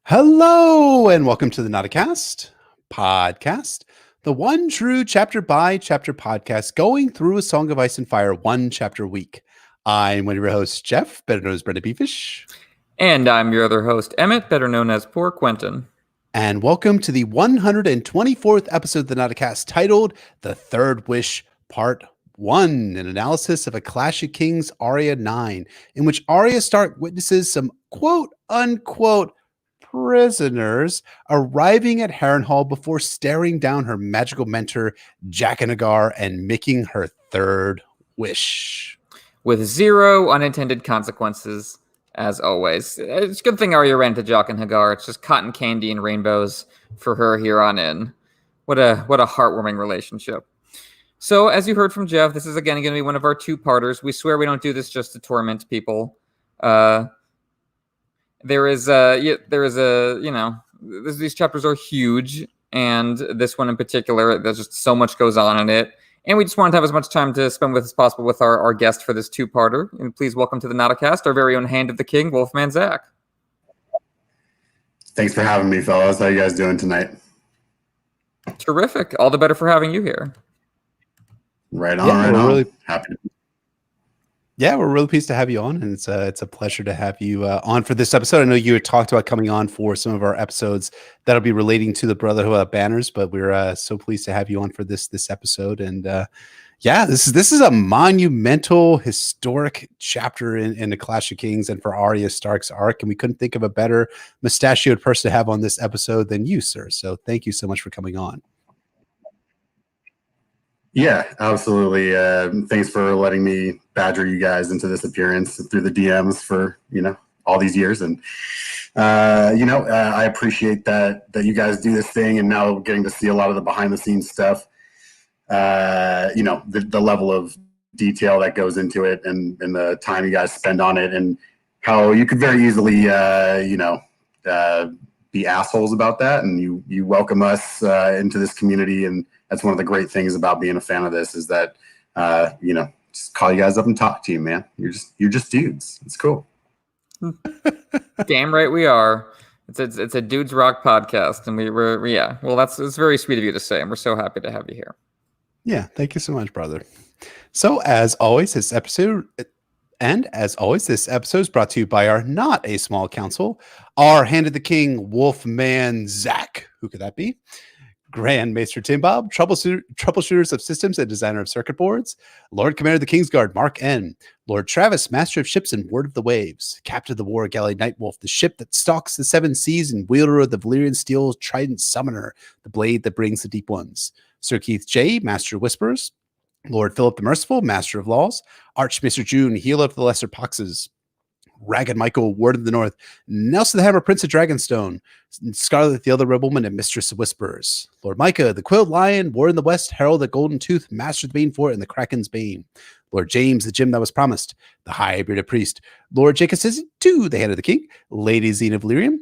Hello and welcome to the Nauticast podcast, the one true chapter by chapter podcast going through a Song of Ice and Fire one chapter a week. I'm one of your hosts, Jeff, better known as Brenda Beefish. And I'm your other host, Emmett, better known as Poor Quentin. And welcome to the 124th episode of the Nauticast titled The Third Wish Part 1, an analysis of A Clash of Kings Arya IX, in which Arya Stark witnesses some quote-unquote prisoners arriving at Harrenhal before staring down her magical mentor, Jaqen H'ghar, and making her third wish. With zero unintended consequences, as always. It's a good thing Arya ran to Jaqen H'ghar. It's just cotton candy and rainbows for her here on in. What a heartwarming relationship. So, as you heard from Jeff, this is again going to be one of our two-parters. We swear we don't do this just to torment people. These chapters are huge, and this one in particular, there's just so much goes on in it. And we just wanted to have as much time to spend with as possible with our guest for this two-parter. And please welcome to the Nauticast, our very own Hand of the King, WolfmanZack. Thanks for having me, fellas. How you guys doing tonight? Terrific. All the better for having you here. Right on. Really happy to. Yeah, we're really pleased to have you on, and it's a pleasure to have you on for this episode. I know you had talked about coming on for some of our episodes that'll be relating to the Brotherhood of Banners, but we're so pleased to have you on for this episode. And this is a monumental, historic chapter in the Clash of Kings and for Arya Stark's arc, and we couldn't think of a better mustachioed person to have on this episode than you, sir. So thank you so much for coming on. Yeah, absolutely. Thanks for letting me badger you guys into this appearance through the DMs for, all these years. And, I appreciate that you guys do this thing and now getting to see a lot of the behind the scenes stuff, the level of detail that goes into it and the time you guys spend on it and how you could very easily, be assholes about that. And you welcome us into this community. And that's one of the great things about being a fan of this is that, just call you guys up and talk to you, man. You're just dudes. It's cool. Damn right we are. It's a Dudes Rock podcast, and it's very sweet of you to say, and we're so happy to have you here. Yeah, thank you so much, brother. So as always, this episode is brought to you by our not a small council, our Hand of the King, WolfmanZack. Who could that be? Grand Maester Tim Bob, troubleshooters of systems and designer of circuit boards, Lord Commander of the Kingsguard, Mark N, Lord Travis, Master of Ships and Word of the Waves, Captain of the War Galley Nightwolf, the ship that stalks the seven seas and wielder of the Valyrian Steel Trident Summoner, the blade that brings the deep ones, Sir Keith J, Master of Whispers, Lord Philip the Merciful, Master of Laws, Archmaester June, Healer of the Lesser Poxes, Ragged Michael, Ward of the North, Nelson the Hammer, Prince of Dragonstone, Scarlet the Other Rebelwoman, and Mistress of Whispers, Lord Micah, the Quilled Lion, Ward in the West, Herald the Golden Tooth, Master of the Bane Fort, and the Kraken's Bane, Lord James, the Gem that was promised, the High Bearded Priest, Lord Jaqen H'ghar II, the Hand of the King, Lady Zine of Valyrium,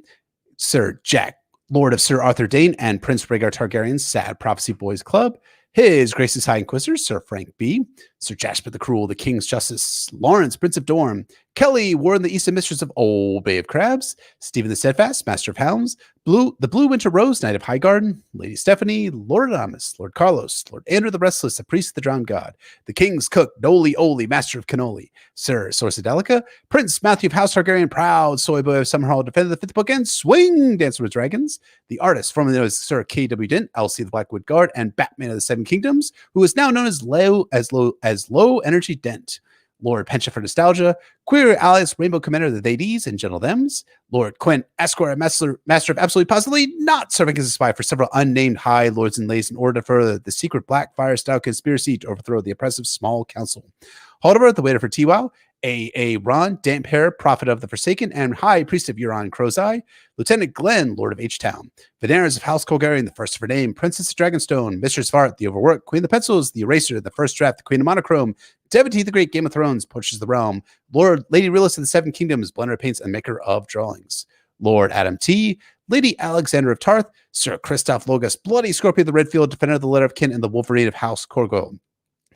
Sir Jack, Lord of Sir Arthur Dane, and Prince Rhaegar Targaryen's Sad Prophecy Boys Club, His Grace's High Inquisitor, Sir Frank B., Sir Jasper the Cruel, the King's Justice, Lawrence, Prince of Dorne, Kelly, Warden the Eastern Mistress of Old Bay of Crabs, Stephen the Steadfast, Master of Hounds, the Blue Winter Rose, Knight of Highgarden, Lady Stephanie, Lord Adamus, Lord Carlos, Lord Andrew the Restless, the Priest of the Drowned God, the King's Cook, Noli Oli, Master of Cannoli, Sir Sorsadelica, Prince Matthew of House Targaryen, Proud Soy Boy of Summerhall, Defender of the Fifth Book, and Swing Dancer with Dragons, the artist formerly known as Sir K.W. Dent, Elsie the Blackwood Guard, and Batman of the Seven Kingdoms, who is now known as Low Energy Dent, Lord Penchant for Nostalgia, Queer Alice, Rainbow Commander of the They's and Gentle Thems, Lord Quint, Esquire, Master of Absolutely Positively not serving as a spy for several unnamed High Lords and Ladies in order to further the secret Blackfire style conspiracy to overthrow the oppressive Small Council. Haldover, the Waiter for Tiwau, A. Ron, Damp Hair, Prophet of the Forsaken, and High Priest of Euron Crowseye, Lieutenant Glenn, Lord of H-Town, Veneris of House Colgarian, the first of her name, Princess of Dragonstone, Mistress Vart, the Overworked, Queen of the Pencils, the Eraser, the First Draft, the Queen of Monochrome, Devotee, the Great Game of Thrones, Pushes the Realm, Lady Realist of the Seven Kingdoms, Blender of Paints, and Maker of Drawings, Lord Adam T., Lady Alexander of Tarth, Sir Christoph Logus, Bloody Scorpion of the Redfield, Defender of the Letter of Kin, and the Wolverine of House Corgo,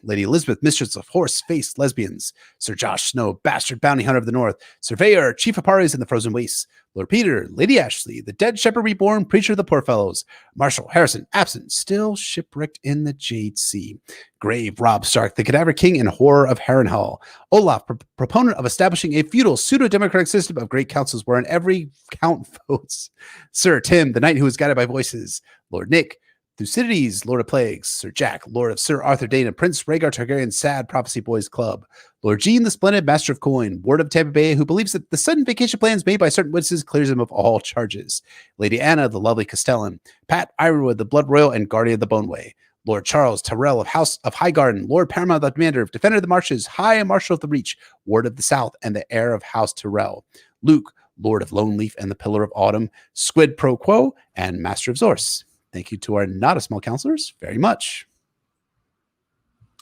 Lady Elizabeth, mistress of horse-faced lesbians, Sir Josh Snow, bastard bounty hunter of the north, Surveyor, chief of parties in the frozen wastes, Lord Peter, Lady Ashley, the dead shepherd reborn, preacher of the poor fellows, Marshal Harrison, absent, still shipwrecked in the Jade Sea, Grave, Robb Stark, the cadaver king and horror of Harrenhal, Olaf, proponent of establishing a feudal pseudo-democratic system of great councils wherein every count votes, Sir Tim, the knight who is guided by voices, Lord Nick, Thucydides, Lord of Plagues, Sir Jack, Lord of Sir Arthur Dana, Prince Rhaegar Targaryen, Sad Prophecy Boys Club, Lord Jean the Splendid, Master of Coin, Ward of Tampa Bay, who believes that the sudden vacation plans made by certain witnesses clears him of all charges, Lady Anna, the lovely Castellan, Pat Ironwood, the Blood Royal and Guardian of the Boneway, Lord Charles Tyrell of House of Highgarden, Lord Paramount the Commander, Defender of the Marshes, High Marshal of the Reach, Ward of the South, and the heir of House Tyrell, Luke, Lord of Lone Leaf and the Pillar of Autumn, Squid Pro Quo, and Master of Zorse. Thank you to our not a small counselors very much.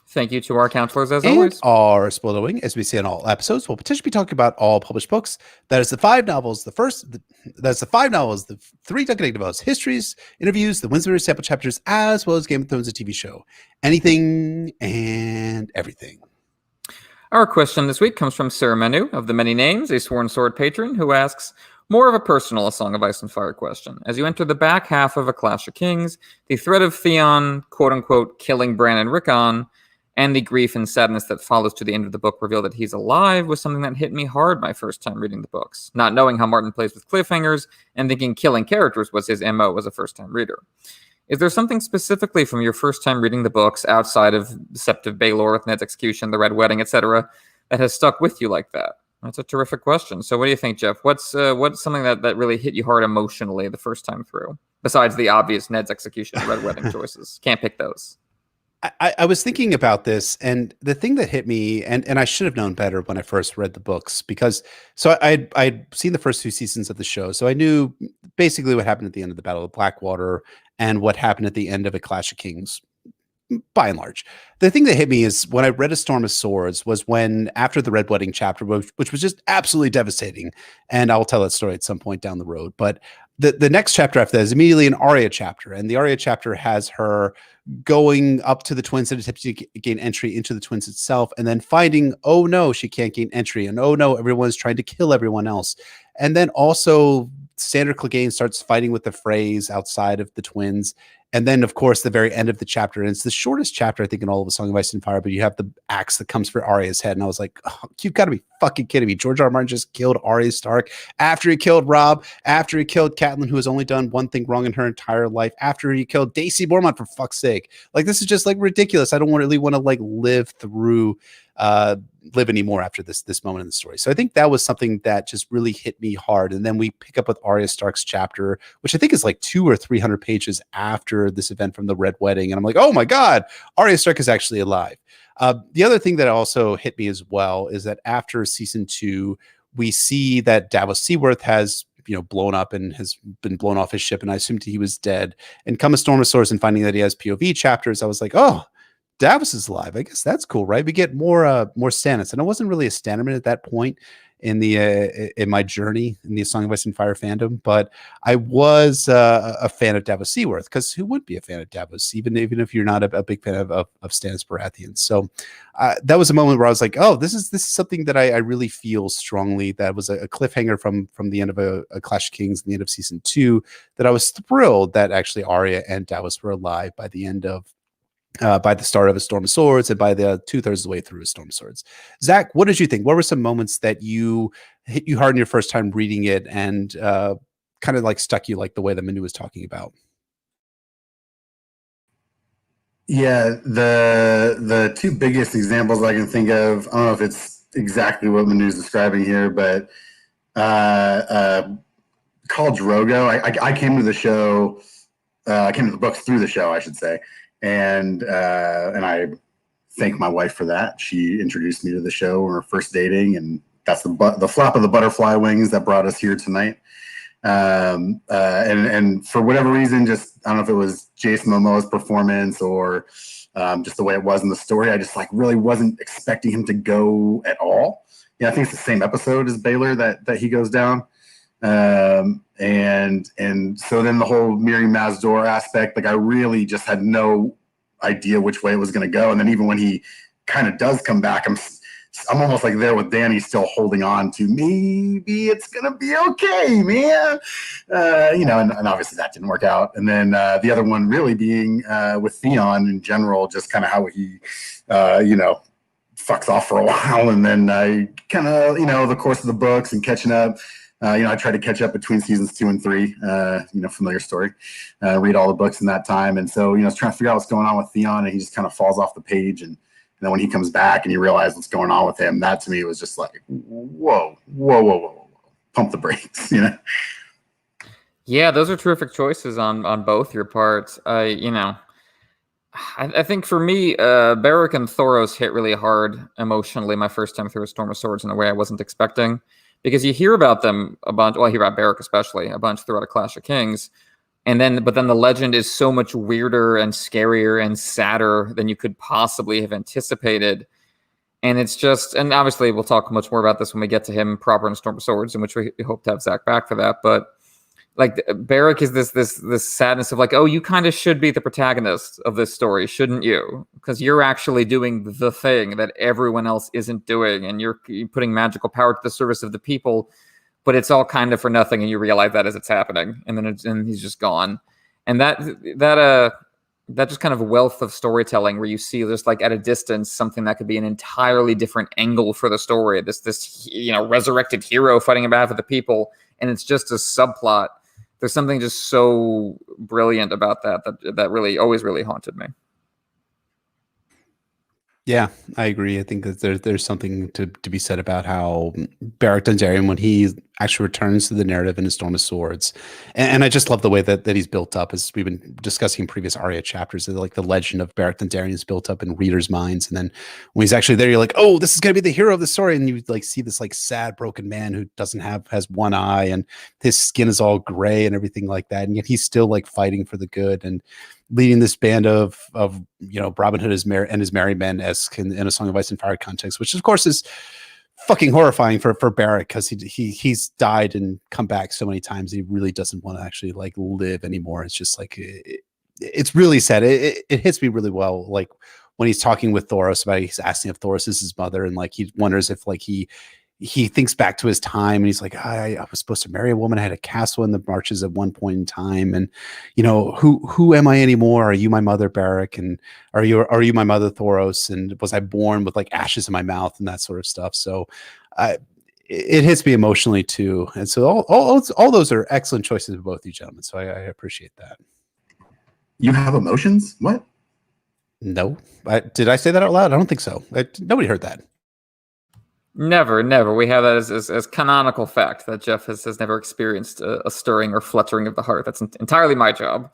Thank you to our counselors as and always. Our spoiler wing, as we see in all episodes, we'll potentially be talking about all published books. That is the 5 novels. That's the 5 novels, the 3 Duncan novels, histories, interviews, the Windsor sample chapters, as well as Game of Thrones, a TV show. Anything and everything. Our question this week comes from Sir Manu of the Many Names, a sworn sword patron, who asks, more of a personal A Song of Ice and Fire question. As you enter the back half of A Clash of Kings, the threat of Theon, quote-unquote, killing Bran and Rickon, and the grief and sadness that follows to the end of the book reveal that he's alive was something that hit me hard my first time reading the books. Not knowing how Martin plays with cliffhangers and thinking killing characters was his MO as a first-time reader. Is there something specifically from your first time reading the books outside of Deceptive Baelor, Ned's execution, the Red Wedding, etc., that has stuck with you like that? That's a terrific question. So what do you think, Jeff? What's something that really hit you hard emotionally the first time through, besides the obvious Ned's execution, Red Wedding choices? Can't pick those. I was thinking about this, and the thing that hit me, and I should have known better when I first read the books, because I'd seen the first 2 seasons of the show, so I knew basically what happened at the end of the Battle of Blackwater and what happened at the end of A Clash of Kings, by and large. The thing that hit me is when I read A Storm of Swords was when, after the Red Wedding chapter, which was just absolutely devastating, and I'll tell that story at some point down the road, but the next chapter after that is immediately an Arya chapter, and the Arya chapter has her going up to the twins and attempting to gain entry into the twins itself, and then finding, oh no, she can't gain entry, and oh no, everyone's trying to kill everyone else. And then also Sandor Clegane starts fighting with the Freys outside of the twins. And then, of course, the very end of the chapter, and it's the shortest chapter, I think, in all of A Song of Ice and Fire, but you have the axe that comes for Arya's head. And I was like, oh, you've got to be fucking kidding me. George R. R. Martin just killed Arya Stark after he killed Robb, after he killed Catelyn, who has only done one thing wrong in her entire life, after he killed Daisy Mormont, for fuck's sake. Like, this is just, like, ridiculous. I don't really want to, like, live anymore after this moment in the story. So I think that was something that just really hit me hard. And then we pick up with Arya Stark's chapter, which I think is like 200 or 300 pages after this event from the Red Wedding. And I'm like, oh my God, Arya Stark is actually alive. The other thing that also hit me as well is that after season 2, we see that Davos Seaworth has, blown up and has been blown off his ship. And I assumed he was dead. And come A Storm of Swords and finding that he has POV chapters, I was like, oh, Davos is alive. I guess that's cool, right? We get more Stannis, and I wasn't really a Stannerman at that point in in my journey in the Song of Ice and Fire fandom, but I was a fan of Davos Seaworth, because who would be a fan of Davos, even if you're not a big fan of Stannis Baratheon? So that was a moment where I was like, oh, this is something that I really feel strongly. That was a cliffhanger from the end of a Clash of Kings, and the end of season 2. That I was thrilled that actually Arya and Davos were alive by the end of. By the start of A Storm of Swords, and by the 2/3 of the way through A Storm of Swords. Zach, what did you think? What were some moments that hit you hard in your first time reading it, and kind of like stuck you, like the way that Manu was talking about? Yeah, the 2 biggest examples I can think of, I don't know if it's exactly what Manu's describing here, but Khal Drogo, I came to the show, I came to the books through the show, I should say. And I thank my wife for that. She introduced me to the show when we were first dating, and that's the flap of the butterfly wings that brought us here tonight. And for whatever reason, just I don't know if it was Jason Momoa's performance or just the way it was in the story, I just really wasn't expecting him to go at all. Yeah, I think it's the same episode as Baylor that he goes down. And so then the whole Miri Mazdor aspect, I really just had no idea which way it was going to go. And then even when he kind of does come back, I'm almost like there with Danny, still holding on to maybe it's gonna be okay, man. And obviously that didn't work out. And then the other one really being with Theon in general, just kind of how he, fucks off for a while, and then I kind of, the course of the books and catching up. I tried to catch up between seasons 2 and 3. Familiar story. Read all the books in that time, and so I was trying to figure out what's going on with Theon, and he just kind of falls off the page and. And then when he comes back and you realize what's going on with him, that to me was just like, whoa. Pump the brakes, Yeah, those are terrific choices on both your parts. I think for me, Beric and Thoros hit really hard emotionally my first time through A Storm of Swords in a way I wasn't expecting. Because you hear about them a bunch, well, I hear about Beric especially, a bunch throughout A Clash of Kings. But then the legend is so much weirder and scarier and sadder than you could possibly have anticipated. And it's just, and obviously we'll talk much more about this when we get to him proper in Storm of Swords, in which we hope to have Zach back for that. But like Beric is this sadness of like, oh, you kind of should be the protagonist of this story, shouldn't you? Because you're actually doing the thing that everyone else isn't doing, and you're putting magical power to the service of the people. But it's all kind of for nothing, and you realize that as it's happening, and then he's just gone. And that just kind of wealth of storytelling, where you see just like at a distance something that could be an entirely different angle for the story. This resurrected hero fighting on behalf of the people, and it's just a subplot. There's something just so brilliant about that really always really haunted me. Yeah, I agree. I think that there's something to be said about how Beric Dondarrion, when he actually returns to the narrative in A Storm of Swords, and I just love the way that he's built up, as we've been discussing in previous Arya chapters. Like the legend of Beric Dondarrion is built up in readers' minds, and then when he's actually there, you're like, oh, this is gonna be the hero of the story, and you like see this like sad, broken man who has one eye, and his skin is all gray and everything like that, and yet he's still like fighting for the good and leading this band of Robin Hood and his merry men esque in A Song of Ice and Fire context, which of course is fucking horrifying for Beric, because he's died and come back so many times. He really doesn't want to actually like live anymore. It's just like it's really sad. It hits me really well, like when he's talking with Thoros about, he's asking if Thoros is his mother, and like he wonders if like he thinks back to his time, and he's like, I was supposed to marry a woman. I had a castle in the marches at one point in time. And, who am I anymore? Are you my mother, Beric? And are you my mother, Thoros? And was I born with like ashes in my mouth and that sort of stuff? So it hits me emotionally too. And so all those are excellent choices of both you gentlemen. So I appreciate that. You have emotions? What? No. Did I say that out loud? I don't think so. Nobody heard that. Never. We have that as canonical fact that Jeff has never experienced a stirring or fluttering of the heart. That's entirely my job.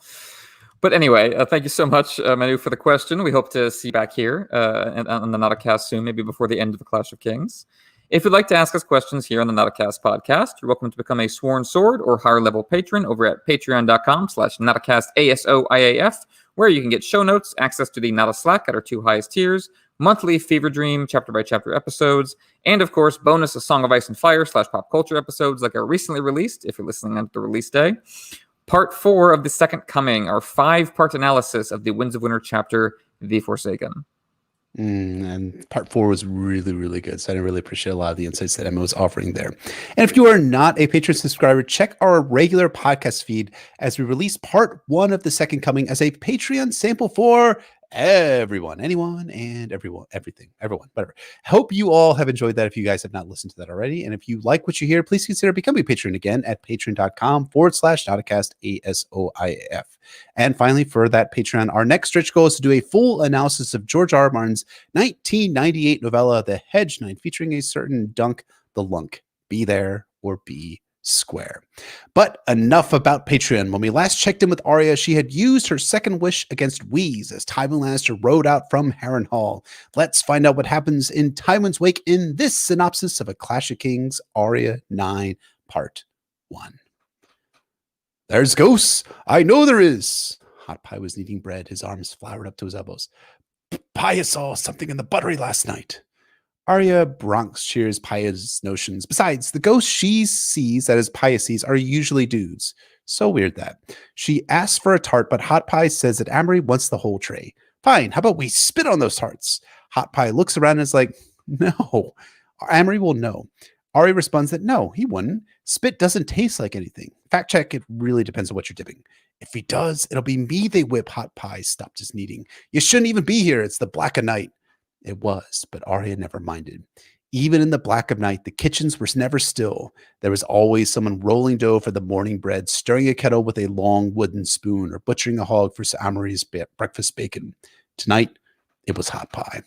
But anyway, thank you so much, Manu, for the question. We hope to see you back here on the Nauticast soon, maybe before the end of the Clash of Kings. If you'd like to ask us questions here on the Nauticast podcast, you're welcome to become a Sworn Sword or higher level patron over at patreon.com/NautiCastASOIAF, where you can get show notes, access to the Nauta Slack at our 2 highest tiers, monthly Fever Dream chapter by chapter episodes, and of course bonus A Song of Ice and Fire /pop culture episodes like our recently released, if you're listening on the release day, part 4 of The Second Coming, our 5-part analysis of the Winds of Winter chapter, The Forsaken. And part 4 was really, really good. So I really appreciate a lot of the insights that Emma was offering there. And if you are not a Patreon subscriber, check our regular podcast feed as we release part 1 of The Second Coming as a Patreon sample for everyone, anyone, and everyone, everything, everyone, whatever. Hope you all have enjoyed that if you guys have not listened to that already. And if you like what you hear, please consider becoming a patron again at patreon.com/NautiCastASOIAF. And finally, for that Patreon, our next stretch goal is to do a full analysis of George R. R. Martin's 1998 novella, The Hedge Knight, featuring a certain Dunk the Lunk. Be there or be square. But enough about Patreon. When we last checked in with Arya, she had used her second wish against Wheeze as Tywin Lannister rode out from Harrenhal. Let's find out what happens in Tywin's wake in this synopsis of A Clash of Kings, Arya 9, Part 1. There's ghosts. I know there is. Hot Pie was kneading bread, his arms floured up to his elbows. Pie saw something in the buttery last night. Arya Bronx cheers Paya's notions. Besides, the ghosts she sees, that is Paya sees, are usually dudes. So weird that. She asks for a tart, but Hot Pie says that Amory wants the whole tray. Fine, how about we spit on those tarts? Hot Pie looks around and is like, no. Amory will know. Arya responds that no, he wouldn't. Spit doesn't taste like anything. Fact check, it really depends on what you're dipping. If he does, it'll be me they whip. Hot Pie stopped his kneading. You shouldn't even be here. It's the black of night. It was, but Arya never minded. Even in the black of night, the kitchens were never still. There was always someone rolling dough for the morning bread, stirring a kettle with a long wooden spoon, or butchering a hog for Amory's breakfast bacon. Tonight, it was Hot Pie.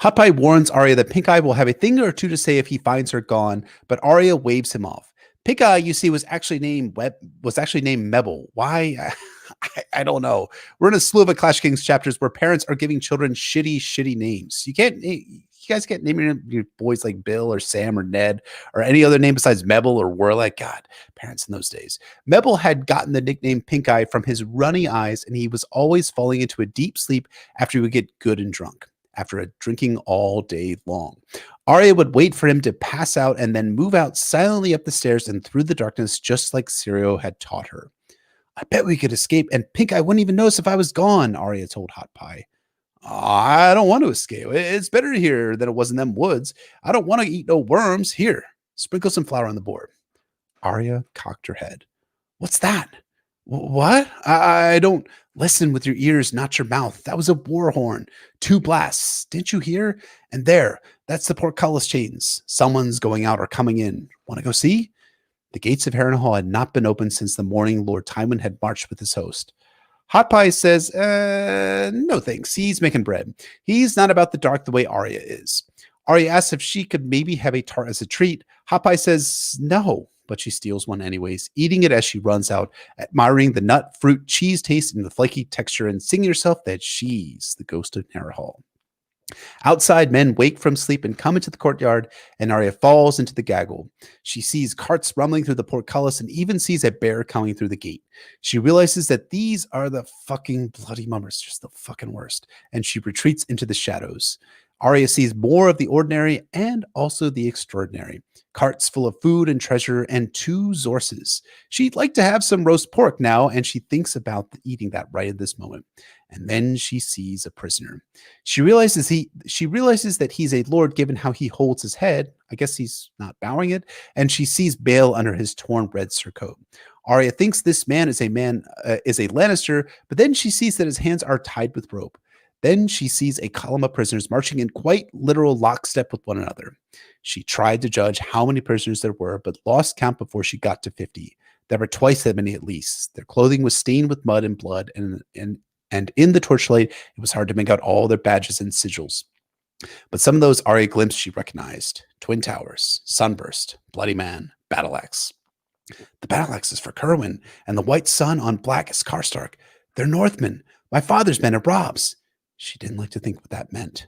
Hot Pie warns Arya that Pink Eye will have a thing or two to say if he finds her gone, but Arya waves him off. Pink Eye, you see, was actually named Mebble. Why? I don't know. We're in a slew of Clash Kings chapters where parents are giving children shitty names. You guys can't name your boys like Bill or Sam or Ned or any other name besides Mebble or Warlock. God, parents in those days. Mebble had gotten the nickname Pink Eye from his runny eyes, and he was always falling into a deep sleep after he would get good and drunk, after drinking all day long. Arya would wait for him to pass out and then move out silently up the stairs and through the darkness, just like Syrio had taught her. I bet we could escape, and Pink Eye wouldn't even notice if I was gone, Arya told Hot Pie. I don't want to escape. It's better here than it was in them woods. I don't want to eat no worms. Here, sprinkle some flour on the board. Arya cocked her head. What's that? What? I don't listen with your ears, not your mouth. That was a war horn. 2 blasts. Didn't you hear? And there, that's the portcullis chains. Someone's going out or coming in. Want to go see? The gates of Harrenhal had not been opened since the morning Lord Tywin had marched with his host. Hot Pie says, no thanks. He's making bread. He's not about the dark the way Arya is. Arya asks if she could maybe have a tart as a treat. Hot Pie says no, but she steals one anyways, eating it as she runs out, admiring the nut, fruit, cheese taste and the flaky texture, and singing herself that she's the ghost of Harrenhal. Outside, men wake from sleep and come into the courtyard, and Arya falls into the gaggle. She sees carts rumbling through the portcullis and even sees a bear coming through the gate. She realizes that these are the fucking bloody mummers, just the fucking worst, and she retreats into the shadows. Arya sees more of the ordinary and also the extraordinary. Carts full of food and treasure and 2 Zorses. She'd like to have some roast pork now, and she thinks about eating that right at this moment. And then she sees a prisoner. She realizes that he's a lord given how he holds his head. I guess he's not bowing it. And she sees Bale under his torn red surcoat. Arya thinks this man is a Lannister, but then she sees that his hands are tied with rope. Then she sees a column of prisoners marching in quite literal lockstep with one another. She tried to judge how many prisoners there were, but lost count before she got to 50. There were twice that many at least. Their clothing was stained with mud and blood, and in the torchlight, it was hard to make out all their badges and sigils. But some of those Arya glimpsed she recognized. Twin Towers, Sunburst, Bloody Man, Battle Axe. The Battle Axe is for Kerwin, and the white sun on black is Karstark. They're Northmen. My father's men are Rob's. She didn't like to think what that meant.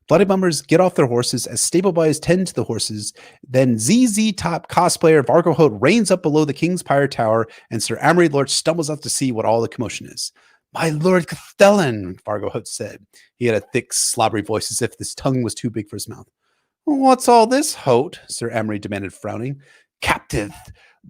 Bloody Mummers get off their horses as stable boys tend to the horses. Then ZZ Top cosplayer Vargo Hoat reigns up below the King's Pyre Tower, and Sir Amory Lorch stumbles out to see what all the commotion is. My Lord Castellan, Vargo Hoat said. He had a thick, slobbery voice as if his tongue was too big for his mouth. What's all this, Hoat? Sir Amory demanded, frowning. Captive.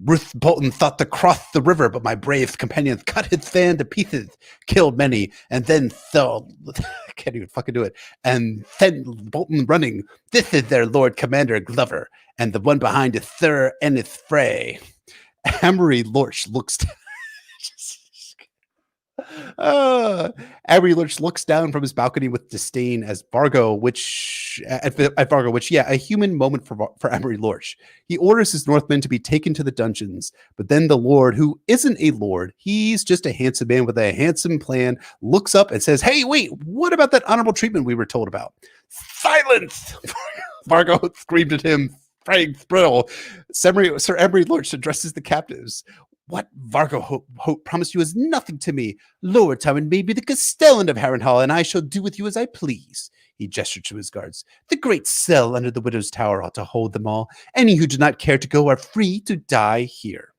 Ruth Bolton thought to cross the river, but my brave companion cut his fan to pieces, killed many, and then fell. I can't even fucking do it. And then Bolton running. This is their Lord Commander Glover, and the one behind is Sir Ennis Frey. Amory Lorch looks. Amory Lorch looks down from his balcony with disdain as Vargo, a human moment for Amory Lorch. He orders his Northmen to be taken to the dungeons, but then the Lord, who isn't a lord, he's just a handsome man with a handsome plan, looks up and says, "Hey, wait, what about that honorable treatment we were told about?" Silence! Vargo screamed at him, Frank Thrill. Sir Amory Lorch addresses the captives. What Vargo Hoat promised you is nothing to me. Lord Tywin made me the Castellan of Harrenhal, and I shall do with you as I please. He gestured to his guards. The great cell under the Widow's Tower ought to hold them all. Any who do not care to go are free to die here.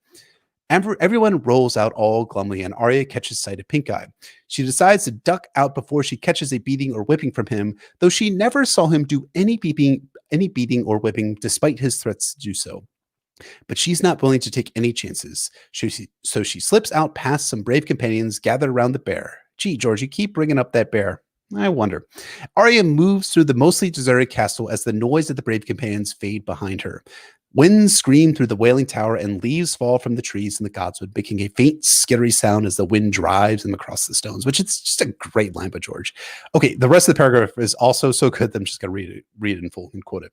Everyone rolls out all glumly, and Arya catches sight of Pink Eye. She decides to duck out before she catches a beating or whipping from him, though she never saw him do any beating or whipping, despite his threats to do so. But she's not willing to take any chances, so she slips out past some brave companions gathered around the bear. Gee, George, you keep bringing up that bear. I wonder. Arya moves through the mostly deserted castle as the noise of the brave companions fade behind her. Winds scream through the wailing tower and leaves fall from the trees in the godswood, making a faint skittery sound as the wind drives them across the stones, which it's just a great line by George. Okay, the rest of the paragraph is also so good that I'm just going to read it in full and quote it.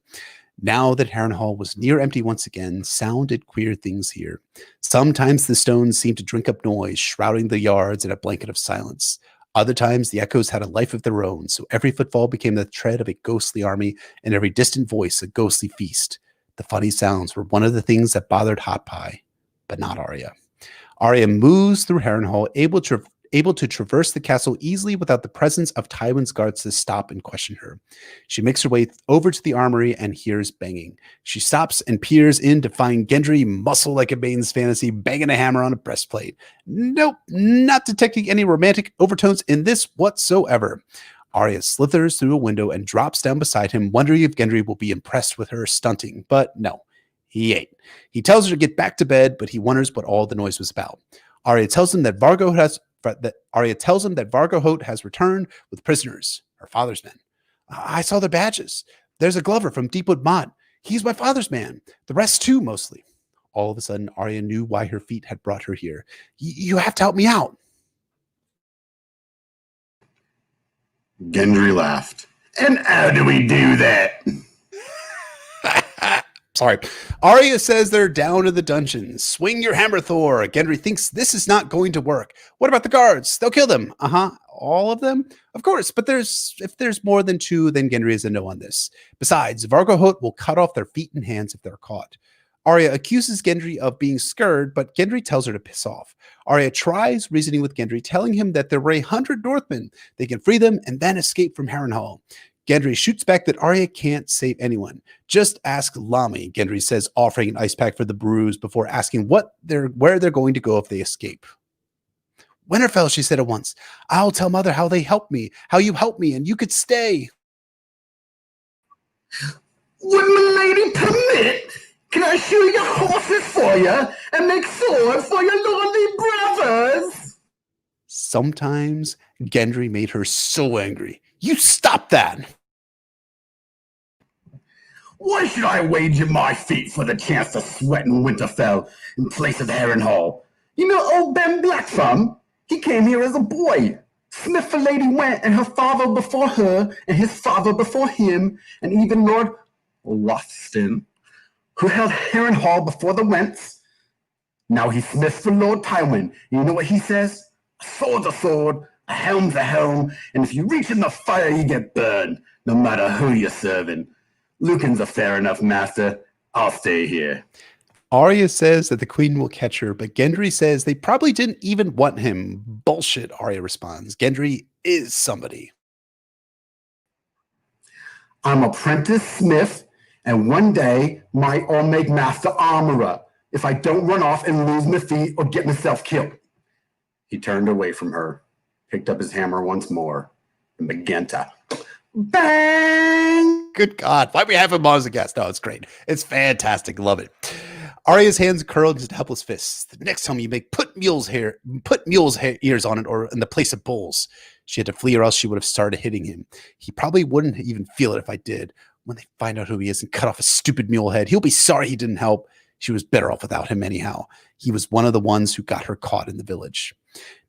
Now that Harrenhal was near empty once again, sound did queer things here. Sometimes the stones seemed to drink up noise, shrouding the yards in a blanket of silence. Other times, the echoes had a life of their own, so every footfall became the tread of a ghostly army, and every distant voice a ghostly feast. The funny sounds were one of the things that bothered Hot Pie, but not Arya. Arya moves through Harrenhal, able to traverse the castle easily without the presence of Tywin's guards to stop and question her. She makes her way over to the armory and hears banging. She stops and peers in to find Gendry, muscle like a maiden's fantasy, banging a hammer on a breastplate. Nope, not detecting any romantic overtones in this whatsoever. Arya slithers through a window and drops down beside him, wondering if Gendry will be impressed with her stunting. But no, he ain't. He tells her to get back to bed, but he wonders what all the noise was about. Arya tells him that Vargo Hoat has returned with prisoners, her father's men. I saw their badges. There's a Glover from Deepwood Mott. He's my father's man. The rest too, mostly. All of a sudden, Arya knew why her feet had brought her here. You have to help me out. Gendry laughed. And how do we do that? Sorry. Arya says they're down in the dungeons. Swing your hammer, Thor. Gendry thinks this is not going to work. What about the guards? They'll kill them. All of them? Of course, but if there's more than two, then Gendry is a no on this. Besides, Vargo Hoat will cut off their feet and hands if they're caught. Arya accuses Gendry of being scared, but Gendry tells her to piss off. Arya tries reasoning with Gendry, telling him that there were 100 Northmen. They can free them and then escape from Harrenhal. Gendry shoots back that Arya can't save anyone. Just ask Lami, Gendry says, offering an ice pack for the bruise before asking where they're going to go if they escape. Winterfell, she said at once. I'll tell Mother how you helped me, and you could stay. Would my lady permit? Can I shoe your horses for you and make swords for your lordly brothers? Sometimes Gendry made her so angry. You stop that! Why should I wager my feet for the chance to sweat in Winterfell in place of Harrenhal? You know old Ben Blackthumb? He came here as a boy. Smith the lady went, and her father before her, and his father before him, and even Lord Lothston, who held Harrenhal before the Wents. Now he smiths for Lord Tywin. You know what he says? A sword's a sword, a helm's a helm, and if you reach in the fire, you get burned, no matter who you're serving. Lucan's a fair enough master. I'll stay here. Arya says that the queen will catch her, but Gendry says they probably didn't even want him. Bullshit, Arya responds. Gendry is somebody. I'm apprentice smith, and one day might or make master armorer if I don't run off and lose my feet or get myself killed. He turned away from her, picked up his hammer once more, and began to bang. Good God. Why we have him on as a guest? No, it's great. It's fantastic. Love it. Arya's hands curled into helpless fists. The next time you make put mule's ears on it or in the place of bulls. She had to flee or else she would have started hitting him. He probably wouldn't even feel it if I did. When they find out who he is and cut off a stupid mule head, he'll be sorry he didn't help. She was better off without him anyhow. He was one of the ones who got her caught in the village.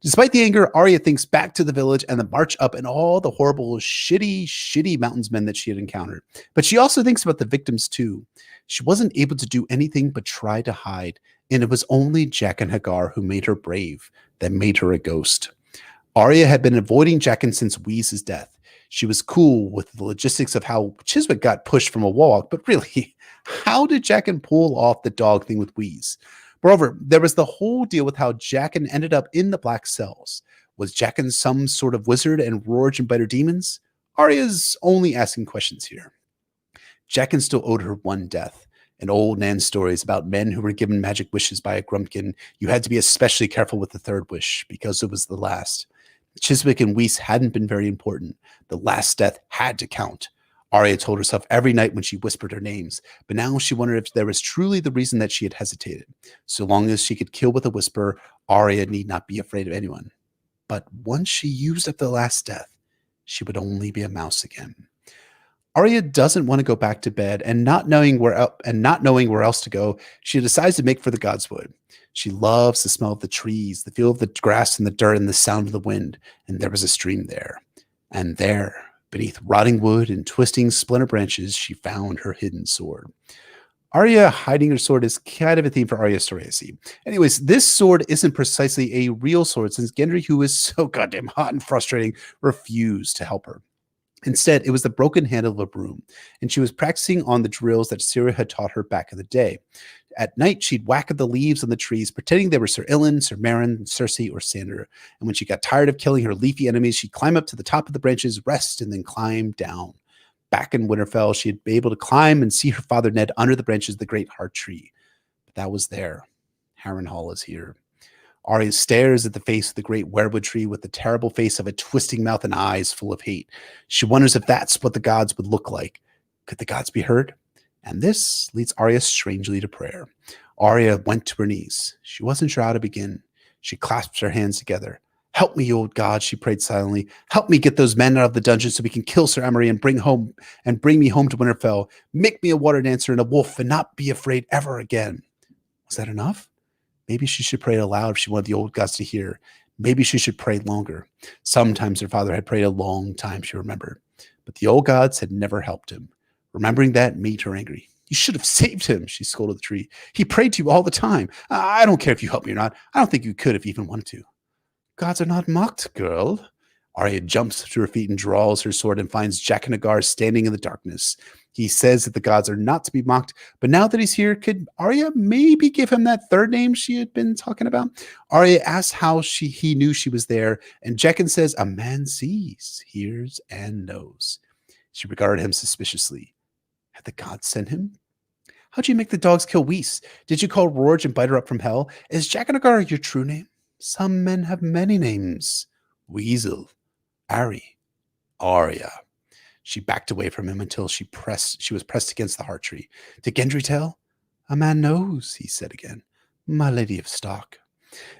Despite the anger, Arya thinks back to the village and the march up and all the horrible, shitty mountainsmen that she had encountered. But she also thinks about the victims too. She wasn't able to do anything but try to hide, and it was only Jaqen H'ghar who made her brave, that made her a ghost. Arya had been avoiding Jaqen since Wheeze's death. She was cool with the logistics of how Chiswick got pushed from a wall, but really, how did Jaqen pull off the dog thing with Wheeze? Moreover, there was the whole deal with how Jaqen ended up in the black cells. Was Jaqen some sort of wizard and roared and biter demons? Arya's only asking questions here. Jaqen still owed her one death. And old Nan's stories about men who were given magic wishes by a Grumpkin. You had to be especially careful with the third wish because it was the last. Chiswick and Weiss hadn't been very important. The last death had to count. Arya told herself every night when she whispered her names, but now she wondered if there was truly the reason that she had hesitated. So long as she could kill with a whisper, Arya need not be afraid of anyone. but once she used up the last death, she would only be a mouse again. Arya doesn't want to go back to bed, and not knowing where else to go, she decides to make for the Godswood. She loves the smell of the trees, the feel of the grass and the dirt, and the sound of the wind. And there was a stream there. And there, beneath rotting wood and twisting splinter branches, she found her hidden sword. Arya hiding her sword is kind of a theme for Arya's story, I see. Anyways, this sword isn't precisely a real sword, since Gendry, who is so goddamn hot and frustrating, refused to help her. Instead, it was the broken handle of a broom, and she was practicing on the drills that Syria had taught her back in the day. At night, she'd whack at the leaves on the trees, pretending they were Sir Ilyn, Sir Meryn, Cersei, or Sandor. And when she got tired of killing her leafy enemies, she'd climb up to the top of the branches, rest, and then climb down. Back in Winterfell, she had been able to climb and see her father Ned under the branches of the great heart tree. But that was there. Harrenhal is here. Arya stares at the face of the great weirwood tree with the terrible face of a twisting mouth and eyes full of hate. She wonders if that's what the gods would look like. Could the gods be heard? And this leads Arya strangely to prayer. Arya went to her knees. She wasn't sure how to begin. She clasped her hands together. Help me, old God, she prayed silently. Help me get those men out of the dungeon so we can kill Sir Emery and bring me home to Winterfell. Make me a water dancer and a wolf and not be afraid ever again. Was that enough? Maybe she should pray aloud if she wanted the old gods to hear. Maybe she should pray longer. Sometimes her father had prayed a long time, she remembered. But the old gods had never helped him. Remembering that made her angry. You should have saved him, she scolded the tree. He prayed to you all the time. I don't care if you help me or not. I don't think you could if you even wanted to. Gods are not mocked, girl. Arya jumps to her feet and draws her sword and finds Jaqen H'ghar standing in the darkness. He says that the gods are not to be mocked, but now that he's here, could Arya maybe give him that third name she had been talking about? Arya asks how he knew she was there, and Jaqen says, a man sees, hears, and knows. She regarded him suspiciously. Had the gods sent him? How'd you make the dogs kill Whis? Did you call Rorge and bite her up from hell? Is Jaqen H'ghar your true name? Some men have many names. Weasel, Ari, Arya. She backed away from him until she was pressed against the heart tree. Did Gendry tell? A man knows, he said again. My lady of Stark.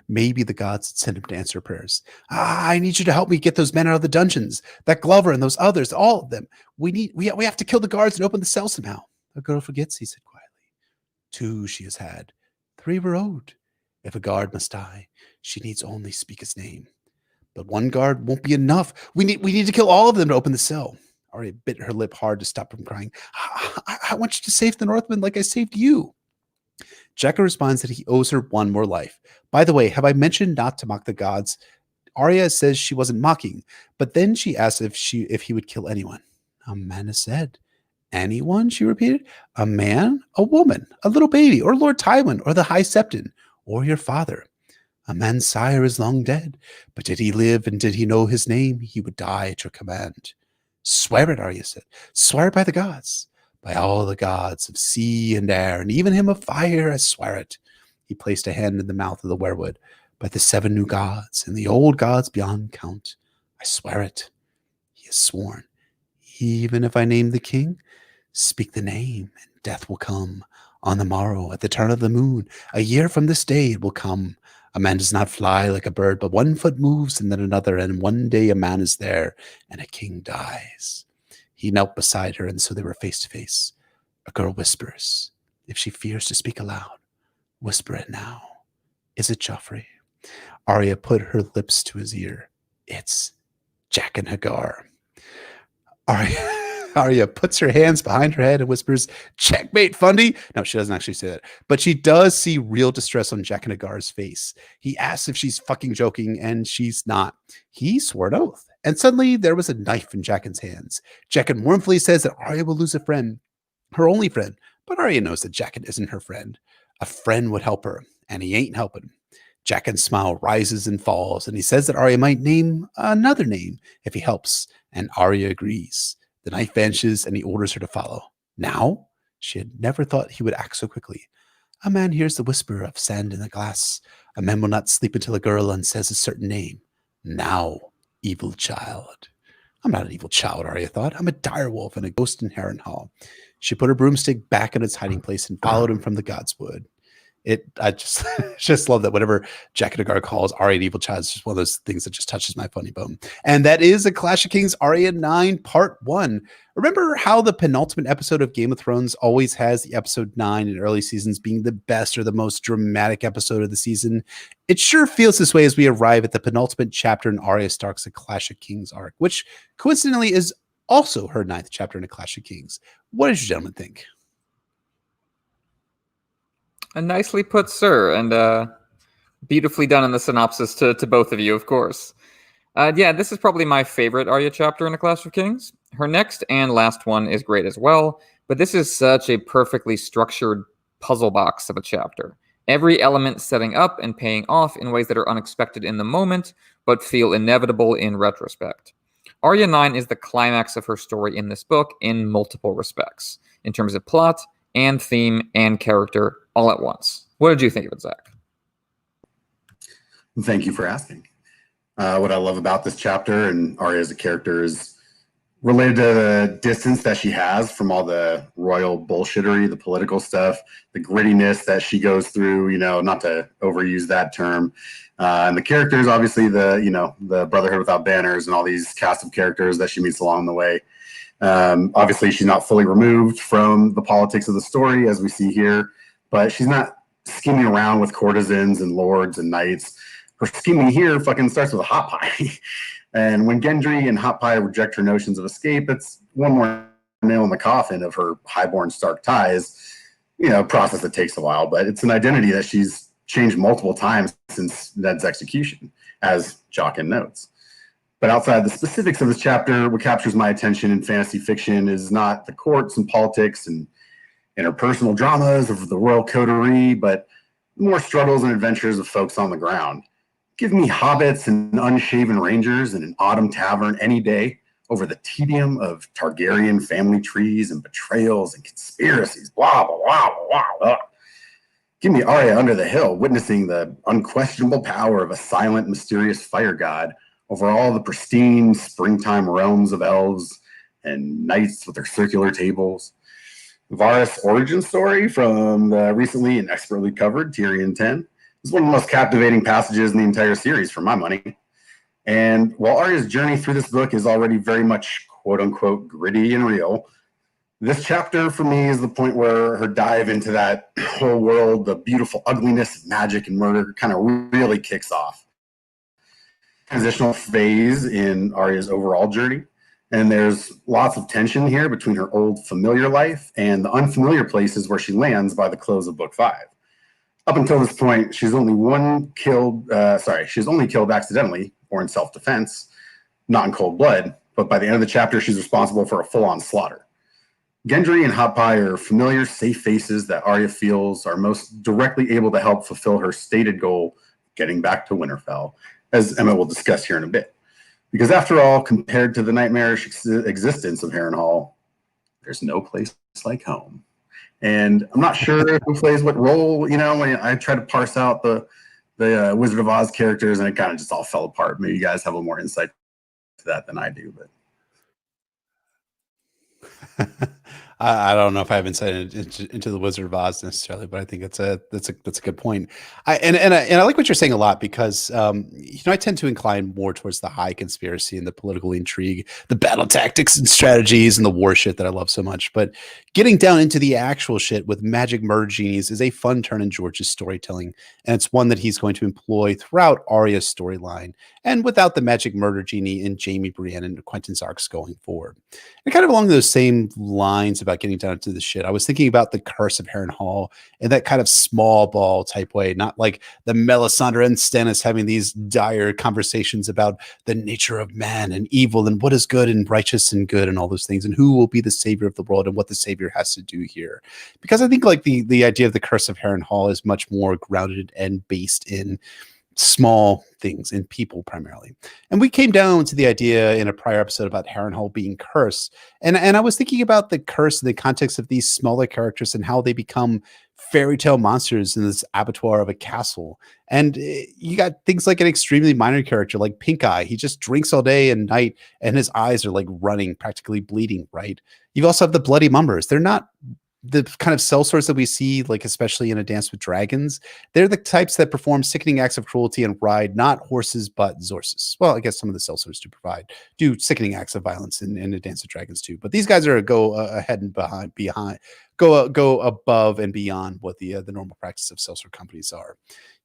Maybe the gods had sent him to answer prayers. I need you to help me get those men out of the dungeons. That Glover and those others, all of them. We have to kill the guards and open the cell somehow. A girl forgets, he said quietly. 2 she has had. 3 were owed. If a guard must die, she needs only speak his name. But 1 guard won't be enough. We need to kill all of them to open the cell. Arya bit her lip hard to stop from crying. I want you to save the Northmen like I saved you. Jaqen responds that he owes her 1 more life. By the way, have I mentioned not to mock the gods? Arya says she wasn't mocking, but then she asks if he would kill anyone. Amanda said, anyone, she repeated. A man, a woman, a little baby, or Lord Tywin, or the High Septon, or your father. A man's sire is long dead, but did he live and did he know his name, he would die at your command. Swear it, Arya said. Swear it by the gods. By all the gods of sea and air, and even him of fire, I swear it. He placed a hand in the mouth of the weirwood. By the 7 new gods and the old gods beyond count, I swear it. He has sworn. Even if I name the king, speak the name, and death will come. On the morrow, at the turn of the moon, a year from this day it will come. A man does not fly like a bird, but 1 foot moves and then another, and one day a man is there, and a king dies. He knelt beside her, and so they were face to face. A girl whispers. If she fears to speak aloud, whisper it now. Is it Joffrey? Arya put her lips to his ear. It's Jaqen H'ghar. Arya puts her hands behind her head and whispers, checkmate, Fundy. No, she doesn't actually say that. But she does see real distress on Jaqen H'ghar's face. He asks if she's fucking joking, and she's not. He swore an oath. And suddenly there was a knife in Jaqen's hands. Jaqen mournfully says that Arya will lose a friend, her only friend. But Arya knows that Jaqen isn't her friend. A friend would help her, and he ain't helping. Jaqen's smile rises and falls, and he says that Arya might name another name if he helps, and Arya agrees. The knife vanishes, and he orders her to follow. Now? She had never thought he would act so quickly. A man hears the whisper of sand in the glass. A man will not sleep until a girl unsays a certain name. Now, evil child. I'm not an evil child, Arya thought. I'm a direwolf and a ghost in Harrenhal. She put her broomstick back in its hiding place and followed him from the Godswood. I just just love that whenever Jaqen H'ghar calls Arya an evil child, it's just one of those things that just touches my funny bone. And that is A Clash of Kings Arya 9 Part 1. Remember how the penultimate episode of Game of Thrones always has the episode 9 in early seasons being the best or the most dramatic episode of the season? It sure feels this way as we arrive at the penultimate chapter in Arya Stark's A Clash of Kings arc, which coincidentally is also her 9th chapter in A Clash of Kings. What did you gentlemen think? Nicely put, sir, and beautifully done in the synopsis to both of you, of course. Yeah, this is probably my favorite Arya chapter in A Clash of Kings. Her next and last one is great as well, but this is such a perfectly structured puzzle box of a chapter. Every element setting up and paying off in ways that are unexpected in the moment, but feel inevitable in retrospect. Arya 9 is the climax of her story in this book in multiple respects, in terms of plot and theme and character all at once. What did you think of it, Zach? Thank you for asking. What I love about this chapter and Arya as a character is related to the distance that she has from all the royal bullshittery, the political stuff, the grittiness that she goes through, not to overuse that term. And the characters, obviously, the Brotherhood Without Banners and all these cast of characters that she meets along the way. Obviously, she's not fully removed from the politics of the story, as we see here, but she's not scheming around with courtesans and lords and knights. Her scheming here fucking starts with a hot pie. And when Gendry and Hot Pie reject her notions of escape, it's one more nail in the coffin of her highborn Stark ties. Process that takes a while, but it's an identity that she's changed multiple times since Ned's execution, as Jaqen notes. But outside the specifics of this chapter, what captures my attention in fantasy fiction is not the courts and politics and interpersonal dramas of the royal coterie, but more struggles and adventures of folks on the ground. Give me hobbits and unshaven rangers in an autumn tavern any day over the tedium of Targaryen family trees and betrayals and conspiracies, blah, blah, blah, blah, blah. Give me Arya under the hill, witnessing the unquestionable power of a silent, mysterious fire god over all the pristine springtime realms of elves and knights with their circular tables. Varys' origin story from the recently and expertly covered Tyrion 10 is one of the most captivating passages in the entire series, for my money. And while Arya's journey through this book is already very much quote-unquote gritty and real, this chapter for me is the point where her dive into that whole world, the beautiful ugliness of magic and murder, kind of really kicks off. Transitional phase in Arya's overall journey, and there's lots of tension here between her old familiar life and the unfamiliar places where she lands by the close of book 5. Up until this point, she's only killed accidentally or in self-defense, not in cold blood, but by the end of the chapter, she's responsible for a full-on slaughter. Gendry and Hot Pie are familiar, safe faces that Arya feels are most directly able to help fulfill her stated goal, getting back to Winterfell, as Emma will discuss here in a bit. Because after all, compared to the nightmarish existence of Harrenhal, there's no place like home. And I'm not sure who plays what role, when I try to parse out the Wizard of Oz characters, and it kind of just all fell apart. Maybe you guys have a little more insight to that than I do, but I don't know if I have insight into the Wizard of Oz necessarily, but I think that's a good point. I like what you're saying a lot because I tend to incline more towards the high conspiracy and the political intrigue, the battle tactics and strategies and the war shit that I love so much. But getting down into the actual shit with magic murder genies is a fun turn in George's storytelling, and it's one that he's going to employ throughout Arya's storyline, and without the magic murder genie in Jaime, Brienne, and Quentin's arcs going forward. And kind of along those same lines about getting down to the shit, I was thinking about the Curse of Harrenhal in that kind of small ball type way, not like the Melisandre and Stannis having these dire conversations about the nature of man and evil and what is good and righteous and good and all those things and who will be the savior of the world and what the savior has to do here. Because I think like the idea of the Curse of Harrenhal is much more grounded and based in small things in people primarily. And we came down to the idea in a prior episode about Harrenhal being cursed. And I was thinking about the curse in the context of these smaller characters and how they become fairy tale monsters in this abattoir of a castle. And you got things like an extremely minor character like Pink Eye. He just drinks all day and night and his eyes are like running, practically bleeding, right? You also have the Bloody Mumbers. They're not the kind of sellswords that we see, like especially in A Dance with Dragons, they're the types that perform sickening acts of cruelty and ride not horses but zorses. Well, I guess some of the sellswords do sickening acts of violence in A Dance with Dragons too. But these guys are go ahead and go above and beyond what the normal practice of sellsword companies are.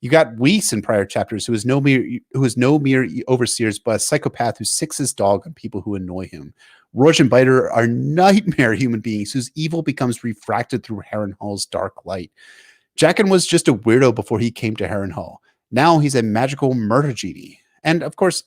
You got Weiss in prior chapters, who is no mere overseers, but a psychopath who sicks his dog on people who annoy him. Rourge and Biter are nightmare human beings whose evil becomes refracted through Harrenhal's dark light. Jaqen was just a weirdo before he came to Harrenhal. Now he's a magical murder genie. And of course,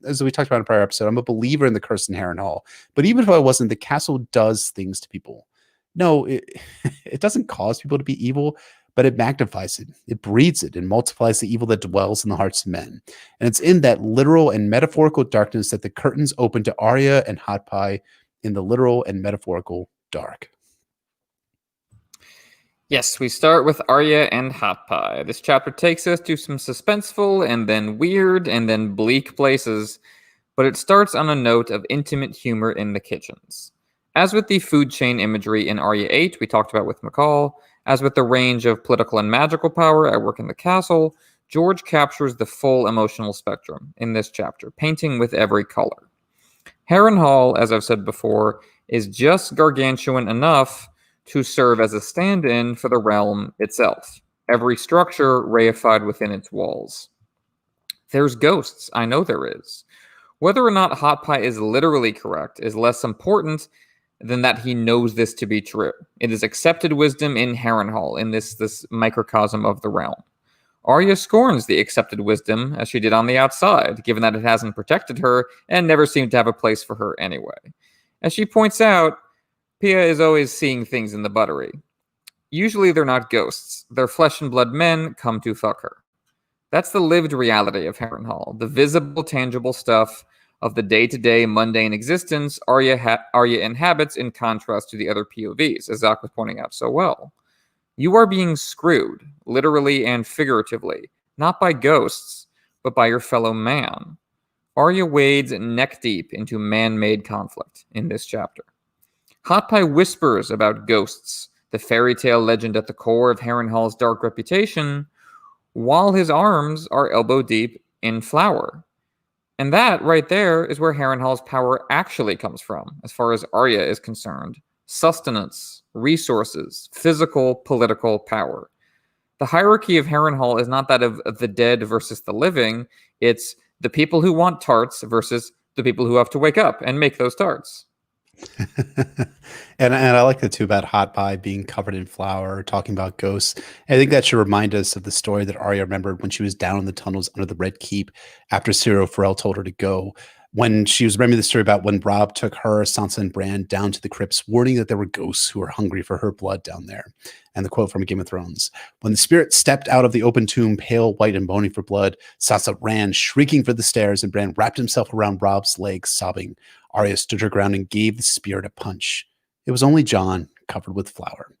as we talked about in a prior episode, I'm a believer in the curse in Harrenhal. But even if I wasn't, the castle does things to people. No, it doesn't cause people to be evil, but it magnifies it. It breeds it and multiplies the evil that dwells in the hearts of men. And it's in that literal and metaphorical darkness that the curtains open to Arya and Hot Pie in the literal and metaphorical dark. Yes, we start with Arya and Hot Pie. This chapter takes us to some suspenseful and then weird and then bleak places, but it starts on a note of intimate humor in the kitchens. As with the food chain imagery in Arya VIII we talked about with McCall, as with the range of political and magical power at work in the castle, George captures the full emotional spectrum in this chapter, painting with every color. Harrenhal, as I've said before, is just gargantuan enough to serve as a stand-in for the realm itself, every structure reified within its walls. There's ghosts, I know there is. Whether or not Hot Pie is literally correct is less important than that he knows this to be true. It is accepted wisdom in Harrenhal, in this microcosm of the realm. Arya scorns the accepted wisdom as she did on the outside, given that it hasn't protected her and never seemed to have a place for her anyway. As she points out, Pia is always seeing things in the buttery. Usually they're not ghosts. They're flesh and blood men come to fuck her. That's the lived reality of Harrenhal, the visible, tangible stuff of the day-to-day mundane existence Arya inhabits in contrast to the other POVs, as Zach was pointing out so well. You are being screwed, literally and figuratively, not by ghosts, but by your fellow man. Arya wades neck-deep into man-made conflict in this chapter. Hot Pie whispers about ghosts, the fairy tale legend at the core of Harrenhal's dark reputation, while his arms are elbow-deep in flour. And that, right there, is where Harrenhal's power actually comes from, as far as Arya is concerned. Sustenance, resources, physical, political power. The hierarchy of Harrenhal is not that of the dead versus the living. It's the people who want tarts versus the people who have to wake up and make those tarts. and I like the too about Hot Pie being covered in flour, talking about ghosts. I think that should remind us of the story that Arya remembered when she was down in the tunnels under the Red Keep after Cyril Farrell told her to go. When she was remembering the story about when Robb took her, Sansa, and Bran down to the crypts, warning that there were ghosts who were hungry for her blood down there. And the quote from Game of Thrones: "When the spirit stepped out of the open tomb, pale, white, and moaning for blood, Sansa ran, shrieking for the stairs, and Bran wrapped himself around Robb's legs, sobbing. Arya stood her ground and gave the spirit a punch. It was only Jon, covered with flour."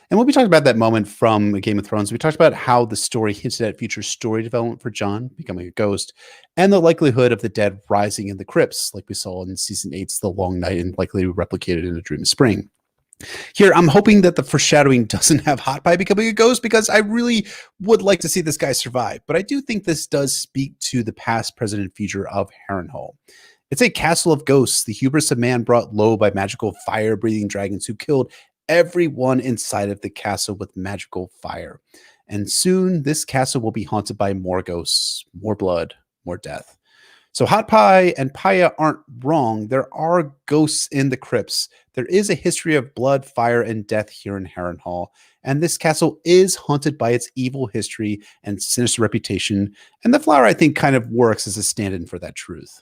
And when we talked about that moment from Game of Thrones, we talked about how the story hinted at future story development for Jon becoming a ghost, and the likelihood of the dead rising in the crypts, like we saw in Season 8's The Long Night, and likely replicated in A Dream of Spring. Here, I'm hoping that the foreshadowing doesn't have Hot Pie becoming a ghost, because I really would like to see this guy survive. But I do think this does speak to the past, present, and future of Harrenhal. It's a castle of ghosts, the hubris of man brought low by magical fire-breathing dragons who killed everyone inside of the castle with magical fire. And soon, this castle will be haunted by more ghosts, more blood, more death. So Hot Pie and Paya aren't wrong. There are ghosts in the crypts. There is a history of blood, fire, and death here in Harrenhal. And this castle is haunted by its evil history and sinister reputation. And the flower, I think, kind of works as a stand-in for that truth.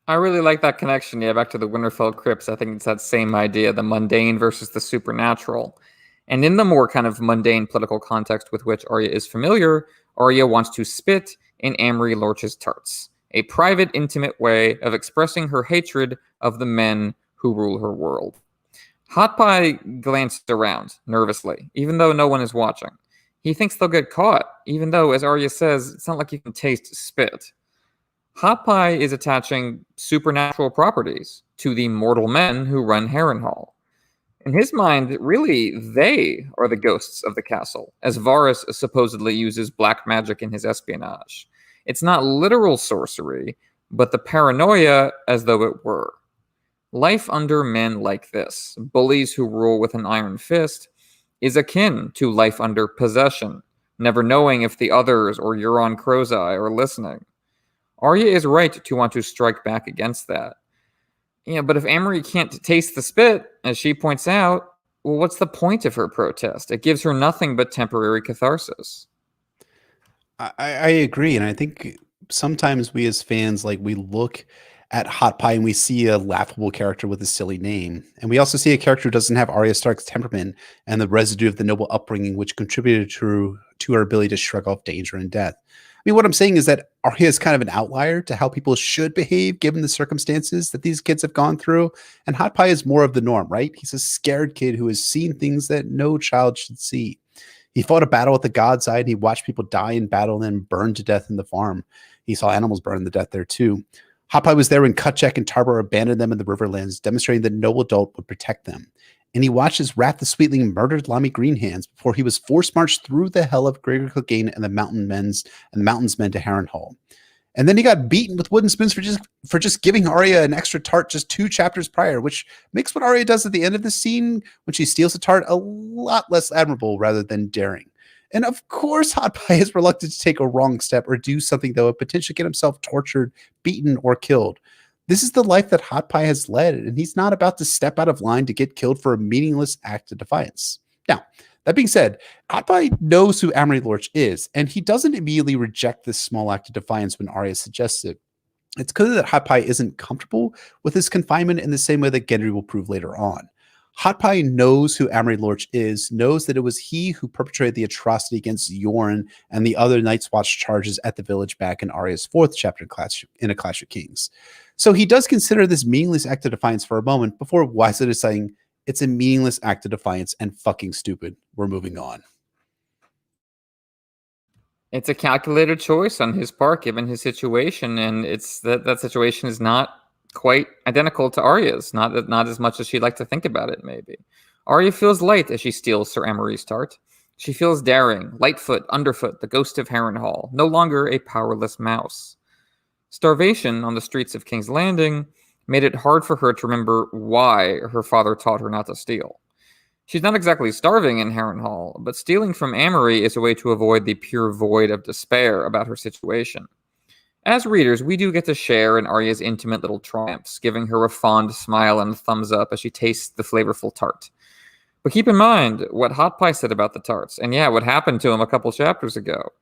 I really like that connection, back to the Winterfell crypts. I think it's that same idea, the mundane versus the supernatural. And in the more kind of mundane political context with which Arya is familiar, Arya wants to spit in Amory Lorch's tarts, a private, intimate way of expressing her hatred of the men who rule her world. Hot Pie glanced around, nervously, even though no one is watching. He thinks they'll get caught, even though, as Arya says, it's not like you can taste spit. Hot Pie is attaching supernatural properties to the mortal men who run Harrenhal. In his mind, really, they are the ghosts of the castle, as Varys supposedly uses black magic in his espionage. It's not literal sorcery, but the paranoia as though it were. Life under men like this, bullies who rule with an iron fist, is akin to life under possession, never knowing if the others or Euron Crowseye are listening. Arya is right to want to strike back against that. Yeah, but if Amory can't taste the spit, as she points out, well, what's the point of her protest? It gives her nothing but temporary catharsis. I agree, and I think sometimes we as fans, like, we look at Hot Pie and we see a laughable character with a silly name, and we also see a character who doesn't have Arya Stark's temperament and the residue of the noble upbringing, which contributed to her ability to shrug off danger and death. I mean, what I'm saying is that Arya is kind of an outlier to how people should behave given the circumstances that these kids have gone through, and Hot Pie is more of the norm, right? He's a scared kid who has seen things that no child should see. He fought a battle at the God's Eye, and he watched people die in battle and then burn to death in the farm. He saw animals burn to death there too. Hot Pie was there when Kutchek and Tarbor abandoned them in the Riverlands, demonstrating that no adult would protect them. And he watched as Wrath the Sweetling murdered Lamy Greenhands before he was force-marched through the hell of Gregor Clegane and the Mountains Men to Harrenhal. And then he got beaten with wooden spoons for just giving Arya an extra tart just 2 chapters prior, which makes what Arya does at the end of the scene when she steals a tart a lot less admirable rather than daring. And of course, Hot Pie is reluctant to take a wrong step or do something that would potentially get himself tortured, beaten, or killed. This is the life that Hot Pie has led, and he's not about to step out of line to get killed for a meaningless act of defiance. Now, that being said, Hot Pie knows who Amory Lorch is, and he doesn't immediately reject this small act of defiance when Arya suggests it. It's clear that Hot Pie isn't comfortable with his confinement in the same way that Gendry will prove later on. Hot Pie knows who Amory Lorch is, knows that it was he who perpetrated the atrocity against Yoren and the other Night's Watch charges at the village back in Arya's 4th chapter in A Clash of Kings. So he does consider this meaningless act of defiance for a moment before wisely deciding it's a meaningless act of defiance and fucking stupid. We're moving on. It's a calculated choice on his part, given his situation, and it's that situation is not quite identical to Arya's, not as much as she'd like to think about it, maybe. Arya feels light as she steals Sir Amory's tart. She feels daring, Lightfoot, Underfoot, the ghost of Harrenhal, no longer a powerless mouse. Starvation on the streets of King's Landing made it hard for her to remember why her father taught her not to steal. She's not exactly starving in Harrenhal, but stealing from Amory is a way to avoid the pure void of despair about her situation. As readers, we do get to share in Arya's intimate little triumphs, giving her a fond smile and a thumbs up as she tastes the flavorful tart. But keep in mind what Hot Pie said about the tarts, and yeah, what happened to him a couple chapters ago.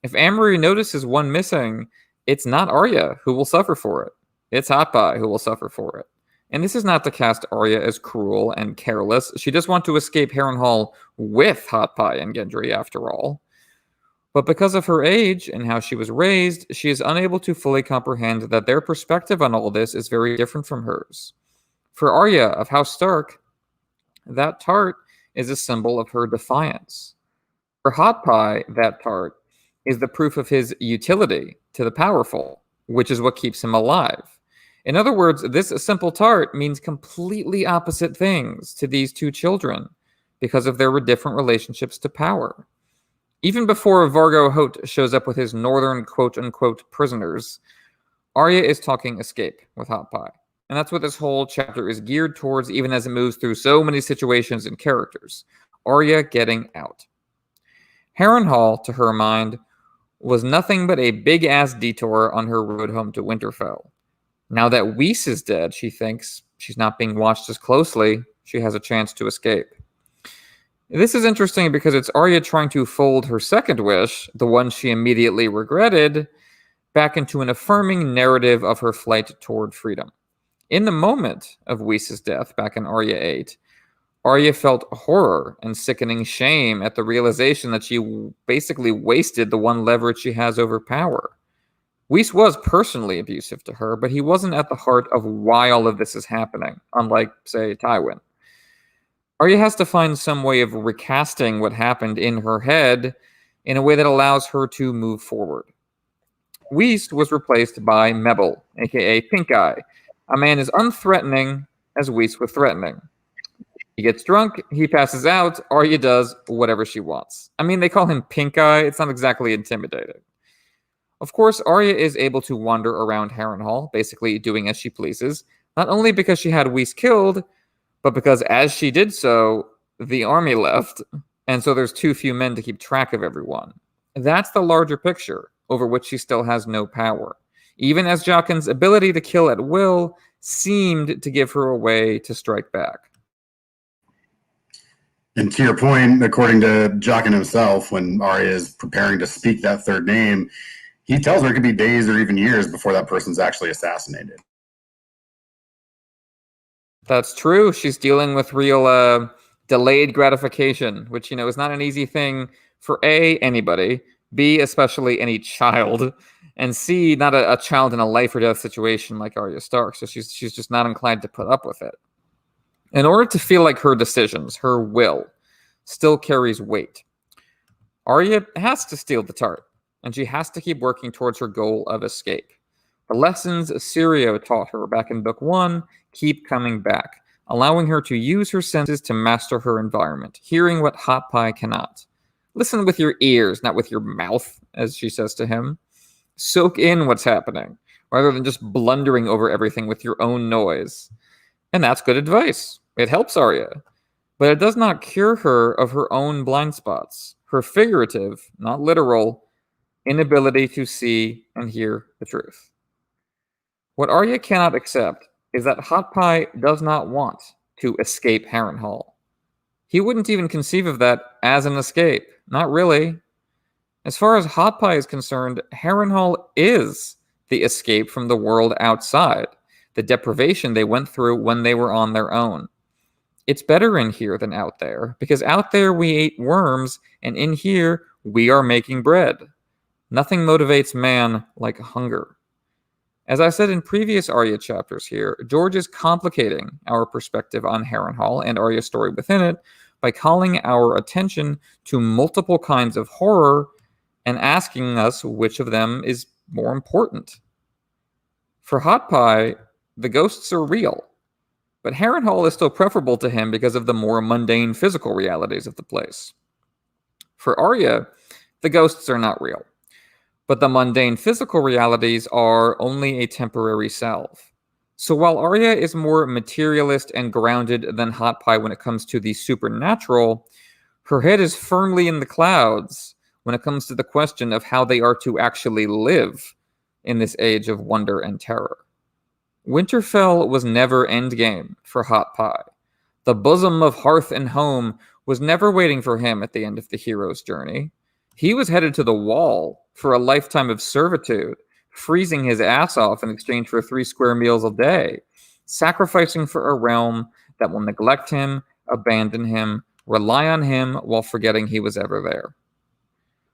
If Amory notices one missing, it's not Arya who will suffer for it. It's Hot Pie who will suffer for it. And this is not to cast Arya as cruel and careless. She does want to escape Harrenhal with Hot Pie and Gendry, after all. But because of her age and how she was raised, she is unable to fully comprehend that their perspective on all this is very different from hers. For Arya of House Stark, that tart is a symbol of her defiance. For Hot Pie, that tart is the proof of his utility to the powerful, which is what keeps him alive. In other words, this simple tart means completely opposite things to these 2 children because of their different relationships to power. Even before Vargo Hoat shows up with his northern quote-unquote prisoners, Arya is talking escape with Hot Pie. And that's what this whole chapter is geared towards, even as it moves through so many situations and characters. Arya getting out. Harrenhal, to her mind, was nothing but a big-ass detour on her road home to Winterfell. Now that Whis is dead, she thinks she's not being watched as closely, she has a chance to escape. This is interesting because it's Arya trying to fold her second wish, the one she immediately regretted, back into an affirming narrative of her flight toward freedom. In the moment of Whis' death back in Arya 8, Arya felt horror and sickening shame at the realization that she basically wasted the one leverage she has over power. Whis was personally abusive to her, but he wasn't at the heart of why all of this is happening, unlike, say, Tywin. Arya has to find some way of recasting what happened in her head in a way that allows her to move forward. Whis was replaced by Mebble, aka Pink Eye, a man as unthreatening as Whis was threatening. He gets drunk, he passes out, Arya does whatever she wants. I mean, they call him Pink Eye, it's not exactly intimidating. Of course, Arya is able to wander around Harrenhal, basically doing as she pleases, not only because she had Whis killed, but because as she did so, the army left, and so there's too few men to keep track of everyone. That's the larger picture, over which she still has no power, even as Jaqen's ability to kill at will seemed to give her a way to strike back. And to your point, according to Jaqen himself, when Arya is preparing to speak that third name, he tells her it could be days or even years before that person's actually assassinated. That's true. She's dealing with real delayed gratification, which, is not an easy thing for A, anybody, B, especially any child, and C, not a child in a life or death situation like Arya Stark. So she's just not inclined to put up with it. In order to feel like her decisions, her will, still carries weight, Arya has to steal the tart, and she has to keep working towards her goal of escape. The lessons Syrio taught her back in Book 1 keep coming back, allowing her to use her senses to master her environment, hearing what Hot Pie cannot. Listen with your ears, not with your mouth, as she says to him. Soak in what's happening, rather than just blundering over everything with your own noise. And that's good advice. It helps Arya, but it does not cure her of her own blind spots, her figurative, not literal, inability to see and hear the truth. What Arya cannot accept is that Hot Pie does not want to escape Harrenhal. He wouldn't even conceive of that as an escape. Not really. As far as Hot Pie is concerned, Harrenhal is the escape from the world outside, the deprivation they went through when they were on their own. It's better in here than out there, because out there we ate worms, and in here we are making bread. Nothing motivates man like hunger. As I said in previous Arya chapters here, George is complicating our perspective on Harrenhal and Arya's story within it by calling our attention to multiple kinds of horror and asking us which of them is more important. For Hot Pie, the ghosts are real, but Harrenhal is still preferable to him because of the more mundane physical realities of the place. For Arya, the ghosts are not real, but the mundane physical realities are only a temporary salve. So while Arya is more materialist and grounded than Hot Pie when it comes to the supernatural, her head is firmly in the clouds when it comes to the question of how they are to actually live in this age of wonder and terror. Winterfell was never endgame for Hot Pie. The bosom of hearth and home was never waiting for him at the end of the hero's journey. He was headed to the wall for a lifetime of servitude, freezing his ass off in exchange for 3 square meals a day, sacrificing for a realm that will neglect him, abandon him, rely on him while forgetting he was ever there.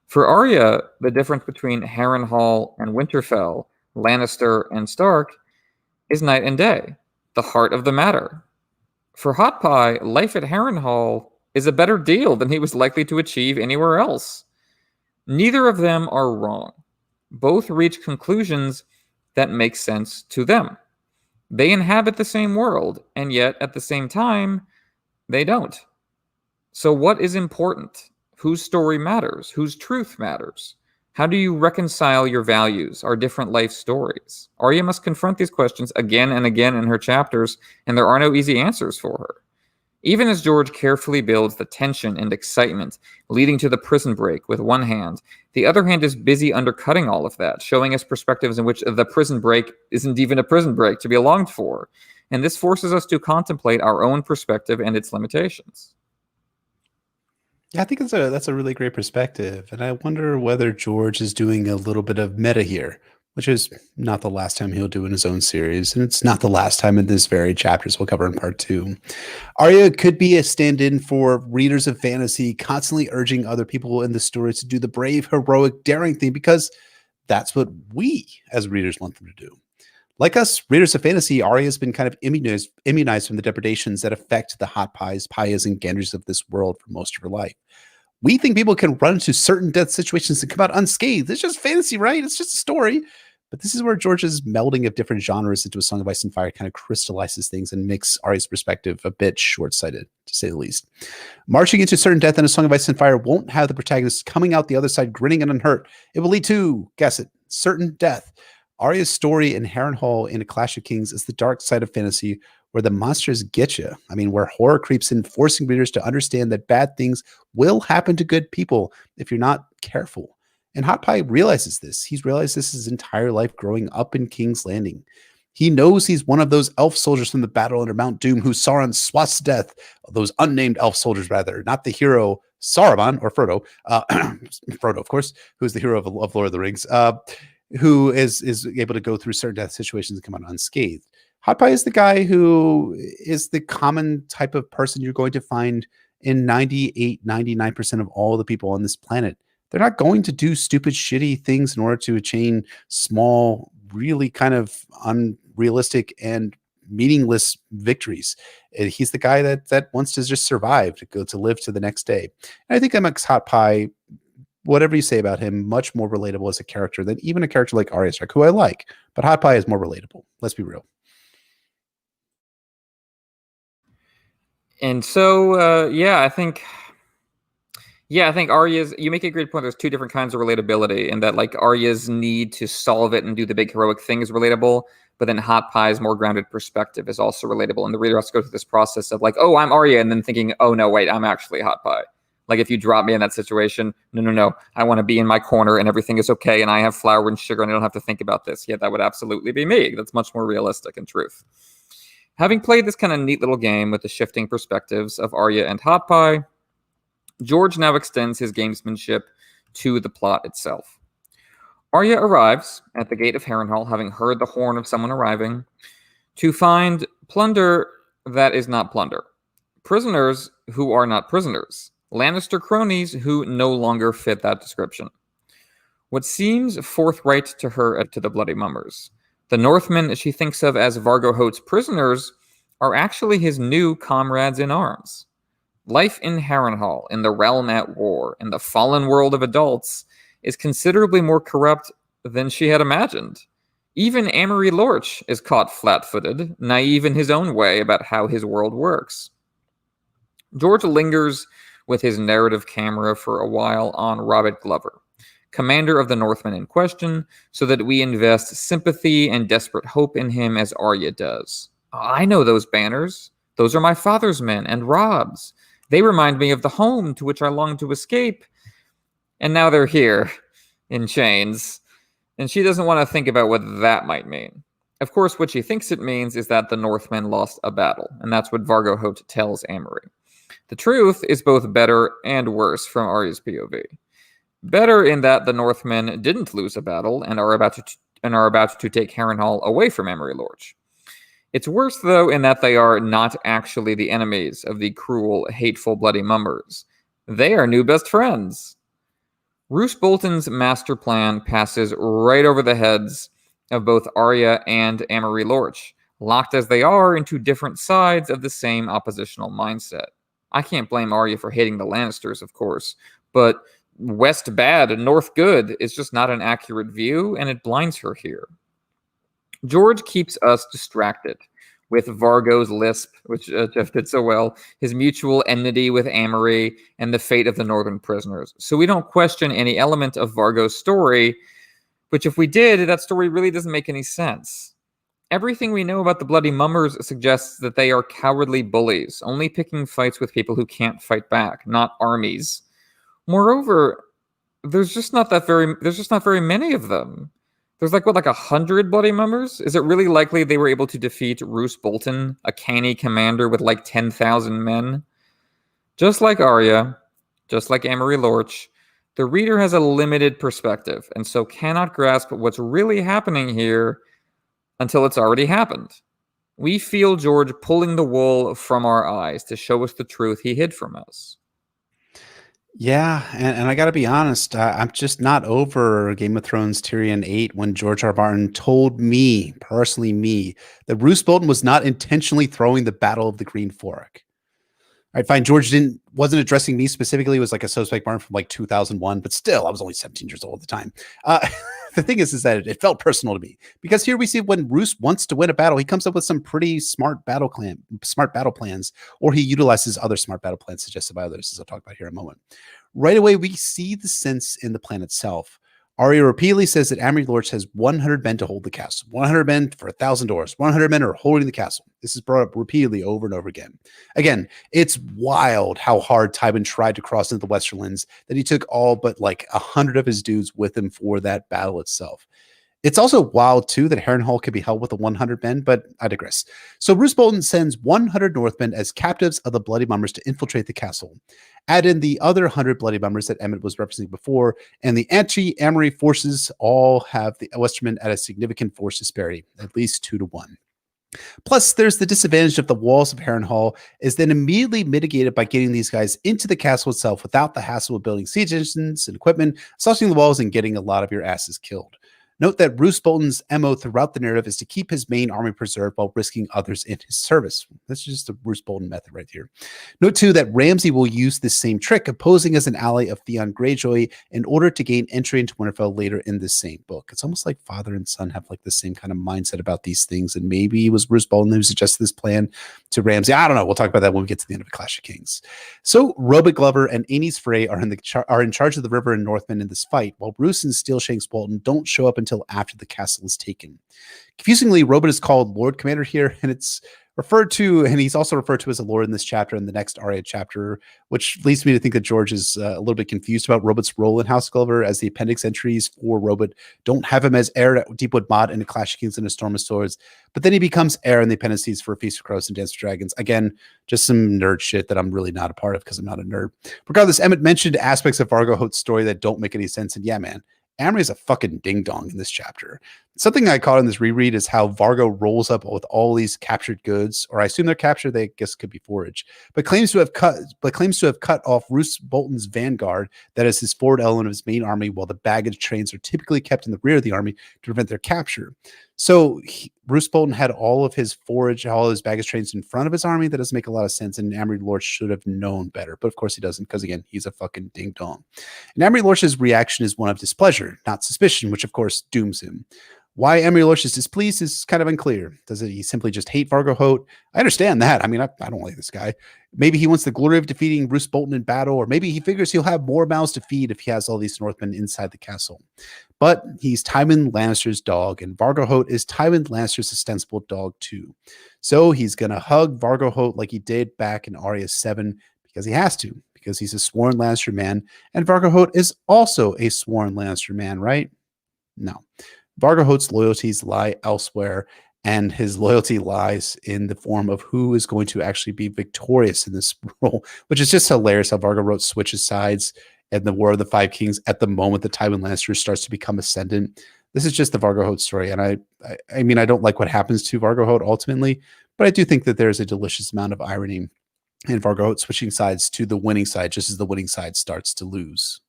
For Arya, the difference between Harrenhal and Winterfell, Lannister and Stark, is night and day, the heart of the matter. For Hot Pie, life at Harrenhal is a better deal than he was likely to achieve anywhere else. Neither of them are wrong. Both reach conclusions that make sense to them. They inhabit the same world, and yet at the same time, they don't. So what is important? Whose story matters? Whose truth matters? How do you reconcile your values, our different life stories? Arya must confront these questions again and again in her chapters, and there are no easy answers for her. Even as George carefully builds the tension and excitement leading to the prison break with one hand, the other hand is busy undercutting all of that, showing us perspectives in which the prison break isn't even a prison break to be longed for. And this forces us to contemplate our own perspective and its limitations. Yeah, I think that's a really great perspective. And I wonder whether George is doing a little bit of meta here, which is not the last time he'll do in his own series. And it's not the last time in this very chapters we'll cover in part 2. Arya could be a stand-in for readers of fantasy, constantly urging other people in the stories to do the brave, heroic, daring thing, because that's what we as readers want them to do. Like us, readers of fantasy, Arya has been kind of immunized from the depredations that affect the Hot Pies, Pyas, and Gendrys of this world for most of her life. We think people can run into certain death situations and come out unscathed. It's just fantasy, right? It's just a story. But this is where George's melding of different genres into A Song of Ice and Fire kind of crystallizes things and makes Arya's perspective a bit short-sighted, to say the least. Marching into certain death in A Song of Ice and Fire won't have the protagonist coming out the other side grinning and unhurt. It will lead to, guess it, certain death. Arya's story in Harrenhal in A Clash of Kings is the dark side of fantasy where the monsters get you. I mean, where horror creeps in, forcing readers to understand that bad things will happen to good people if you're not careful. And Hot Pie realizes this. He's realized this his entire life growing up in King's Landing. He knows he's one of those elf soldiers from the battle under Mount Doom who Sauron swats to death, those unnamed elf soldiers, rather, not the hero Saruman or Frodo, Frodo, of course, who's the hero of Lord of the Rings, who is able to go through certain death situations and come out unscathed. Hot Pie is the guy who is the common type of person you're going to find in 98, 99% of all the people on this planet. They're not going to do stupid, shitty things in order to attain small, really kind of unrealistic and meaningless victories. And he's the guy that wants to just survive, to live to the next day. And I think that makes Hot Pie, whatever you say about him, much more relatable as a character than even a character like Arya Stark, who I like. But Hot Pie is more relatable. Let's be real. And so, I think Arya's, you make a great point. There's two different kinds of relatability, and that like Arya's need to solve it and do the big heroic thing is relatable, but then Hot Pie's more grounded perspective is also relatable. And the reader has to go through this process of like, oh, I'm Arya, and then thinking, oh no, wait, I'm actually Hot Pie. Like if you drop me in that situation, no, I want to be in my corner and everything is okay, and I have flour and sugar and I don't have to think about this. Yeah, that would absolutely be me. That's much more realistic in truth. Having played this kind of neat little game with the shifting perspectives of Arya and Hot Pie, George now extends his gamesmanship to the plot itself. Arya arrives at the gate of Harrenhal, having heard the horn of someone arriving, to find plunder that is not plunder. Prisoners who are not prisoners. Lannister cronies who no longer fit that description. What seems forthright to her to the Bloody Mummers. The Northmen she thinks of as Vargo Hoat's prisoners are actually his new comrades in arms. Life in Harrenhal, in the realm at war, in the fallen world of adults, is considerably more corrupt than she had imagined. Even Amory Lorch is caught flat-footed, naive in his own way about how his world works. George lingers with his narrative camera for a while on Robert Glover, commander of the Northmen in question, so that we invest sympathy and desperate hope in him as Arya does. I know those banners. Those are my father's men and Rob's. They remind me of the home to which I longed to escape. And now they're here, in chains. And she doesn't want to think about what that might mean. Of course, what she thinks it means is that the Northmen lost a battle, and that's what Vargo Hoat tells Amory. The truth is both better and worse from Arya's POV. Better in that the Northmen didn't lose a battle and are about to take Harrenhal away from Amory Lorch. It's worse, though, in that they are not actually the enemies of the cruel, hateful Bloody Mummers. They are new best friends. Roose Bolton's master plan passes right over the heads of both Arya and Amory Lorch, locked as they are into different sides of the same oppositional mindset. I can't blame Arya for hating the Lannisters, of course, but West bad and North good is just not an accurate view, and it blinds her here. George keeps us distracted with Vargo's lisp, which Jeff did so well, his mutual enmity with Amory, and the fate of the Northern prisoners. So we don't question any element of Vargo's story, which if we did, that story really doesn't make any sense. Everything we know about the Bloody Mummers suggests that they are cowardly bullies, only picking fights with people who can't fight back, not armies. Moreover, there's just not very many of them. There's like 100 Bloody Mummers? Is it really likely they were able to defeat Roose Bolton, a canny commander with 10,000 men? Just like Arya, just like Amory Lorch, the reader has a limited perspective, and so cannot grasp what's really happening here until it's already happened. We feel George pulling the wool from our eyes to show us the truth he hid from us. Yeah, and I got to be honest, I'm just not over Game of Thrones Tyrion 8 when George R. R. Martin told me, personally me, that Roose Bolton was not intentionally throwing the Battle of the Green Fork. All right, fine. George wasn't addressing me specifically. It was like a suspect burn from like 2001, but still, I was only 17 years old at the time. The thing is that it felt personal to me because here we see when Roose wants to win a battle, he comes up with some pretty smart battle plans, or he utilizes other smart battle plans suggested by others, as I'll talk about here in a moment. Right away, we see the sense in the plan itself. Arya repeatedly says that Amory Lorch has 100 men to hold the castle, 100 men for 1,000 doors, 100 men are holding the castle. This is brought up repeatedly over and over again. Again, it's wild how hard Tywin tried to cross into the Westerlands that he took all but like 100 of his dudes with him for that battle itself. It's also wild, too, that Harrenhal could be held with the 100 men, but I digress. So Roose Bolton sends 100 Northmen as captives of the Bloody Mummers to infiltrate the castle. Add in the other 100 Bloody Mummers that Emmett was representing before, and the anti-Amory forces all have the Westermen at a significant force disparity, at least 2-1. Plus, there's the disadvantage of the walls of Harrenhal is then immediately mitigated by getting these guys into the castle itself without the hassle of building siege engines and equipment, assaulting the walls, and getting a lot of your asses killed. Note that Roose Bolton's MO throughout the narrative is to keep his main army preserved while risking others in his service. That's just a Roose Bolton method right here. Note, too, that Ramsay will use this same trick, posing as an ally of Theon Greyjoy in order to gain entry into Winterfell later in this same book. It's almost like father and son have like the same kind of mindset about these things, and maybe it was Roose Bolton who suggested this plan to Ramsay. I don't know. We'll talk about that when we get to the end of Clash of Kings. So Robert Glover and Aenys Frey are in charge of the river and Northmen in this fight, while Roose and Steelshanks Bolton don't show up until after the castle is taken. Confusingly, Robert is called Lord Commander here, and it's referred to, and he's also referred to as a lord in this chapter and the next Arya chapter, which leads me to think that George is a little bit confused about Robert's role in House Glover, as the appendix entries for Robert don't have him as heir to Deepwood Motte and a Clash of Kings and a Storm of Swords, but then he becomes heir in the appendices for Feast of Crows and Dance of Dragons. Again, just some nerd shit that I'm really not a part of because I'm not a nerd. Regardless, Emmett mentioned aspects of Vargo Hoat's story that don't make any sense, and yeah, man, Amory is a fucking ding-dong in this chapter. Something I caught in this reread is how Vargo rolls up with all these captured goods, or I assume they're captured, they guess could be forage, but claims to have cut off Roose Bolton's vanguard, that is his forward element of his main army, while the baggage trains are typically kept in the rear of the army to prevent their capture. So Roose Bolton had all of his forage, all of his baggage trains in front of his army. That doesn't make a lot of sense, and Amory Lorch should have known better. But of course he doesn't, because again, he's a fucking ding-dong. And Amory Lorch's reaction is one of displeasure, not suspicion, which of course dooms him. Why Amory Lorch is displeased is kind of unclear. Does he simply just hate Vargo Hoat? I understand that. I mean, I don't like this guy. Maybe he wants the glory of defeating Roose Bolton in battle, or maybe he figures he'll have more mouths to feed if he has all these Northmen inside the castle. But he's Tywin Lannister's dog, and Vargo Hoat is Tywin Lannister's ostensible dog too. So he's going to hug Vargo Hoat like he did back in Arya 7 because he has to, because he's a sworn Lannister man, and Vargo Hoat is also a sworn Lannister man, right? No. Vargo Hoat's loyalties lie elsewhere, and his loyalty lies in the form of who is going to actually be victorious in this role, which is just hilarious how Vargo Hoat switches sides in the War of the Five Kings at the moment that Tywin Lannister starts to become ascendant. This is just the Vargo Hoat story, and I mean, I don't like what happens to Vargo Hoat ultimately, but I do think that there's a delicious amount of irony in Vargo Hoat switching sides to the winning side just as the winning side starts to lose.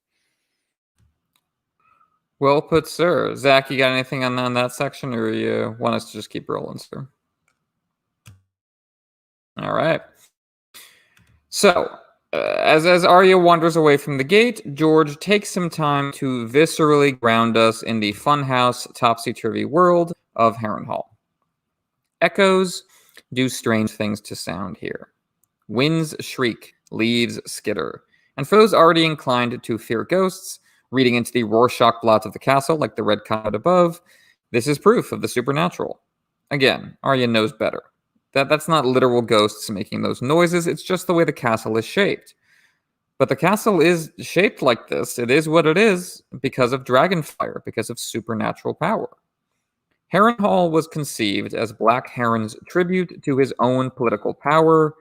Well put, sir. Zach, you got anything on that section, or you want us to just keep rolling, sir? All right. So, as Arya wanders away from the gate, George takes some time to viscerally ground us in the funhouse, topsy-turvy world of Harrenhal. Echoes do strange things to sound here. Winds shriek, leaves skitter. And for those already inclined to fear ghosts, reading into the Rorschach blot of the castle like the red comet above, this is proof of the supernatural. Again, Arya knows better. That's not literal ghosts making those noises, it's just the way the castle is shaped. But the castle is shaped like this. It is what it is because of dragonfire, because of supernatural power. Harrenhal was conceived as Black Heron's tribute to his own political power,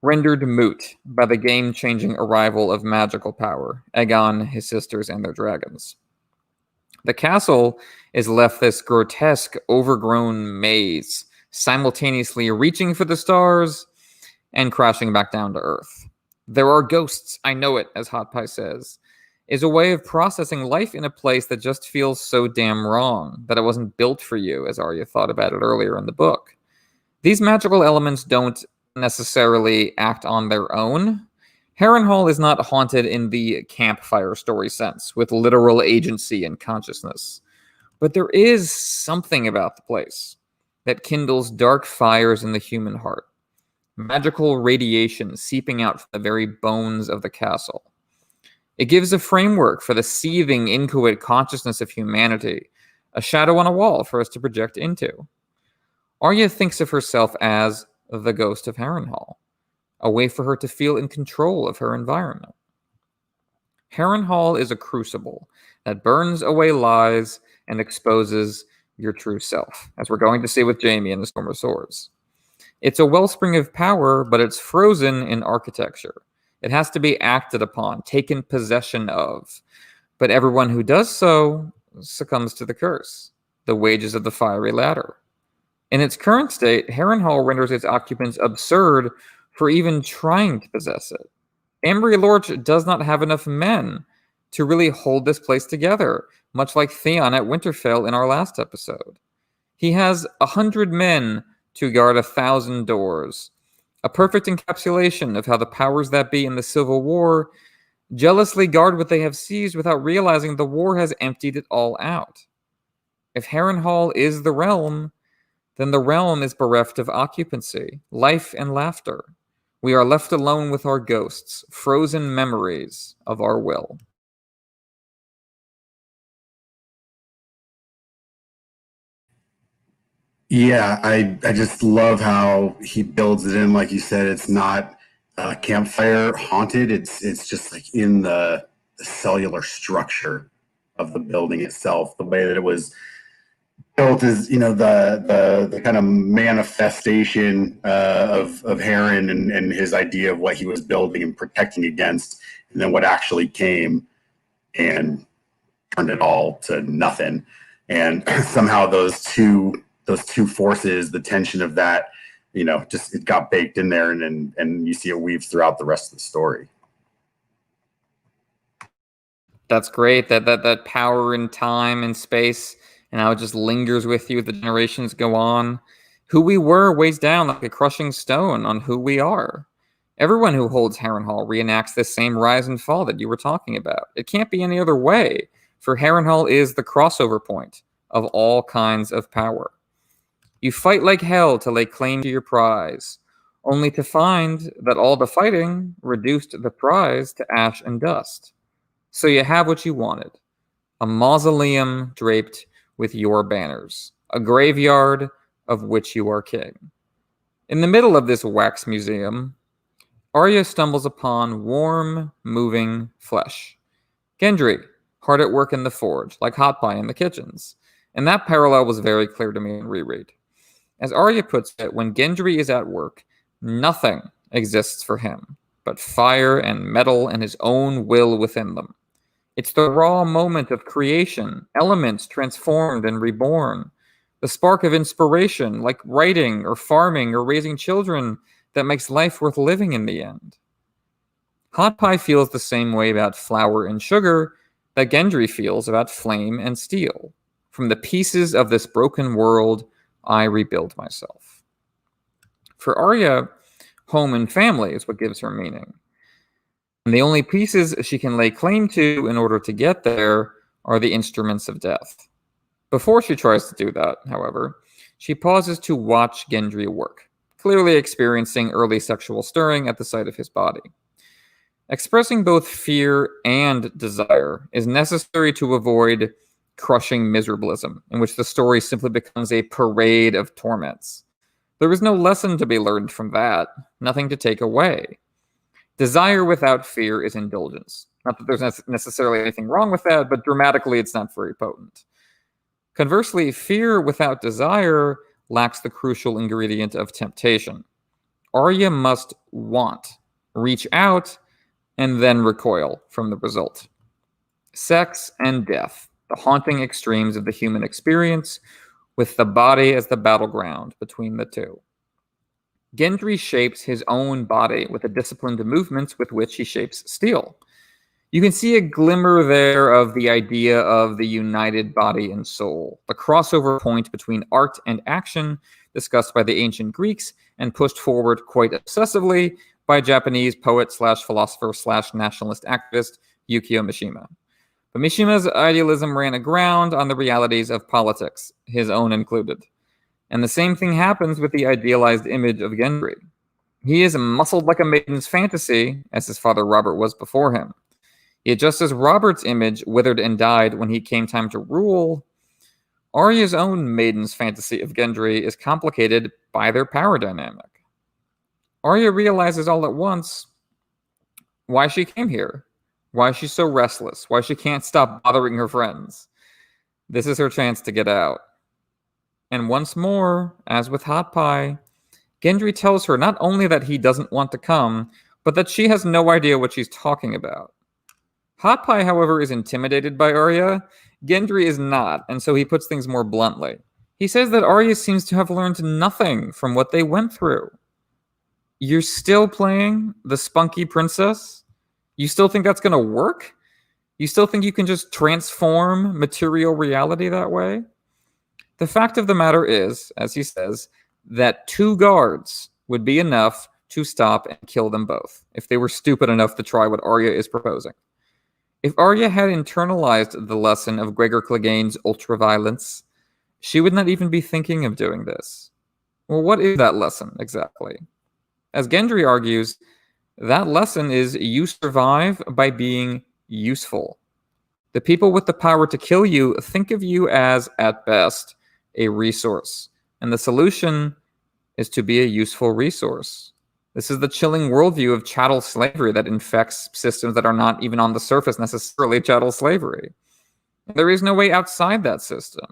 rendered moot by the game-changing arrival of magical power, Aegon, his sisters, and their dragons. The castle is left this grotesque, overgrown maze, simultaneously reaching for the stars and crashing back down to earth. There are ghosts, I know it, as Hot Pie says, is a way of processing life in a place that just feels so damn wrong, that it wasn't built for you, as Arya thought about it earlier in the book. These magical elements don't necessarily act on their own. Harrenhal is not haunted in the campfire story sense, with literal agency and consciousness. But there is something about the place that kindles dark fires in the human heart, magical radiation seeping out from the very bones of the castle. It gives a framework for the seething, inchoate consciousness of humanity, a shadow on a wall for us to project into. Arya thinks of herself as the ghost of Harrenhal, a way for her to feel in control of her environment. Harrenhal is a crucible that burns away lies and exposes your true self, as we're going to see with Jaime in the Storm of Swords. It's a wellspring of power, but it's frozen in architecture. It has to be acted upon, taken possession of. But everyone who does so succumbs to the curse, the wages of the fiery ladder. In its current state, Harrenhal renders its occupants absurd for even trying to possess it. Ambry Lorch does not have enough men to really hold this place together, much like Theon at Winterfell in our last episode. He has 100 men to guard 1,000 doors, a perfect encapsulation of how the powers that be in the Civil War jealously guard what they have seized without realizing the war has emptied it all out. If Harrenhal is the realm, then the realm is bereft of occupancy, life, and laughter. We are left alone with our ghosts, frozen memories of our will. Yeah, I just love how he builds it in. Like you said, it's not campfire haunted. It's just like in the cellular structure of the building itself. The way that it was built is, the kind of manifestation of Heron and his idea of what he was building and protecting against, and then what actually came and turned it all to nothing. And somehow those two forces, the tension of that, just it got baked in there, and you see it weaves throughout the rest of the story. That's great. That power in time and space, and how it just lingers with you. The generations go on. Who we were weighs down like a crushing stone on who we are. Everyone who holds Harrenhal reenacts this same rise and fall that you were talking about. It can't be any other way, for Harrenhal is the crossover point of all kinds of power. You fight like hell to lay claim to your prize, only to find that all the fighting reduced the prize to ash and dust. So you have what you wanted, a mausoleum draped with your banners, a graveyard of which you are king. In the middle of this wax museum, Arya stumbles upon warm, moving flesh. Gendry, hard at work in the forge, like hot pie in the kitchens. And that parallel was very clear to me in reread. As Arya puts it, when Gendry is at work, nothing exists for him but fire and metal and his own will within them. It's the raw moment of creation, elements transformed and reborn, the spark of inspiration, like writing or farming or raising children, that makes life worth living in the end. Hot Pie feels the same way about flour and sugar that Gendry feels about flame and steel. From the pieces of this broken world, I rebuild myself. For Arya, home and family is what gives her meaning. And the only pieces she can lay claim to in order to get there are the instruments of death. Before she tries to do that, however, she pauses to watch Gendry work, clearly experiencing early sexual stirring at the sight of his body. Expressing both fear and desire is necessary to avoid crushing miserablism, in which the story simply becomes a parade of torments. There is no lesson to be learned from that, nothing to take away. Desire without fear is indulgence. Not that there's necessarily anything wrong with that, but dramatically it's not very potent. Conversely, fear without desire lacks the crucial ingredient of temptation. Arya must want, reach out, and then recoil from the result. Sex and death, the haunting extremes of the human experience, with the body as the battleground between the two. Gendry shapes his own body with the disciplined movements with which he shapes steel. You can see a glimmer there of the idea of the united body and soul, the crossover point between art and action discussed by the ancient Greeks and pushed forward quite obsessively by Japanese poet/philosopher/nationalist activist Yukio Mishima. But Mishima's idealism ran aground on the realities of politics, his own included. And the same thing happens with the idealized image of Gendry. He is muscled like a maiden's fantasy, as his father Robert was before him. Yet just as Robert's image withered and died when he came time to rule, Arya's own maiden's fantasy of Gendry is complicated by their power dynamic. Arya realizes all at once why she came here, why she's so restless, why she can't stop bothering her friends. This is her chance to get out. And once more, as with Hot Pie, Gendry tells her not only that he doesn't want to come, but that she has no idea what she's talking about. Hot Pie, however, is intimidated by Arya. Gendry is not, and so he puts things more bluntly. He says that Arya seems to have learned nothing from what they went through. You're still playing the spunky princess? You still think that's going to work? You still think you can just transform material reality that way? The fact of the matter is, as he says, that 2 guards would be enough to stop and kill them both, if they were stupid enough to try what Arya is proposing. If Arya had internalized the lesson of Gregor Clegane's ultraviolence, she would not even be thinking of doing this. Well, what is that lesson exactly? As Gendry argues, that lesson is you survive by being useful. The people with the power to kill you think of you as, at best, a resource. And the solution is to be a useful resource. This is the chilling worldview of chattel slavery that infects systems that are not even on the surface necessarily chattel slavery. There is no way outside that system.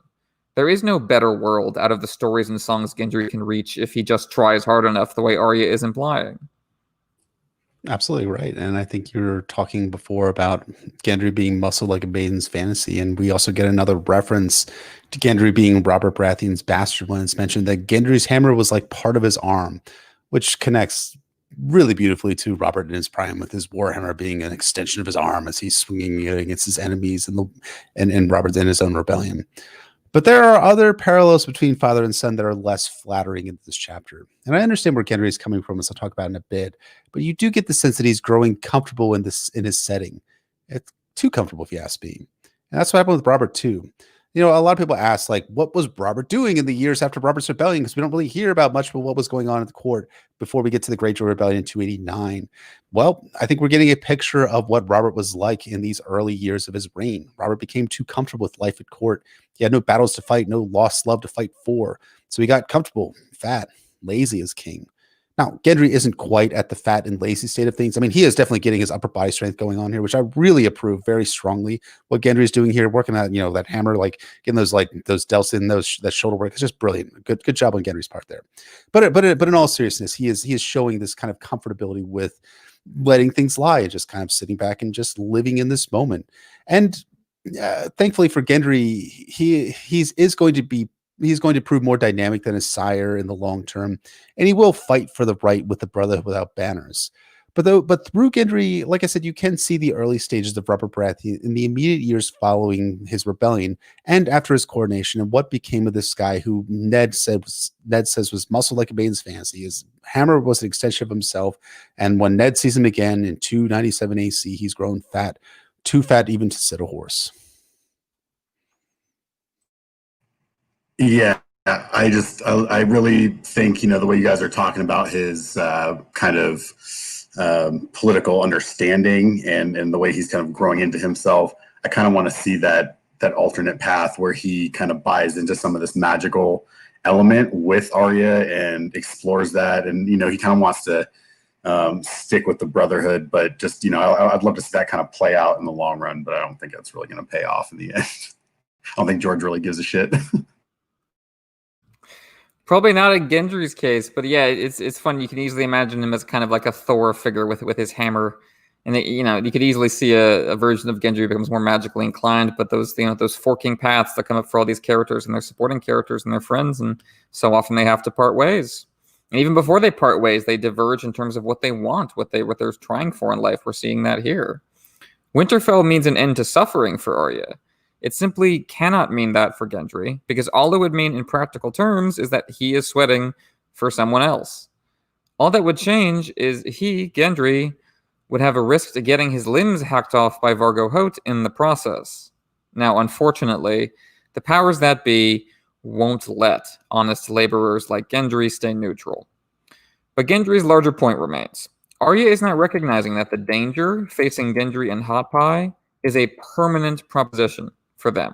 There is no better world out of the stories and songs Gendry can reach if he just tries hard enough, the way Arya is implying. Absolutely right. And I think you were talking before about Gendry being muscled like a maiden's fantasy. And we also get another reference to Gendry being Robert Baratheon's bastard when it's mentioned that Gendry's hammer was like part of his arm, which connects really beautifully to Robert in his prime, with his warhammer being an extension of his arm as he's swinging it against his enemies and Robert's in his own rebellion. But there are other parallels between father and son that are less flattering in this chapter. And I understand where Gendry is coming from, as I'll talk about in a bit, but you do get the sense that he's growing comfortable in his setting. It's too comfortable, if you ask me. And that's what happened with Robert too. You know, a lot of people ask, like, what was Robert doing in the years after Robert's rebellion? Because we don't really hear about much of what was going on at the court before we get to the Greyjoy Rebellion in 289. Well, I think we're getting a picture of what Robert was like in these early years of his reign. Robert became too comfortable with life at court. He had no battles to fight, no lost love to fight for. So he got comfortable, fat, lazy as king. Now, Gendry isn't quite at the fat and lazy state of things. I mean, he is definitely getting his upper body strength going on here, which I really approve very strongly. What Gendry is doing here, working at, that hammer, like getting those delts in, that shoulder work, it's just brilliant. Good job on Gendry's part there. But in all seriousness, he is showing this kind of comfortability with letting things lie and just kind of sitting back and just living in this moment. And thankfully for Gendry, he's going to prove more dynamic than his sire in the long term, and he will fight for the right with the Brotherhood without banners. But through Gendry, like I said, you can see the early stages of Robert Baratheon in the immediate years following his rebellion and after his coronation, and what became of this guy who Ned says was muscled like a maiden's fantasy. His hammer was an extension of himself, and when Ned sees him again in 297 AC, he's grown fat, too fat even to sit a horse. Yeah, I really think, the way you guys are talking about his kind of political understanding and the way he's kind of growing into himself, I kind of want to see that alternate path where he kind of buys into some of this magical element with Arya and explores that. And, he kind of wants to stick with the Brotherhood, but just, I'd love to see that kind of play out in the long run, but I don't think that's really going to pay off in the end. I don't think George really gives a shit. Probably not in Gendry's case, but yeah, it's fun. You can easily imagine him as kind of like a Thor figure with his hammer, and you could easily see a version of Gendry becomes more magically inclined. But those forking paths that come up for all these characters and their supporting characters and their friends, and so often they have to part ways. And even before they part ways, they diverge in terms of what they want, what they're trying for in life. We're seeing that here. Winterfell means an end to suffering for Arya. It simply cannot mean that for Gendry, because all it would mean in practical terms is that he is sweating for someone else. All that would change is he, Gendry, would have a risk to getting his limbs hacked off by Vargo Hoat in the process. Now, unfortunately, the powers that be won't let honest laborers like Gendry stay neutral. But Gendry's larger point remains. Arya is not recognizing that the danger facing Gendry and Hot Pie is a permanent proposition for them.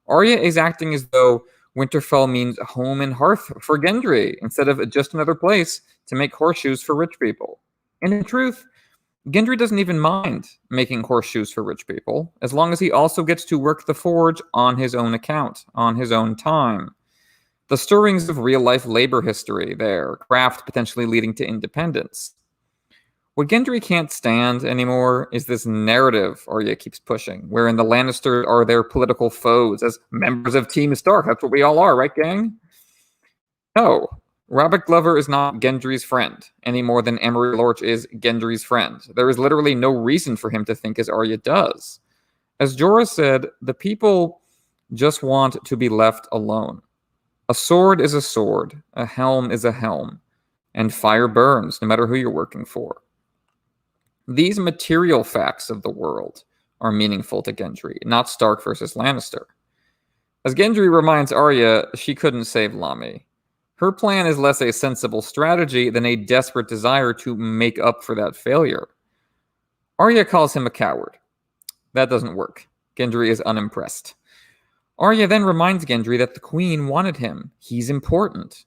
Arya is acting as though Winterfell means home and hearth for Gendry instead of just another place to make horseshoes for rich people. And in truth, Gendry doesn't even mind making horseshoes for rich people, as long as he also gets to work the forge on his own account, on his own time. The stirrings of real-life labor history there, craft potentially leading to independence. What Gendry can't stand anymore is this narrative Arya keeps pushing, wherein the Lannisters are their political foes as members of Team Stark. That's what we all are, right, gang? No. Robert Glover is not Gendry's friend, any more than Emery Lorch is Gendry's friend. There is literally no reason for him to think as Arya does. As Jorah said, the people just want to be left alone. A sword is a sword, a helm is a helm, and fire burns no matter who you're working for. These material facts of the world are meaningful to Gendry, not Stark versus Lannister. As Gendry reminds Arya, she couldn't save Lamy. Her plan is less a sensible strategy than a desperate desire to make up for that failure. Arya calls him a coward. That doesn't work. Gendry is unimpressed. Arya then reminds Gendry that the Queen wanted him. He's important.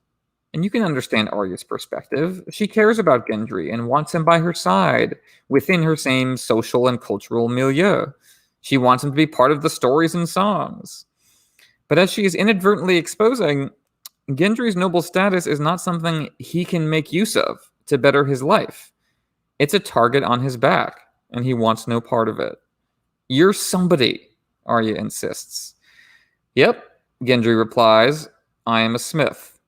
And you can understand Arya's perspective. She cares about Gendry and wants him by her side, within her same social and cultural milieu. She wants him to be part of the stories and songs. But as she is inadvertently exposing, Gendry's noble status is not something he can make use of to better his life. It's a target on his back, and he wants no part of it. You're somebody, Arya insists. Yep, Gendry replies, I am a smith,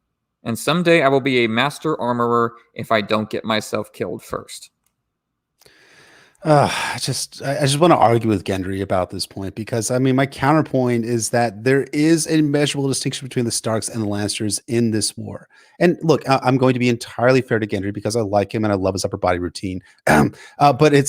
and someday I will be a master armorer if I don't get myself killed first. I just want to argue with Gendry about this point because, I mean, my counterpoint is that there is a measurable distinction between the Starks and the Lannisters in this war. And look, I'm going to be entirely fair to Gendry because I like him and I love his upper body routine. But I think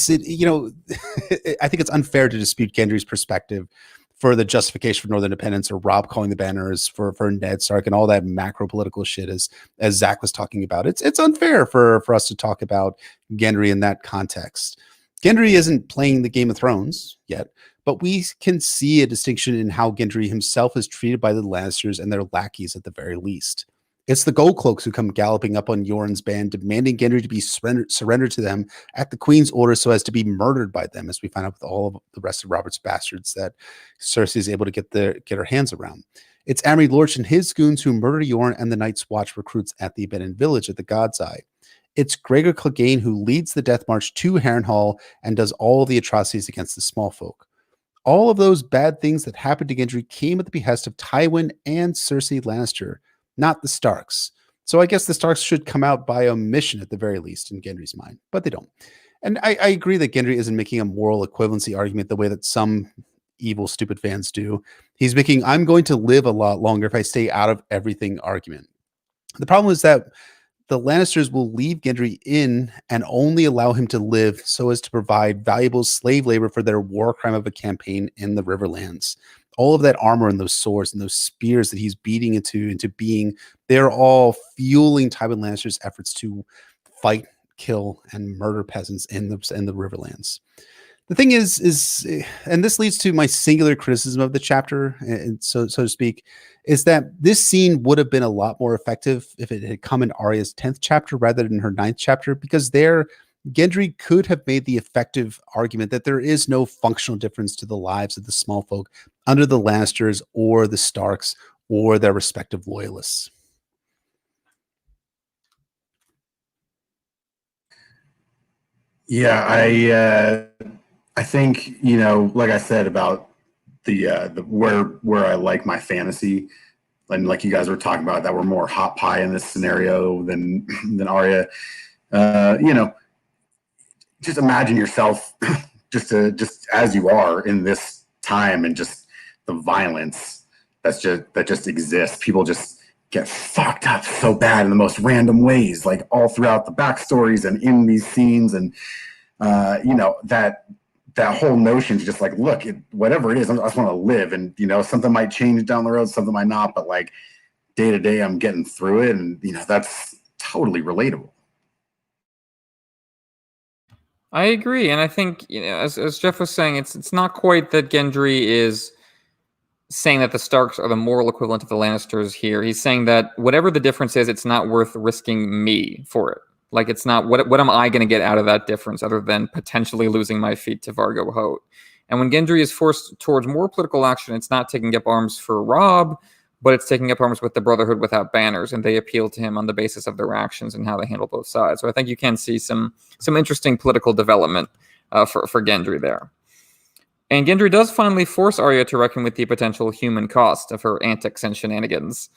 it's unfair to dispute Gendry's perspective for the justification for Northern independence or Robb calling the banners for Ned Stark and all that macro political shit as Zach was talking about. It's unfair for us to talk about Gendry in that context. Gendry isn't playing the Game of Thrones yet, but we can see a distinction in how Gendry himself is treated by the Lannisters and their lackeys at the very least. It's the Gold Cloaks who come galloping up on Yoren's band, demanding Gendry to be surrendered to them at the Queen's order so as to be murdered by them, as we find out with all of the rest of Robert's bastards that Cersei is able to get her hands around. It's Amory Lorch and his goons who murder Yoren and the Night's Watch recruits at the abandoned village at the God's Eye. It's Gregor Clegane who leads the death march to Harrenhal and does all the atrocities against the small folk. All of those bad things that happened to Gendry came at the behest of Tywin and Cersei Lannister, not the Starks. So I guess the Starks should come out by omission at the very least in Gendry's mind, but they don't. And I agree that Gendry isn't making a moral equivalency argument the way that some evil, stupid fans do. He's making, I'm going to live a lot longer if I stay out of everything argument. The problem is that the Lannisters will leave Gendry in and only allow him to live so as to provide valuable slave labor for their war crime of a campaign in the Riverlands. All of that armor and those swords and those spears that he's beating into being, they're all fueling Tywin Lannister's efforts to fight, kill, and murder peasants in the Riverlands. The thing is, and this leads to my singular criticism of the chapter, and so to speak, is that this scene would have been a lot more effective if it had come in Arya's 10th chapter rather than her 9th chapter, because there, Gendry could have made the effective argument that there is no functional difference to the lives of the small folk under the Lannisters or the Starks or their respective loyalists. Yeah, I think, like I said about the where I like my fantasy, and like you guys were talking about, that we're more hot pie in this scenario than Arya. Just imagine yourself just as you are in this time and just the violence that just exists. People just get fucked up so bad in the most random ways, like all throughout the backstories and in these scenes. And, that whole notion to just like, look, whatever it is, I just want to live. And, something might change down the road, something might not, but like day to day, I'm getting through it. And, that's totally relatable. I agree. And I think, as Jeff was saying, it's not quite that Gendry is saying that the Starks are the moral equivalent of the Lannisters here. He's saying that whatever the difference is, it's not worth risking me for it. Like, it's not, what am I going to get out of that difference other than potentially losing my feet to Vargo Hoat? And when Gendry is forced towards more political action, it's not taking up arms for Robb, but it's taking up arms with the Brotherhood without banners, and they appeal to him on the basis of their actions and how they handle both sides. So I think you can see some interesting political development for Gendry there. And Gendry does finally force Arya to reckon with the potential human cost of her antics and shenanigans,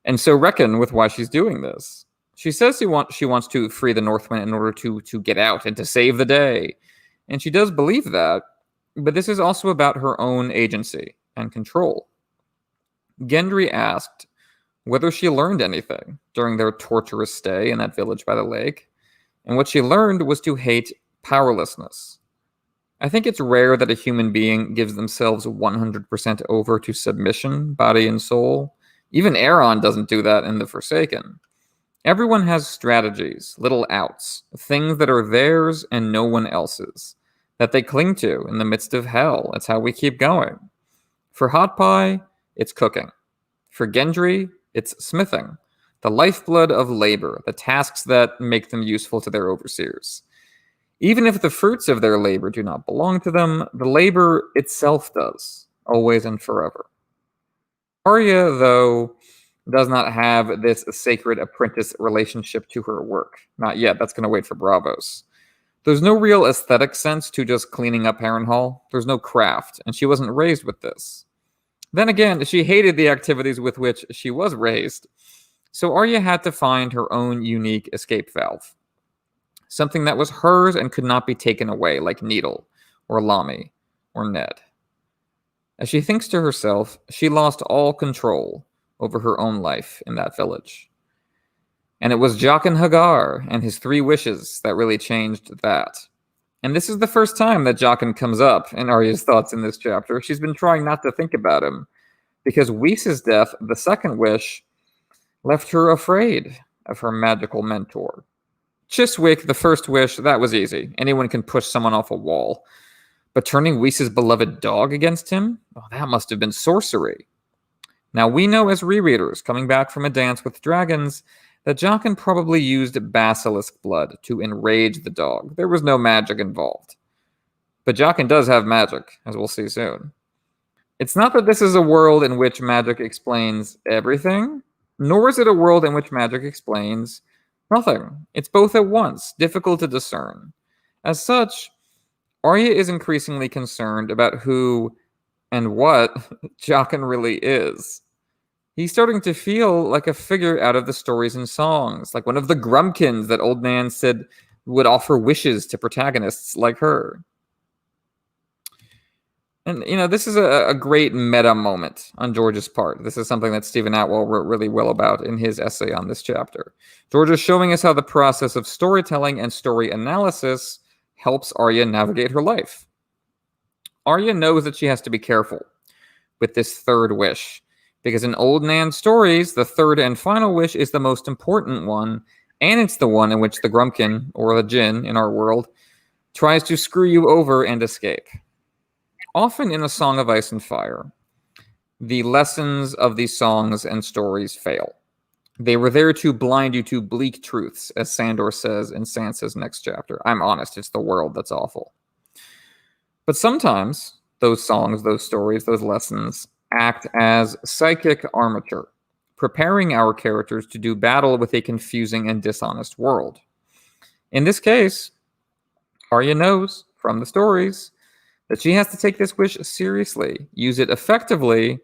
and so reckon with why she's doing this. She says she wants to free the Northmen in order to get out and to save the day. And she does believe that, but this is also about her own agency and control. Gendry asked whether she learned anything during their torturous stay in that village by the lake, and what she learned was to hate powerlessness. I think it's rare that a human being gives themselves 100% over to submission, body and soul. Even Aeron doesn't do that in The Forsaken. Everyone has strategies, little outs, things that are theirs and no one else's, that they cling to in the midst of hell. It's how we keep going. For Hot Pie, it's cooking. For Gendry, it's smithing, the lifeblood of labor, the tasks that make them useful to their overseers. Even if the fruits of their labor do not belong to them, the labor itself does, always and forever. Arya, though, does not have this sacred apprentice relationship to her work. Not yet. That's going to wait for Braavos. There's no real aesthetic sense to just cleaning up Harrenhal. There's no craft, and she wasn't raised with this. Then again, she hated the activities with which she was raised. So Arya had to find her own unique escape valve. Something that was hers and could not be taken away, like Needle, or Lami, or Ned. As she thinks to herself, she lost all control over her own life in that village. And it was Jaqen H'ghar and his 3 wishes that really changed that. And this is the first time that Jaqen comes up in Arya's thoughts in this chapter. She's been trying not to think about him, because Whisa's death, the second wish, left her afraid of her magical mentor. Chiswick, the first wish, that was easy. Anyone can push someone off a wall. But turning Whisa's beloved dog against him? Oh, that must have been sorcery. Now, we know as rereaders, coming back from a dance with dragons, that Jaqen probably used basilisk blood to enrage the dog. There was no magic involved. But Jaqen does have magic, as we'll see soon. It's not that this is a world in which magic explains everything, nor is it a world in which magic explains nothing. It's both at once, difficult to discern. As such, Arya is increasingly concerned about who and what Jaqen really is. He's starting to feel like a figure out of the stories and songs, like one of the Grumpkins that Old Nan said would offer wishes to protagonists like her. And, this is a great meta moment on George's part. This is something that Stephen Atwell wrote really well about in his essay on this chapter. George is showing us how the process of storytelling and story analysis helps Arya navigate her life. Arya knows that she has to be careful with this third wish, because in Old Nan stories, the third and final wish is the most important one, and it's the one in which the Grumpkin, or the Djinn in our world, tries to screw you over and escape. Often in A Song of Ice and Fire, the lessons of these songs and stories fail. They were there to blind you to bleak truths, as Sandor says in Sansa's next chapter. I'm honest, it's the world that's awful. But sometimes those songs, those stories, those lessons act as psychic armature, preparing our characters to do battle with a confusing and dishonest world. In this case, Arya knows from the stories that she has to take this wish seriously, use it effectively,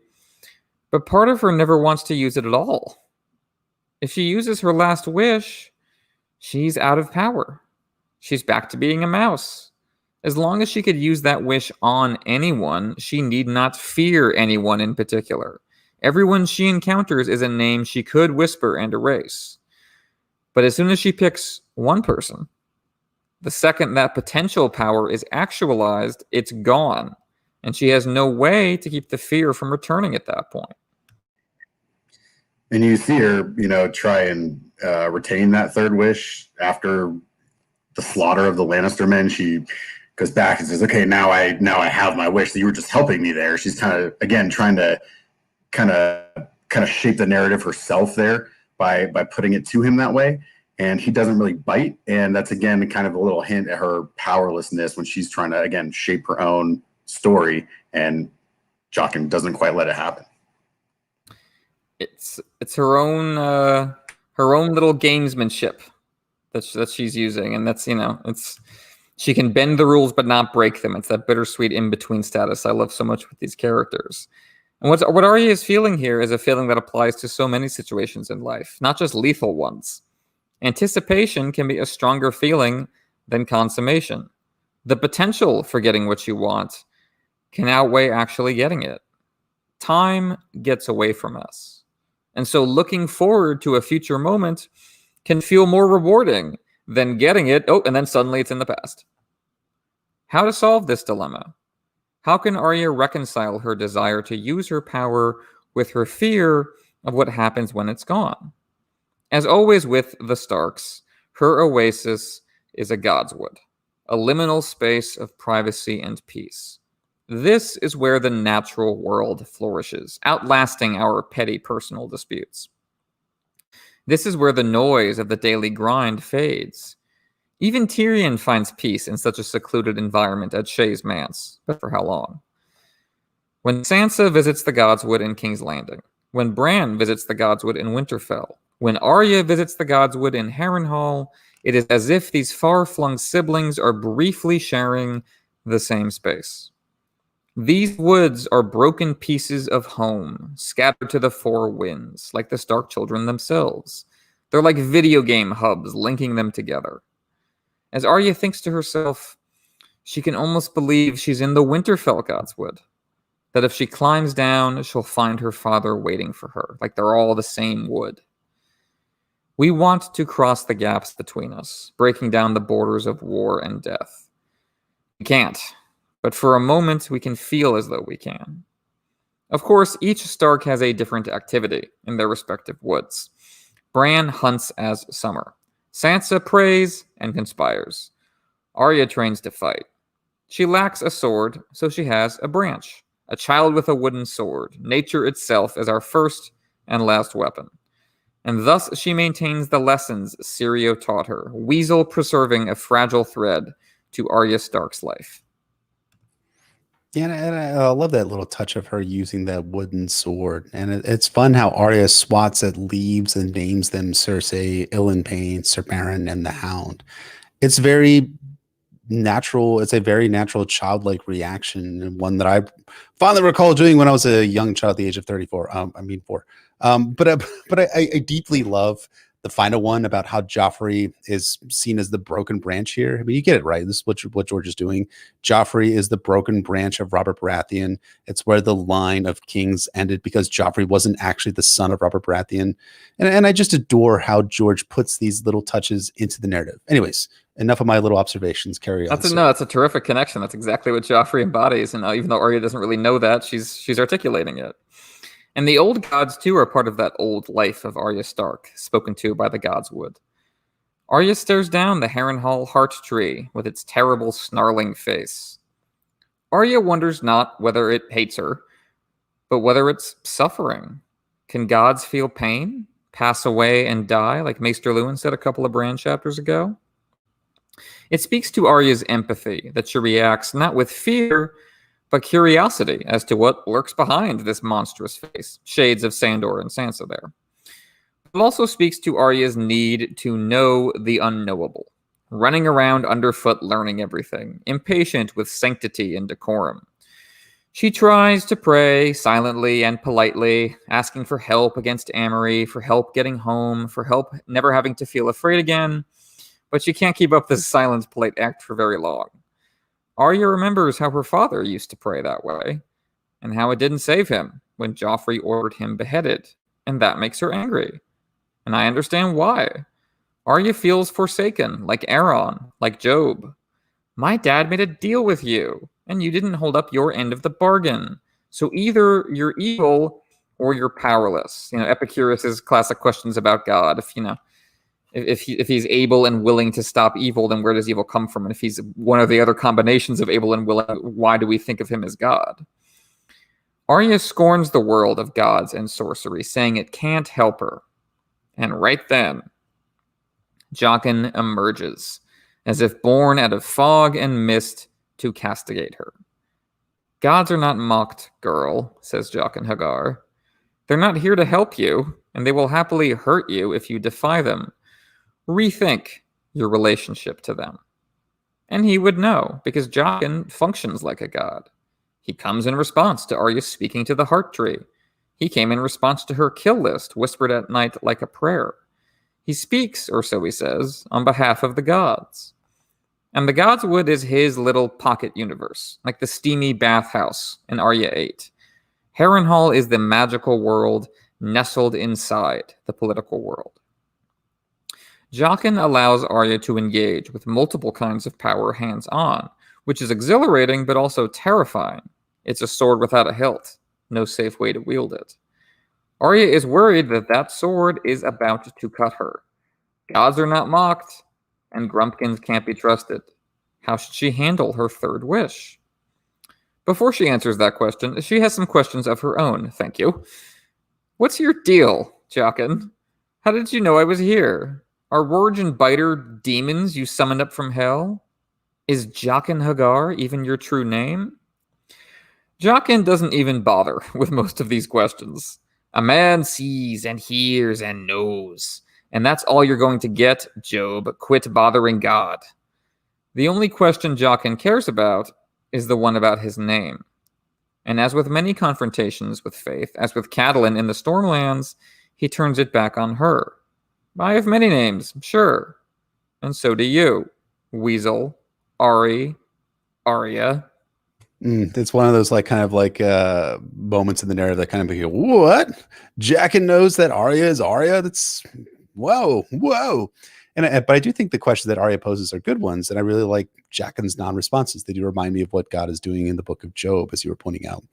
but part of her never wants to use it at all. If she uses her last wish, she's out of power. She's back to being a mouse. As long as she could use that wish on anyone, she need not fear anyone in particular. Everyone she encounters is a name she could whisper and erase. But as soon as she picks one person, the second that potential power is actualized, it's gone. And she has no way to keep the fear from returning at that point. And you see her, try and retain that third wish after the slaughter of the Lannister men. She goes back and says, "Okay, now I have my wish. So you were just helping me there." She's kind of again trying to kind of shape the narrative herself there by putting it to him that way. And he doesn't really bite. And that's again kind of a little hint at her powerlessness when she's trying to again shape her own story, and Jaqen doesn't quite let it happen. It's her own little gamesmanship that she's using, and that's it's she can bend the rules but not break them. It's that bittersweet in between status I love so much with these characters. And what Arya is feeling here is a feeling that applies to so many situations in life, not just lethal ones. Anticipation can be a stronger feeling than consummation. The potential for getting what you want can outweigh actually getting it. Time gets away from us. And so looking forward to a future moment can feel more rewarding than getting it, and then suddenly it's in the past. How to solve this dilemma? How can Arya reconcile her desire to use her power with her fear of what happens when it's gone? As always with the Starks, her oasis is a godswood, a liminal space of privacy and peace. This is where the natural world flourishes, outlasting our petty personal disputes. This is where the noise of the daily grind fades. Even Tyrion finds peace in such a secluded environment at Shae's Manse, but for how long? When Sansa visits the Godswood in King's Landing, when Bran visits the Godswood in Winterfell, when Arya visits the Godswood in Harrenhal, it is as if these far-flung siblings are briefly sharing the same space. These woods are broken pieces of home, scattered to the four winds, like the Stark children themselves. They're like video game hubs linking them together. As Arya thinks to herself, she can almost believe she's in the Winterfell Godswood. That if she climbs down, she'll find her father waiting for her, like they're all the same wood. We want to cross the gaps between us, breaking down the borders of war and death. We can't. But for a moment, we can feel as though we can. Of course, each Stark has a different activity in their respective woods. Bran hunts as Summer. Sansa prays and conspires. Arya trains to fight. She lacks a sword, so she has a branch. A child with a wooden sword, nature itself as our first and last weapon. And thus she maintains the lessons Syrio taught her, Weasel preserving a fragile thread to Arya Stark's life. Yeah, and I love that little touch of her using that wooden sword. And it's fun how Arya swats at leaves and names them Cersei, Ilynpaine, Sir Baron, and the Hound. It's very natural. It's a very natural childlike reaction, and one that I fondly recall doing when I was a young child at the age of 34. But I deeply love the final one about how Joffrey is seen as the broken branch here. I mean, you get it right. This is what George is doing. Joffrey is the broken branch of Robert Baratheon. It's where the line of kings ended because Joffrey wasn't actually the son of Robert Baratheon. And I just adore how George puts these little touches into the narrative. Anyways, enough of my little observations. Carry on. That's a terrific connection. That's exactly what Joffrey embodies. And even though Arya doesn't really know that, she's articulating it. And the old gods, too, are part of that old life of Arya Stark, spoken to by the Godswood. Arya stares down the Harrenhal heart tree with its terrible, snarling face. Arya wonders not whether it hates her, but whether it's suffering. Can gods feel pain, pass away, and die, like Maester Luwin said a couple of Bran chapters ago? It speaks to Arya's empathy, that she reacts not with fear, but curiosity as to what lurks behind this monstrous face, shades of Sandor and Sansa there. It also speaks to Arya's need to know the unknowable, running around underfoot learning everything, impatient with sanctity and decorum. She tries to pray silently and politely, asking for help against Amory, for help getting home, for help never having to feel afraid again, but she can't keep up this silent, polite act for very long. Arya remembers how her father used to pray that way, and how it didn't save him, when Joffrey ordered him beheaded, and that makes her angry. And I understand why. Arya feels forsaken, like Aaron, like Job. My dad made a deal with you, and you didn't hold up your end of the bargain. So either you're evil or you're powerless. Epicurus's classic questions about God. If he's able and willing to stop evil, then where does evil come from? And if he's one of the other combinations of able and willing, why do we think of him as God? Arya scorns the world of gods and sorcery, saying it can't help her. And right then, Jaqen emerges, as if born out of fog and mist to castigate her. Gods are not mocked, girl, says Jaqen H'ghar. They're not here to help you, and they will happily hurt you if you defy them. Rethink your relationship to them. And he would know, because Jaqen functions like a god. He comes in response to Arya speaking to the heart tree. He came in response to her kill list, whispered at night like a prayer. He speaks, or so he says, on behalf of the gods. And the Godswood is his little pocket universe, like the steamy bathhouse in Arya VIII. Harrenhal is the magical world nestled inside the political world. Jaqen allows Arya to engage with multiple kinds of power hands-on, which is exhilarating but also terrifying. It's a sword without a hilt, no safe way to wield it. Arya is worried that that sword is about to cut her. Gods are not mocked, and Grumpkins can't be trusted. How should she handle her third wish? Before she answers that question, she has some questions of her own, thank you. What's your deal, Jaqen? How did you know I was here? Are Rorge and Biter demons you summoned up from hell? Is Jaqen H'ghar even your true name? Jaqen doesn't even bother with most of these questions. A man sees and hears and knows. And that's all you're going to get, Job. Quit bothering God. The only question Jaqen cares about is the one about his name. And as with many confrontations with faith, as with Catelyn in the Stormlands, he turns it back on her. I have many names, sure. And so do you. Weasel, Ari, Arya. It's one of those moments in the narrative that kind of make you, what? Jaqen knows that Arya is Arya? That's whoa. But I do think the questions that Arya poses are good ones, and I really like Jaqen's non-responses. They do remind me of what God is doing in the book of Job, as you were pointing out.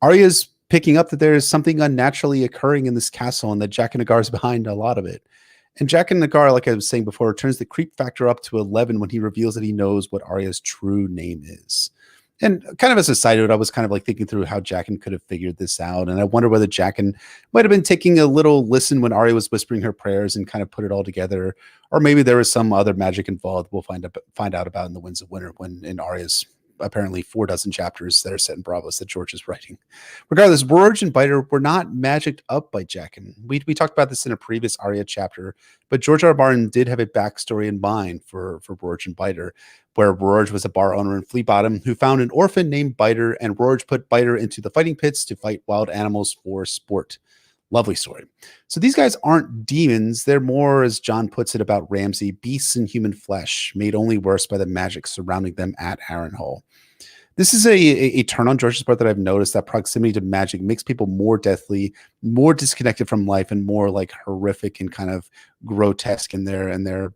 Arya's picking up that there is something unnaturally occurring in this castle, and that Jaqen H'ghar is behind a lot of it. And Jaqen H'ghar, like I was saying before, turns the creep factor up to 11 when he reveals that he knows what Arya's true name is. And kind of as a side note, I was kind of thinking through how Jaqen could have figured this out. And I wonder whether Jaqen might have been taking a little listen when Arya was whispering her prayers and kind of put it all together. Or maybe there was some other magic involved we'll find out about in the Winds of Winter, when in Arya's apparently 4 dozen chapters that are set in Bravos that George is writing. Regardless, Rorge and Biter were not magicked up by Jaqen. We talked about this in a previous Arya chapter, but George R. R. Martin did have a backstory in mind for Rorge and Biter, where Rorge was a bar owner in Flea Bottom who found an orphan named Biter, and Rorge put Biter into the fighting pits to fight wild animals for sport. Lovely story. So these guys aren't demons. They're more, as John puts it about Ramsay, beasts in human flesh, made only worse by the magic surrounding them at Harrenhal. This is a turn on George's part that I've noticed, that proximity to magic makes people more deathly, more disconnected from life, and more horrific and kind of grotesque in their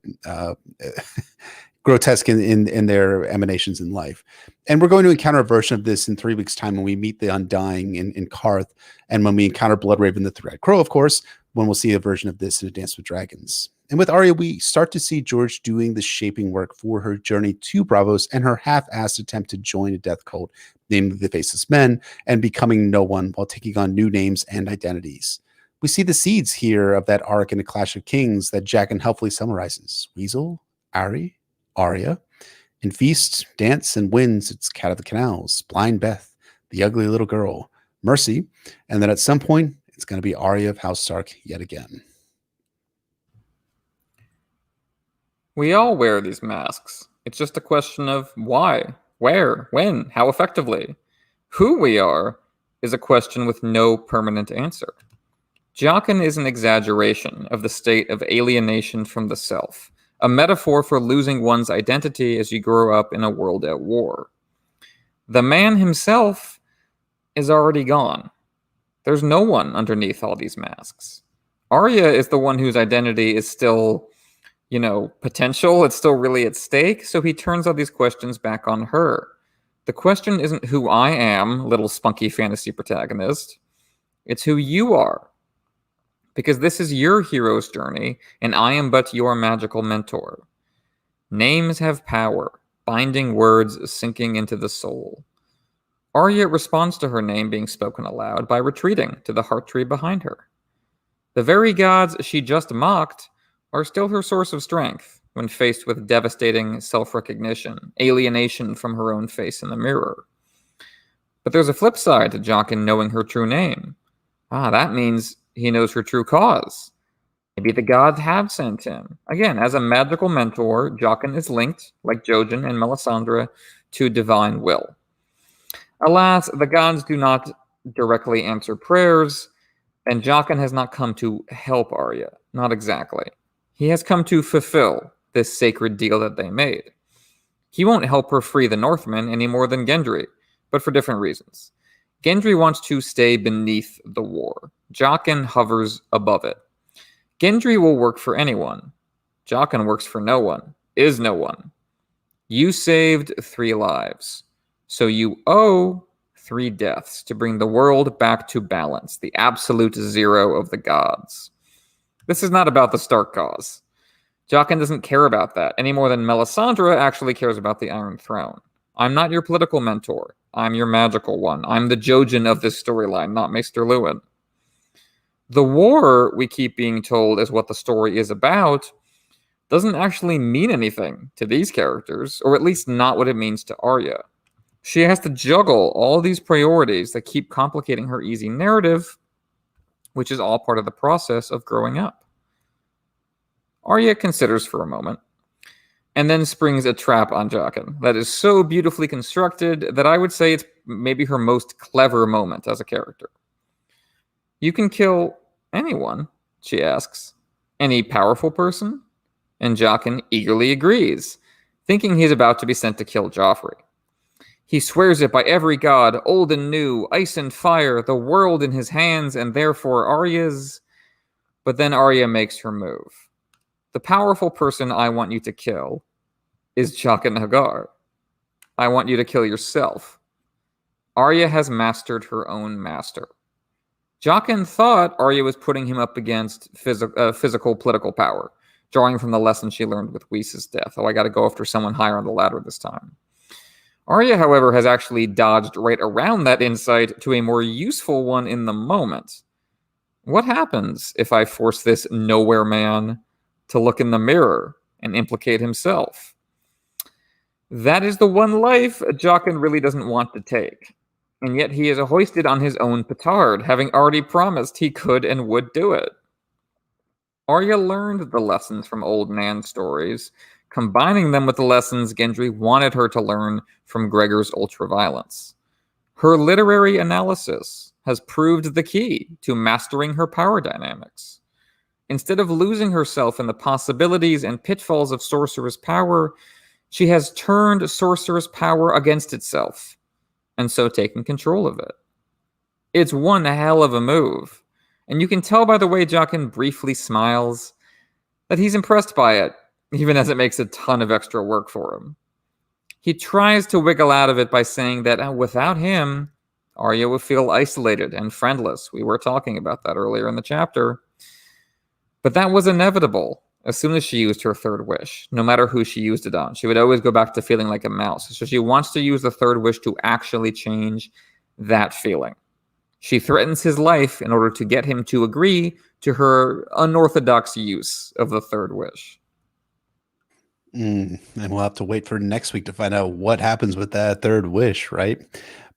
grotesque in their emanations in life. And we're going to encounter a version of this in 3 weeks' time when we meet the Undying in Karth, and when we encounter Bloodraven the Three-Eyed Crow, of course, when we'll see a version of this in A Dance with Dragons. And with Arya, we start to see George doing the shaping work for her journey to Bravos and her half-assed attempt to join a death cult named the Faceless Men and becoming no one while taking on new names and identities. We see the seeds here of that arc in A Clash of Kings that Jaqen helpfully summarizes. Weasel, Ari, Arya. In Feast, Dance, and Winds, it's Cat of the Canals, Blind Beth, the ugly little girl, Mercy, and then at some point, it's going to be Arya of House Stark yet again. We all wear these masks. It's just a question of why, where, when, how effectively. Who we are is a question with no permanent answer. Jaqen is an exaggeration of the state of alienation from the self, a metaphor for losing one's identity as you grow up in a world at war. The man himself is already gone. There's no one underneath all these masks. Arya is the one whose identity is still, potential. It's still really at stake. So he turns all these questions back on her. The question isn't who I am, little spunky fantasy protagonist. It's who you are. Because this is your hero's journey, and I am but your magical mentor. Names have power, binding words sinking into the soul. Arya responds to her name being spoken aloud by retreating to the heart tree behind her. The very gods she just mocked are still her source of strength when faced with devastating self-recognition, alienation from her own face in the mirror. But there's a flip side to Jaqen knowing her true name. That means he knows her true cause. Maybe the gods have sent him. Again, as a magical mentor, Jaqen is linked, like Jojen and Melisandre, to divine will. Alas, the gods do not directly answer prayers, and Jaqen has not come to help Arya. Not exactly. He has come to fulfill this sacred deal that they made. He won't help her free the Northmen any more than Gendry, but for different reasons. Gendry wants to stay beneath the war. Jaqen hovers above it. Gendry will work for anyone. Jaqen works for no one, is no one. You saved 3 lives, so you owe 3 deaths to bring the world back to balance, the absolute zero of the gods. This is not about the Stark cause. Jaqen doesn't care about that any more than Melisandre actually cares about the Iron Throne. I'm not your political mentor. I'm your magical one. I'm the Jojen of this storyline, not Maester Luwin. The war, we keep being told, is what the story is about, doesn't actually mean anything to these characters, or at least not what it means to Arya. She has to juggle all these priorities that keep complicating her easy narrative, which is all part of the process of growing up. Arya considers for a moment, and then springs a trap on Jaqen that is so beautifully constructed that I would say it's maybe her most clever moment as a character. You can kill anyone, she asks. Any powerful person? And Jaqen eagerly agrees, thinking he's about to be sent to kill Joffrey. He swears it by every god, old and new, ice and fire, the world in his hands, and therefore Arya's. But then Arya makes her move. The powerful person I want you to kill is Jaqen H'ghar. I want you to kill yourself. Arya has mastered her own master. Jaqen thought Arya was putting him up against physical political power, drawing from the lesson she learned with Whisa's death. I got to go after someone higher on the ladder this time. Arya, however, has actually dodged right around that insight to a more useful one in the moment. What happens if I force this nowhere man to look in the mirror and implicate himself? That is the one life Jaqen really doesn't want to take. And yet he is hoisted on his own petard, having already promised he could and would do it. Arya learned the lessons from old Nan stories, combining them with the lessons Gendry wanted her to learn from Gregor's ultraviolence. Her literary analysis has proved the key to mastering her power dynamics. Instead of losing herself in the possibilities and pitfalls of sorcerer's power, she has turned sorcerer's power against itself, and so taken control of it. It's one hell of a move, and you can tell by the way Jaqen briefly smiles that he's impressed by it, even as it makes a ton of extra work for him. He tries to wiggle out of it by saying that without him, Arya would feel isolated and friendless. We were talking about that earlier in the chapter. But that was inevitable as soon as she used her third wish, no matter who she used it on. She would always go back to feeling like a mouse. So she wants to use the third wish to actually change that feeling. She threatens his life in order to get him to agree to her unorthodox use of the third wish. And we'll have to wait for next week to find out what happens with that third wish, right?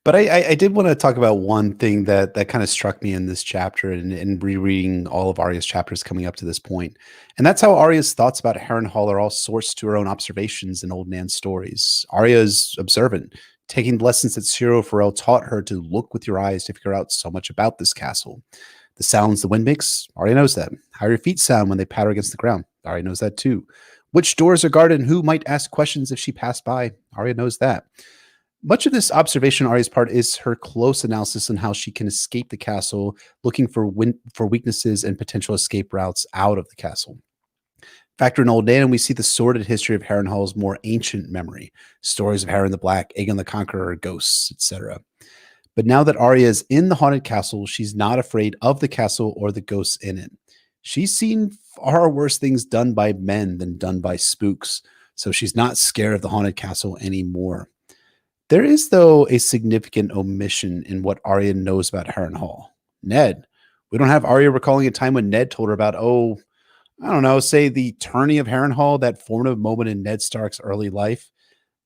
But I did want to talk about one thing that kind of struck me in this chapter and rereading all of Arya's chapters coming up to this point. And that's how Arya's thoughts about Harrenhal are all sourced to her own observations in Old Nan's stories. Arya is observant, taking the lessons that Ciro Farrell taught her to look with your eyes to figure out so much about this castle. The sounds the wind makes, Arya knows that. How your feet sound when they patter against the ground, Arya knows that too. Which doors are guarded and who might ask questions if she passed by, Arya knows that. Much of this observation on Arya's part is her close analysis on how she can escape the castle, looking for weaknesses and potential escape routes out of the castle. Factor in Old Nan, and we see the sordid history of Harrenhal's more ancient memory, stories of Harren the Black, Aegon the Conqueror, ghosts, etc. But now that Arya is in the haunted castle, she's not afraid of the castle or the ghosts in it. She's seen far worse things done by men than done by spooks, so she's not scared of the haunted castle anymore. There is, though, a significant omission in what Arya knows about Harrenhal. Ned. We don't have Arya recalling a time when Ned told her about, I don't know, say the tourney of Harrenhal, that formative moment in Ned Stark's early life.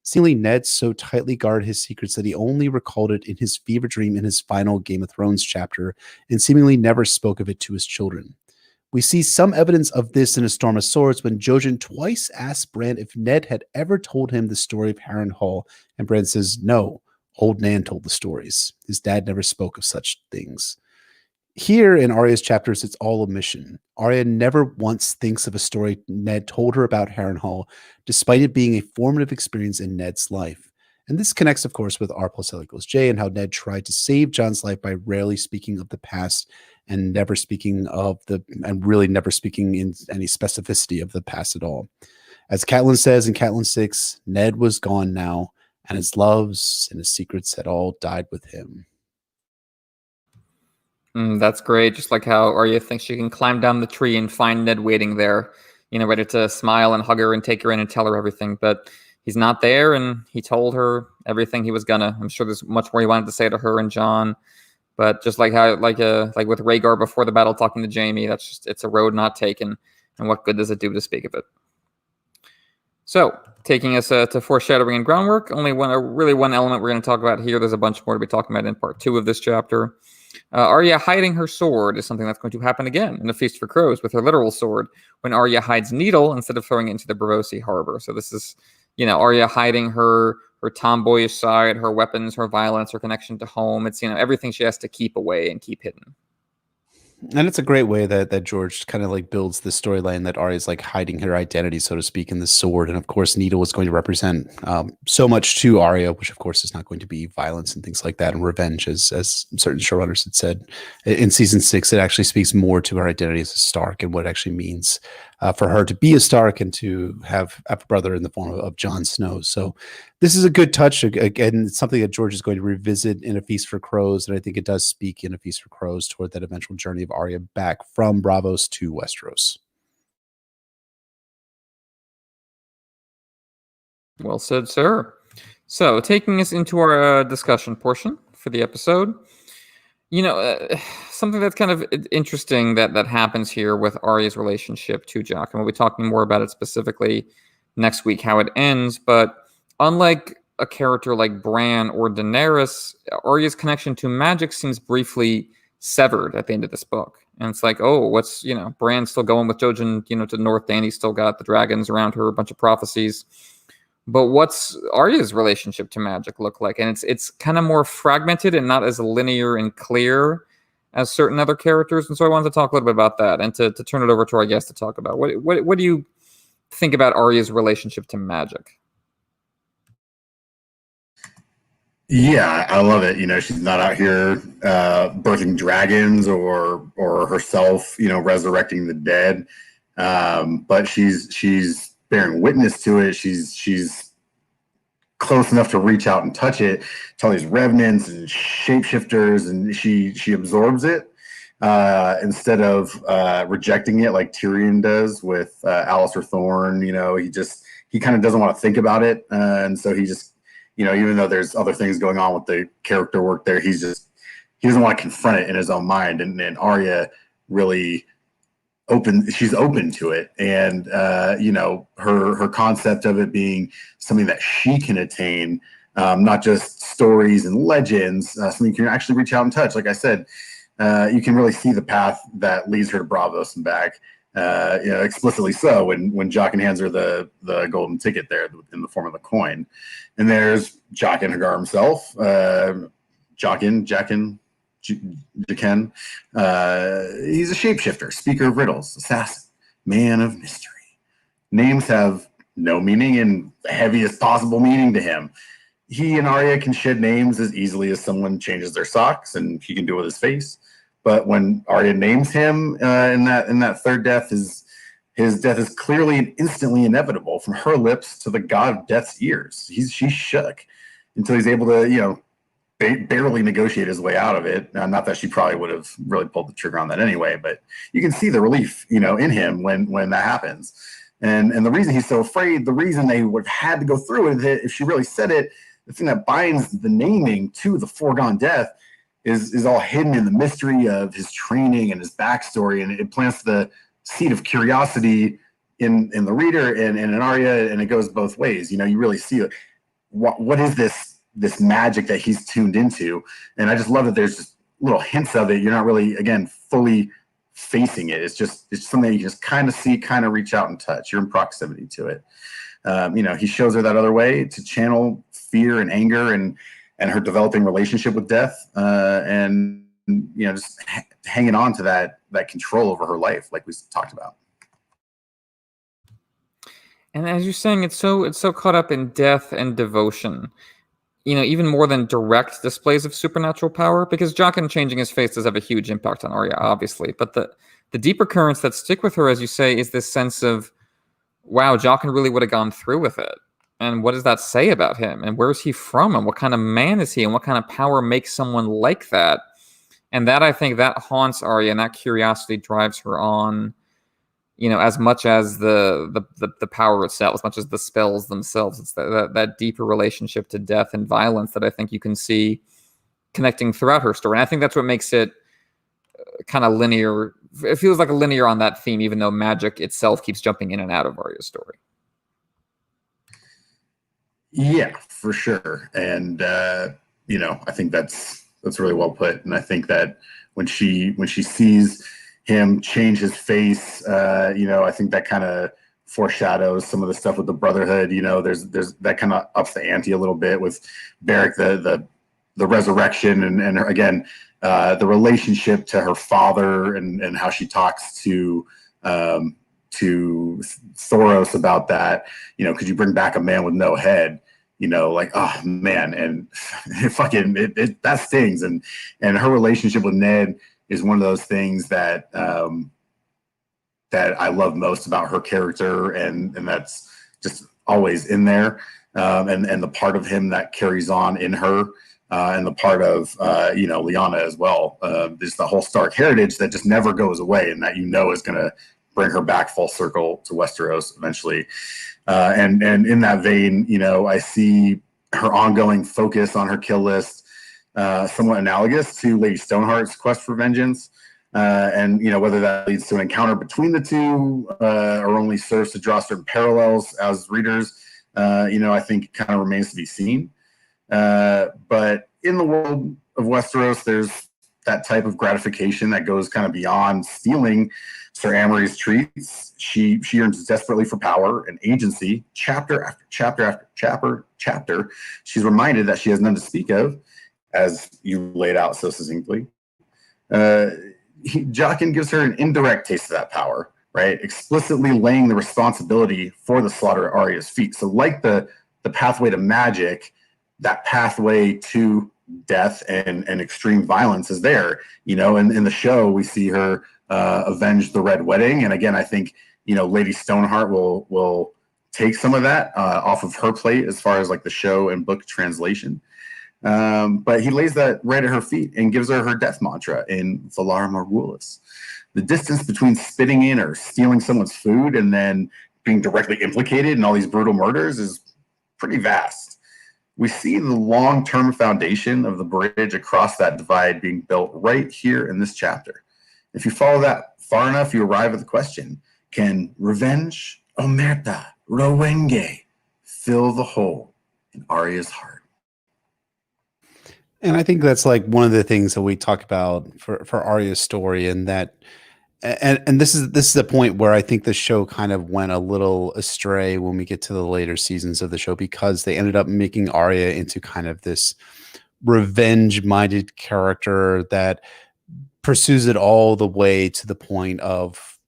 Seemingly, Ned so tightly guarded his secrets that he only recalled it in his fever dream in his final Game of Thrones chapter, and seemingly never spoke of it to his children. We see some evidence of this in A Storm of Swords when Jojen twice asks Bran if Ned had ever told him the story of Harrenhal, and Bran says, no, Old Nan told the stories. His dad never spoke of such things. Here in Arya's chapters, it's all omission. Arya never once thinks of a story Ned told her about Harrenhal, despite it being a formative experience in Ned's life. And this connects, of course, with R+L=J and how Ned tried to save Jon's life by rarely speaking of the past and never speaking in any specificity of the past at all. As Catelyn says in Catelyn 6, Ned was gone now, and his loves and his secrets had all died with him. That's great. Just like how Arya thinks she can climb down the tree and find Ned waiting there, ready to smile and hug her and take her in and tell her everything. But he's not there, and he told her everything he was gonna. I'm sure there's much more he wanted to say to her and Jon. But just like how, like with Rhaegar before the battle talking to Jaime, it's a road not taken. And what good does it do to speak of it? So, taking us to foreshadowing and groundwork, only one element we're going to talk about here. There's a bunch more to be talking about in part 2 of this chapter. Arya hiding her sword is something that's going to happen again in A Feast for Crows with her literal sword, when Arya hides Needle instead of throwing it into the Braavosi harbor. So this is, Arya hiding her tomboyish side, her weapons, her violence, her connection to home. It's, everything she has to keep away and keep hidden. And it's a great way that George kind of like builds the storyline that Arya's like hiding her identity, so to speak, in the sword. And of course, Needle is going to represent so much to Arya, which of course is not going to be violence and things like that and revenge, as certain showrunners had said. In season 6, it actually speaks more to her identity as a Stark and what it actually means for her to be a Stark and to have a brother in the form of Jon Snow. So this is a good touch. Again, it's something that George is going to revisit in A Feast for Crows, and I think it does speak in A Feast for Crows toward that eventual journey of Arya back from Braavos to Westeros. Well said, sir. So, taking us into our discussion portion for the episode, something that's kind of interesting that happens here with Arya's relationship to Jaqen. We'll be talking more about it specifically next week, how it ends, but unlike a character like Bran or Daenerys, Arya's connection to magic seems briefly severed at the end of this book. And it's like, what's, Bran's still going with Jojen, to the north. Dany's still got the dragons around her, a bunch of prophecies. But what's Arya's relationship to magic look like? And it's kind of more fragmented and not as linear and clear as certain other characters. And so I wanted to talk a little bit about that and to turn it over to our guest to talk about. What do you think about Arya's relationship to magic? Yeah, I love it. She's not out here birthing dragons or herself, resurrecting the dead. But she's bearing witness to it. She's close enough to reach out and touch it, tell these revenants and shapeshifters, and she absorbs it instead of rejecting it like Tyrion does with Alistair Thorne. He kind of doesn't want to think about it, and so he just, even though there's other things going on with the character work there, he doesn't want to confront it in his own mind. And Arya really she's open to it. And, her concept of it being something that she can attain, not just stories and legends, something you can actually reach out and touch. Like I said, you can really see the path that leads her to Braavos and back. Explicitly so when Jaqen hands her the golden ticket there in the form of the coin. And there's Jaqen H'ghar himself, Jaqen. He's a shapeshifter, speaker of riddles, assassin, man of mystery. Names have no meaning and the heaviest possible meaning to him. he and Arya can shed names as easily as someone changes their socks, and he can do it with his face. But when Arya names him in that third death, his death is clearly and instantly inevitable from her lips to the god of death's ears. She's shook until he's able to, barely negotiate his way out of it. Not that she probably would have really pulled the trigger on that anyway, but you can see the relief, in him when that happens. And the reason he's so afraid, the reason they would have had to go through it if she really said it, the thing that binds the naming to the foregone death is all hidden in the mystery of his training and his backstory, and it plants the seed of curiosity in the reader and in Arya, and it goes both ways. You really see it. What is this magic that he's tuned into? And I just love that there's just little hints of it. You're not really, again, fully facing it. It's something that you just kind of see, kind of reach out and touch. You're in proximity to it. He shows her that other way to channel fear and anger and her developing relationship with death, and just hanging on to that control over her life, like we talked about. And as you're saying, it's so caught up in death and devotion, even more than direct displays of supernatural power, because Jaqen changing his face does have a huge impact on Arya, obviously. But the deeper currents that stick with her, as you say, is this sense of, wow, Jaqen really would have gone through with it. And what does that say about him? And where is he from? And what kind of man is he? And what kind of power makes someone like that? And that, I think, that haunts Arya, and that curiosity drives her on, as much as the power itself, as much as the spells themselves. It's that deeper relationship to death and violence that I think you can see connecting throughout her story. And I think that's what makes it kind of linear. It feels like a linear on that theme, even though magic itself keeps jumping in and out of Arya's story. Yeah, for sure. And, I think that's really well put. And I think that when she sees him change his face, I think that kind of foreshadows some of the stuff with the Brotherhood. There's that kind of ups the ante a little bit with Beric, the resurrection, and again, the relationship to her father and how she talks to Thoros about that. Could you bring back a man with no head? Oh man, and that stings. And her relationship with Ned is one of those things that I love most about her character, and that's just always in there. And the part of him that carries on in her, and the part of Lyanna as well. There's the whole Stark heritage that just never goes away, and that is going to bring her back full circle to Westeros eventually. And in that vein, I see her ongoing focus on her kill list, somewhat analogous to Lady Stoneheart's quest for vengeance. And whether that leads to an encounter between the two, or only serves to draw certain parallels as readers, I think kind of remains to be seen. But in the world of Westeros, there's that type of gratification that goes kind of beyond stealing Sir Amory's treats. She yearns desperately for power and agency. Chapter after chapter after chapter, she's reminded that she has none to speak of, as you laid out so succinctly. Jaqen gives her an indirect taste of that power, right? Explicitly laying the responsibility for the slaughter at Arya's feet. So like the pathway to magic, that pathway to death and extreme violence is there. In the show, we see her avenge the Red Wedding. And again, I think, Lady Stoneheart will take some of that off of her plate as far as like the show and book translation. But he lays that right at her feet and gives her death mantra in Valar Morghulis. The distance between spitting in or stealing someone's food and then being directly implicated in all these brutal murders is pretty vast. We see the long-term foundation of the bridge across that divide being built right here in this chapter. If you follow that far enough, you arrive at the question: can revenge, omerta, rowenge, fill the hole in Arya's heart? And I think that's like one of the things that we talk about for Arya's story, and that, and this is the point where I think the show kind of went a little astray when we get to the later seasons of the show, because they ended up making Arya into kind of this revenge-minded character that pursues it all the way to the point of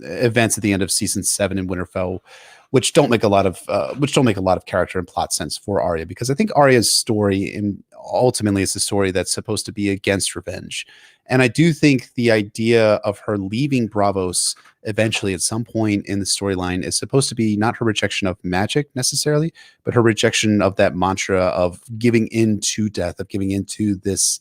events at the end of season 7 in Winterfell, which don't make a lot of character and plot sense for Arya, because I think Arya's story ultimately is a story that's supposed to be against revenge. And I do think the idea of her leaving Braavos eventually at some point in the storyline is supposed to be not her rejection of magic necessarily, but her rejection of that mantra of giving in to death, of giving into this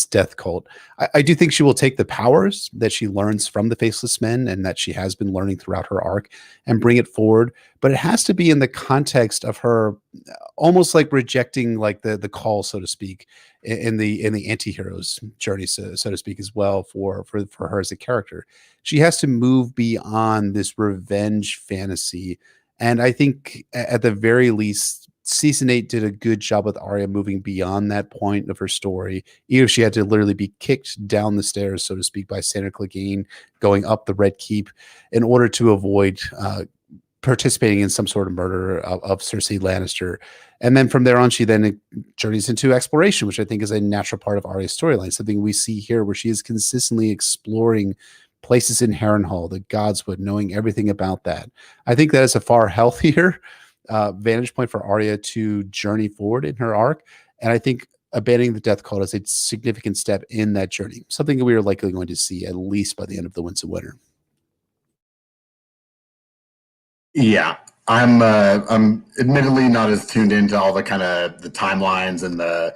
death cult. I do think she will take the powers that she learns from the Faceless Men and that she has been learning throughout her arc and bring it forward. But it has to be in the context of her almost like rejecting like the call, so to speak, in the anti-hero's journey, so to speak, as well for her as a character. She has to move beyond this revenge fantasy. And I think at the very least, Season 8 did a good job with Arya moving beyond that point of her story, even if she had to literally be kicked down the stairs, so to speak, by Sandor Clegane going up the Red Keep in order to avoid participating in some sort of murder of Cersei Lannister. And then from there on, she then journeys into exploration, which I think is a natural part of Arya's storyline, something we see here where she is consistently exploring places in Harrenhal, the Godswood, knowing everything about that. I think that is a far healthier vantage point for Arya to journey forward in her arc. And I think abandoning the death cult is a significant step in that journey, something that we are likely going to see at least by the end of the Winds of Winter. Yeah, I'm admittedly not as tuned into all the kind of the timelines and the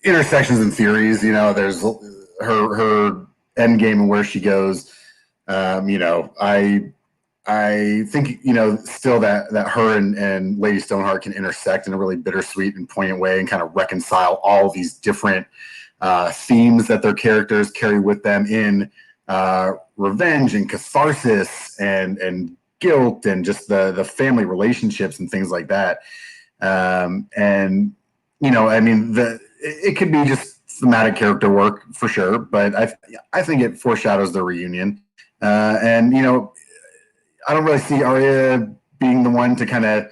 intersections and theories. You know, there's her end game and where she goes. You know, I think, you know, still that her and Lady Stoneheart can intersect in a really bittersweet and poignant way and kind of reconcile all of these different themes that their characters carry with them in revenge and catharsis and guilt and just the family relationships and things like that. And, you know, I mean, it could be just thematic character work for sure, but I think it foreshadows the reunion. And, you know, I don't really see Arya being the one to kind of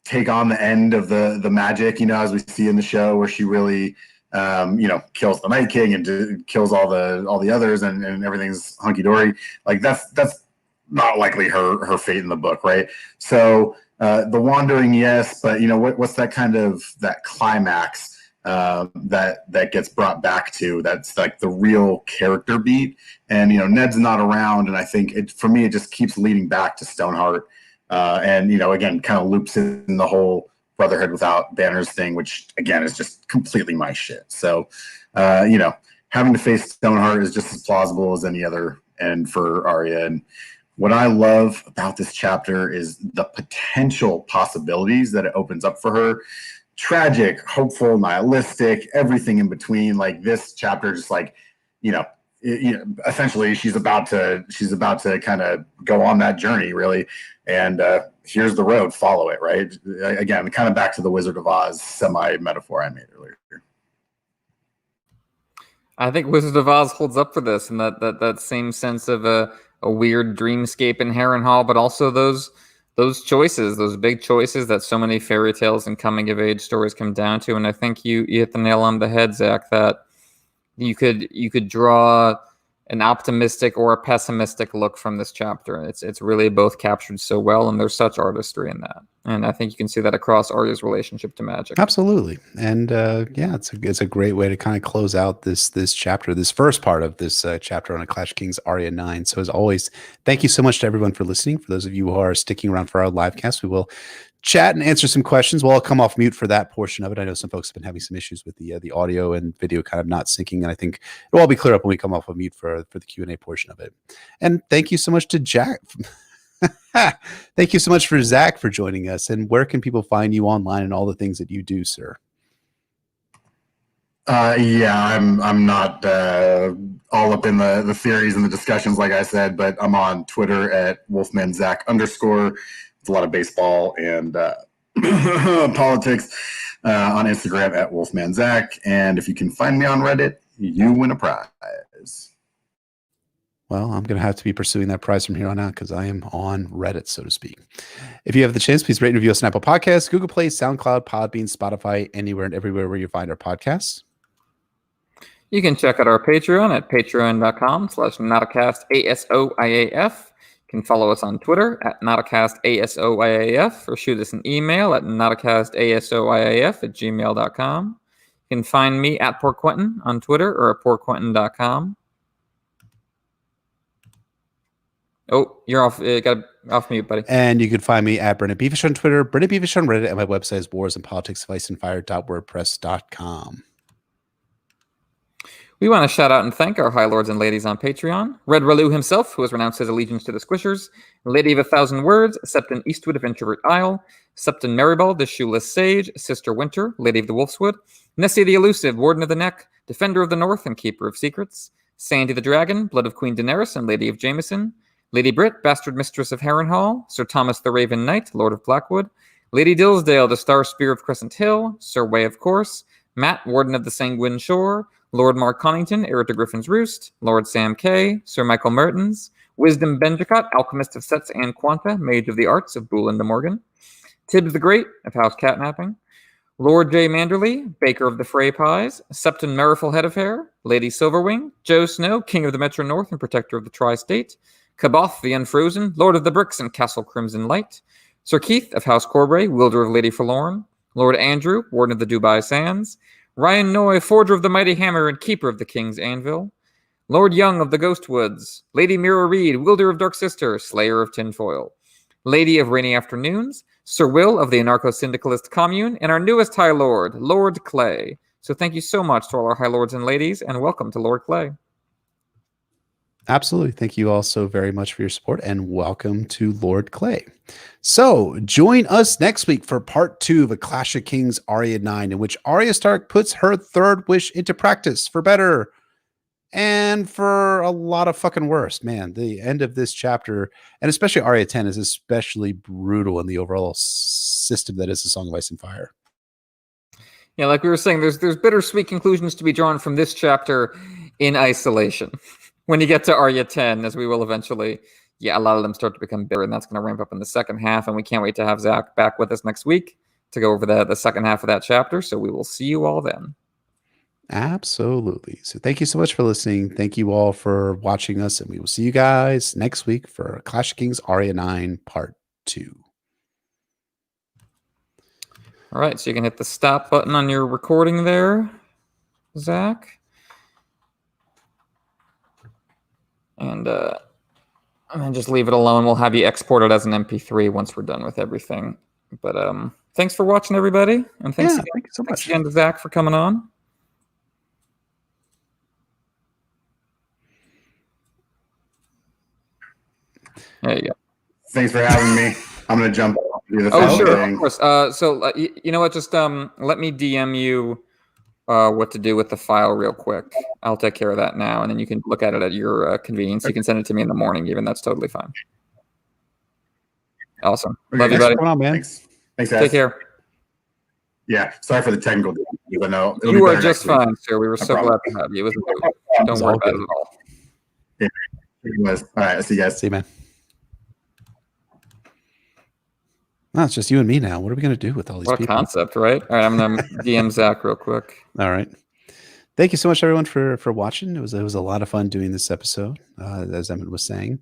take on the end of the magic, you know, as we see in the show, where she really, you know, kills the Night King and kills all the others and everything's hunky dory. Like that's not likely her fate in the book, right? So the wandering, yes, but you know what's that kind of that climax that gets brought back to, that's like the real character beat. And you know, Ned's not around, and I think for me it just keeps leading back to Stoneheart, and you know, again, kind of loops in the whole Brotherhood without banners thing, which again is just completely my shit. So you know, having to face Stoneheart is just as plausible as any other end for Arya. And what I love about this chapter is the potential possibilities that it opens up for her. Tragic, hopeful, nihilistic, everything in between. Like this chapter, just like, you know, essentially she's about to kind of go on that journey, really. And here's the road, follow it, right? Again, kind of back to the Wizard of Oz semi-metaphor I made earlier. I think Wizard of Oz holds up for this, and that same sense of a weird dreamscape in Harrenhal, but also those choices, those big choices that so many fairy tales and coming of age stories come down to. And I think you hit the nail on the head, Zach, that you could draw an optimistic or a pessimistic look from this chapter. It's really both captured so well, and there's such artistry in that. And I think you can see that across Arya's relationship to magic. Absolutely. And yeah, it's a great way to kind of close out this chapter, this first part of this chapter on A Clash of Kings Arya IX. So as always, thank you so much to everyone for listening. For those of you who are sticking around for our live cast, we will chat and answer some questions. We'll all come off mute for that portion of it. I know some folks have been having some issues with the audio and video kind of not syncing, and I think it'll all be clear up when we come off of mute for the Q&A portion of it. And thank you so much to Jack. Thank you so much for Zach for joining us. And where can people find you online and all the things that you do, sir? Yeah, I'm not all up in the theories and the discussions, like I said, but I'm on Twitter at WolfmanZack _ It's a lot of baseball and politics. On Instagram at WolfmanZack. And if you can find me on Reddit, you win a prize. Well, I'm going to have to be pursuing that prize from here on out because I am on Reddit, so to speak. If you have the chance, please rate and review us on Apple Podcasts, Google Play, SoundCloud, Podbean, Spotify, anywhere and everywhere where you find our podcasts. You can check out our Patreon at patreon.com/Nauticast, ASOIAF. You You can follow us on Twitter at NotAcastASOIAF or shoot us an email at NotAcastASOIAF@gmail.com. You can find me at Poor Quentin on Twitter or at PoorQuentin.com. Oh, you're off. Got off mute, buddy. And you can find me at Brennan Beefish on Twitter, Brennan Beefish on Reddit, and my website is warsandpoliticsofIceandfire.wordpress.com. We want to shout out and thank our high lords and ladies on Patreon. Red Ralu himself, who has renounced his allegiance to the Squishers. Lady of a Thousand Words, Septon Eastwood of Introvert Isle. Septon Maribald, the Shoeless Sage. Sister Winter, Lady of the Wolfswood. Nessie the Elusive, Warden of the Neck. Defender of the North and Keeper of Secrets. Sandy the Dragon, Blood of Queen Daenerys and Lady of Jameson. Lady Britt, Bastard Mistress of Harrenhal. Sir Thomas the Raven Knight, Lord of Blackwood. Lady Dillsdale, the Star Spear of Crescent Hill. Sir Way of Course. Matt, Warden of the Sanguine Shore. Lord Mark Connington, heir to Griffin's Roost. Lord Sam Kay. Sir Michael Mertens. Wisdom Benjicott, Alchemist of Sets and Quanta, Mage of the Arts of Boolin de Morgan. Tibbs the Great, of House Catnapping. Lord J. Manderley, Baker of the Frey Pies. Septon Merriful Head of Hair. Lady Silverwing. Joe Snow, King of the Metro North and Protector of the Tri-State. Kaboth the Unfrozen, Lord of the Bricks and Castle Crimson Light. Sir Keith of House Corbray, wielder of Lady Forlorn. Lord Andrew, Warden of the Dubai Sands. Ryan Noy, Forger of the Mighty Hammer and Keeper of the King's Anvil. Lord Young of the Ghost Woods. Lady Mira Reed, wielder of Dark Sister, Slayer of Tinfoil. Lady of Rainy Afternoons. Sir Will of the Anarcho-Syndicalist Commune. And our newest High Lord, Lord Clay. So thank you so much to all our High Lords and Ladies, and welcome to Lord Clay. Absolutely. Thank you all so very much for your support, and welcome to Lord Clay. So join us next week for part 2 of A Clash of Kings Arya IX, in which Arya Stark puts her third wish into practice for better and for a lot of fucking worse. Man, the end of this chapter, and especially Arya 10, is especially brutal in the overall system that is the Song of Ice and Fire. Yeah, like we were saying, there's bittersweet conclusions to be drawn from this chapter in isolation. When you get to Arya 10, as we will eventually, a lot of them start to become bitter, and that's going to ramp up in the second half, and we can't wait to have Zach back with us next week to go over the second half of that chapter, so we will see you all then. Absolutely. So thank you so much for listening. Thank you all for watching us, and we will see you guys next week for Clash of Kings Arya 9 Part 2. All right, so you can hit the stop button on your recording there, Zach. And then just leave it alone. We'll have you export it as an MP3 once we're done with everything. But thanks for watching, everybody. And thanks again to Zach for coming on. There you go. Thanks for having me. I'm going to jump off and do the Oh, sure, thing. of course. So you know what? Just let me DM you what to do with the file real quick. I'll take care of that now, and then you can look at it at your convenience. You can send it to me in the morning, even. That's totally fine. Awesome. Okay, Love you, buddy. What's going on, man? Thanks, guys. Take care. Yeah, sorry for the technical difficulty, but no, it'll You be are better just next week. fine, sir. We were so glad to have you. It wasn't Don't worry about it at all. Yeah, it was. All right, I'll see you guys. See you, man. No, it's just you and me now. What are we going to do with all these What a people? concept, right? All right, I'm going to DM Zach real quick. All right. Thank you so much, everyone, for watching. It was a lot of fun doing this episode, as Emmett was saying.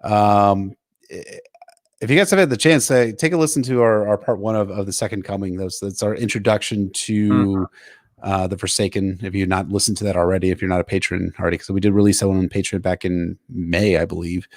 If you guys have had the chance, take a listen to our part 1 of the Second Coming. That's our introduction to the Forsaken. If you've not listened to that already, if you're not a patron already, because we did release that one on Patreon back in May, I believe.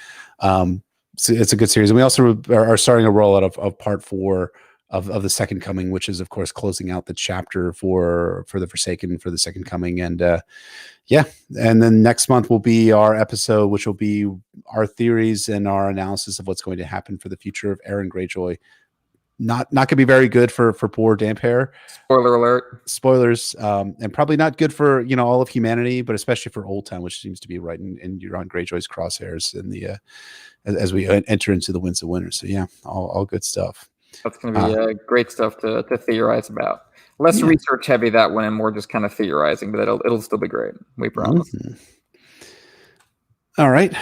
So it's a good series, and we also are starting a rollout of part 4 of the Second Coming, which is, of course, closing out the chapter for the Forsaken, for the Second Coming. And and then next month will be our episode, which will be our theories and our analysis of what's going to happen for the future of Aaron Greyjoy. Not going to be very good for poor Damphair. Spoiler alert. Spoilers, and probably not good for all of humanity, but especially for Old Town, which seems to be right in Euron Greyjoy's crosshairs in the as we enter into the Winds of Winter. So all good stuff. That's going to be great stuff to theorize about. Less research heavy that one, and more just kind of theorizing, but it'll still be great. We promise. Mm-hmm. All right.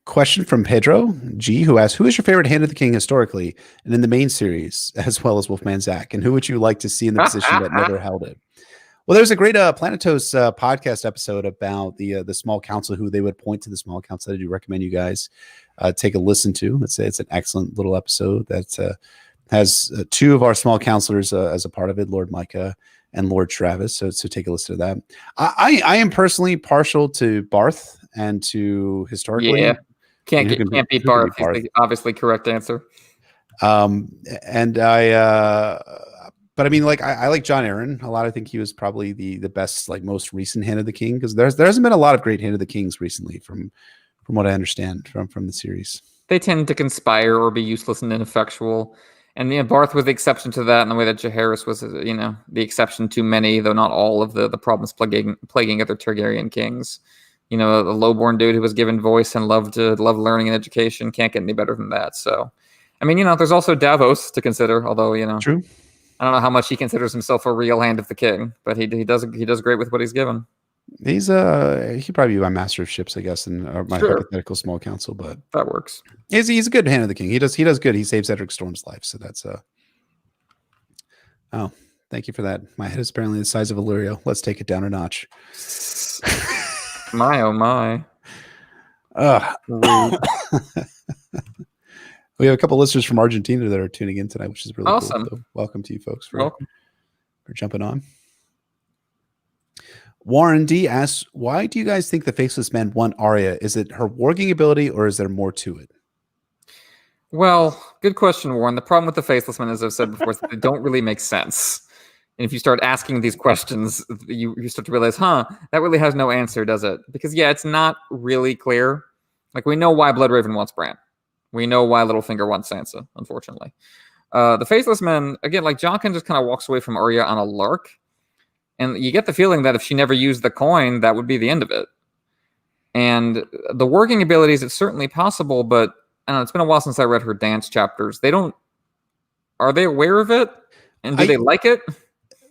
Question from Pedro G, who asks, who is your favorite Hand of the King historically and in the main series, as well as WolfmanZack? And who would you like to see in the position that never held it? Well, there's a great Planetos podcast episode about the small council, who they would point to the small council. I do recommend you guys take a listen to. Let's say it's an excellent little episode that has two of our small counselors as a part of it, Lord Micah and Lord Travis. So take a listen to that. I am personally partial to Barth and to historically. Yeah, can't beat Barth. He's the obviously correct answer. And but I mean, like I like John Aaron a lot. I think he was probably the best, like most recent Hand of the King, because there hasn't been a lot of great Hand of the Kings recently, from what I understand from the series. They tend to conspire or be useless and ineffectual. And Barth was the exception to that, in the way that Jaehaerys was, the exception to many, though not all, of the problems plaguing other Targaryen kings. The lowborn dude who was given voice and loved learning and education can't get any better than that. So, I mean, there's also Davos to consider, although, True. I don't know how much he considers himself a real Hand of the King, but he does great with what he's given. He'd probably be my master of ships, I guess, and my hypothetical small council, but that works. He's a good Hand of the King. He does good. He saves Edric Storm's life, so that's Oh, thank you for that. My head is apparently the size of Illyrio. Let's take it down a notch. My oh my. We have a couple listeners from Argentina that are tuning in tonight, which is really awesome. Cool. So welcome to you folks for jumping on. Warren D asks, why do you guys think the Faceless Men want Arya? Is it her warging ability, or is there more to it? Well, good question, Warren. The problem with the Faceless Men, as I've said before, is that they don't really make sense. And if you start asking these questions, you start to realize, that really has no answer, does it? Because, it's not really clear. Like, we know why Bloodraven wants Bran. We know why Littlefinger wants Sansa, unfortunately. The Faceless Men, again, like Jaqen just kind of walks away from Arya on a lark. And you get the feeling that if she never used the coin, that would be the end of it. And the working abilities, it's certainly possible, but I don't know, it's been a while since I read her dance chapters. Are they aware of it? And do they like it?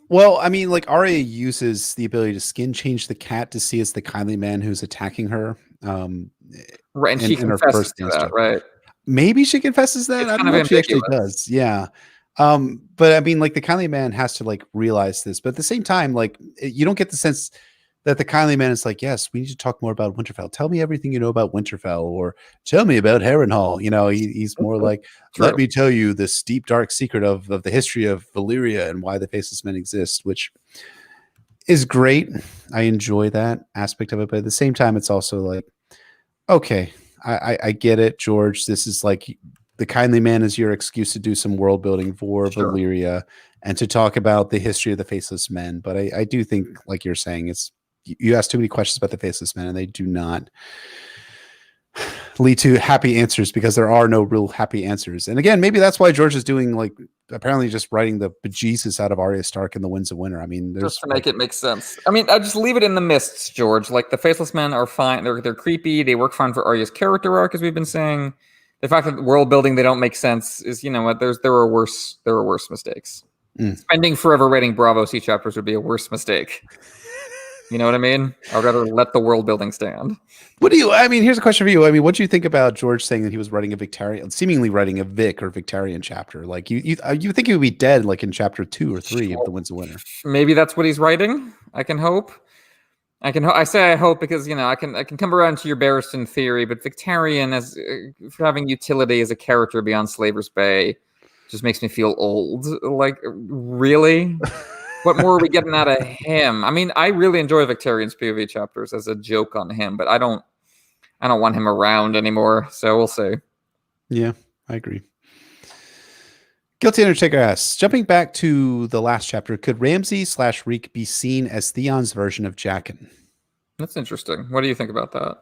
Well, I mean, like Arya uses the ability to skin change the cat to see it's the kindly man who's attacking her. Right, and she confesses to that, right? Maybe she confesses that. It's I don't know if she actually does. Yeah. But I mean, like the kindly man has to like realize this, but at the same time, like you don't get the sense that the kindly man is like, yes, we need to talk more about Winterfell. Tell me everything you know about Winterfell, or tell me about Harrenhal. He's more like, let me tell you this deep, dark secret of the history of Valyria and why the Faceless Men exist, which is great. I enjoy that aspect of it. But at the same time, it's also like, okay, I get it, George. This is like the kindly man is your excuse to do some world building for Valyria and to talk about the history of the Faceless Men. But I do think, like you're saying, you ask too many questions about the Faceless Men, and they do not lead to happy answers, because there are no real happy answers. And again, maybe that's why George is doing, like, apparently just writing the bejesus out of Arya Stark in the Winds of Winter. I mean, just to make it make sense. I mean, I just leave it in the mists, George. Like, the Faceless Men are fine. They're creepy. They work fine for Arya's character arc, as we've been saying. The fact that world building, they don't make sense is, what, there are worse mistakes. Spending forever rating Bravo sea chapters would be a worse mistake. You know what I mean? I'd rather let the world building stand. Here's a question for you. I mean, what do you think about George saying that he was seemingly writing a Vic or Victarion chapter? Like you think he would be dead like in chapter 2 or 3 of the Winds of Winter? Maybe that's what he's writing. I can hope. I say I hope because I can come around to your Barristan theory, but Victarion as having utility as a character beyond Slaver's Bay just makes me feel old. Like, really? What more are we getting out of him? I mean, I really enjoy Victarion's POV chapters as a joke on him, but I don't want him around anymore. So we'll see. Yeah, I agree. Guilty Undertaker asks, jumping back to the last chapter, could Ramsay/Reek be seen as Theon's version of Jaqen? That's interesting. What do you think about that?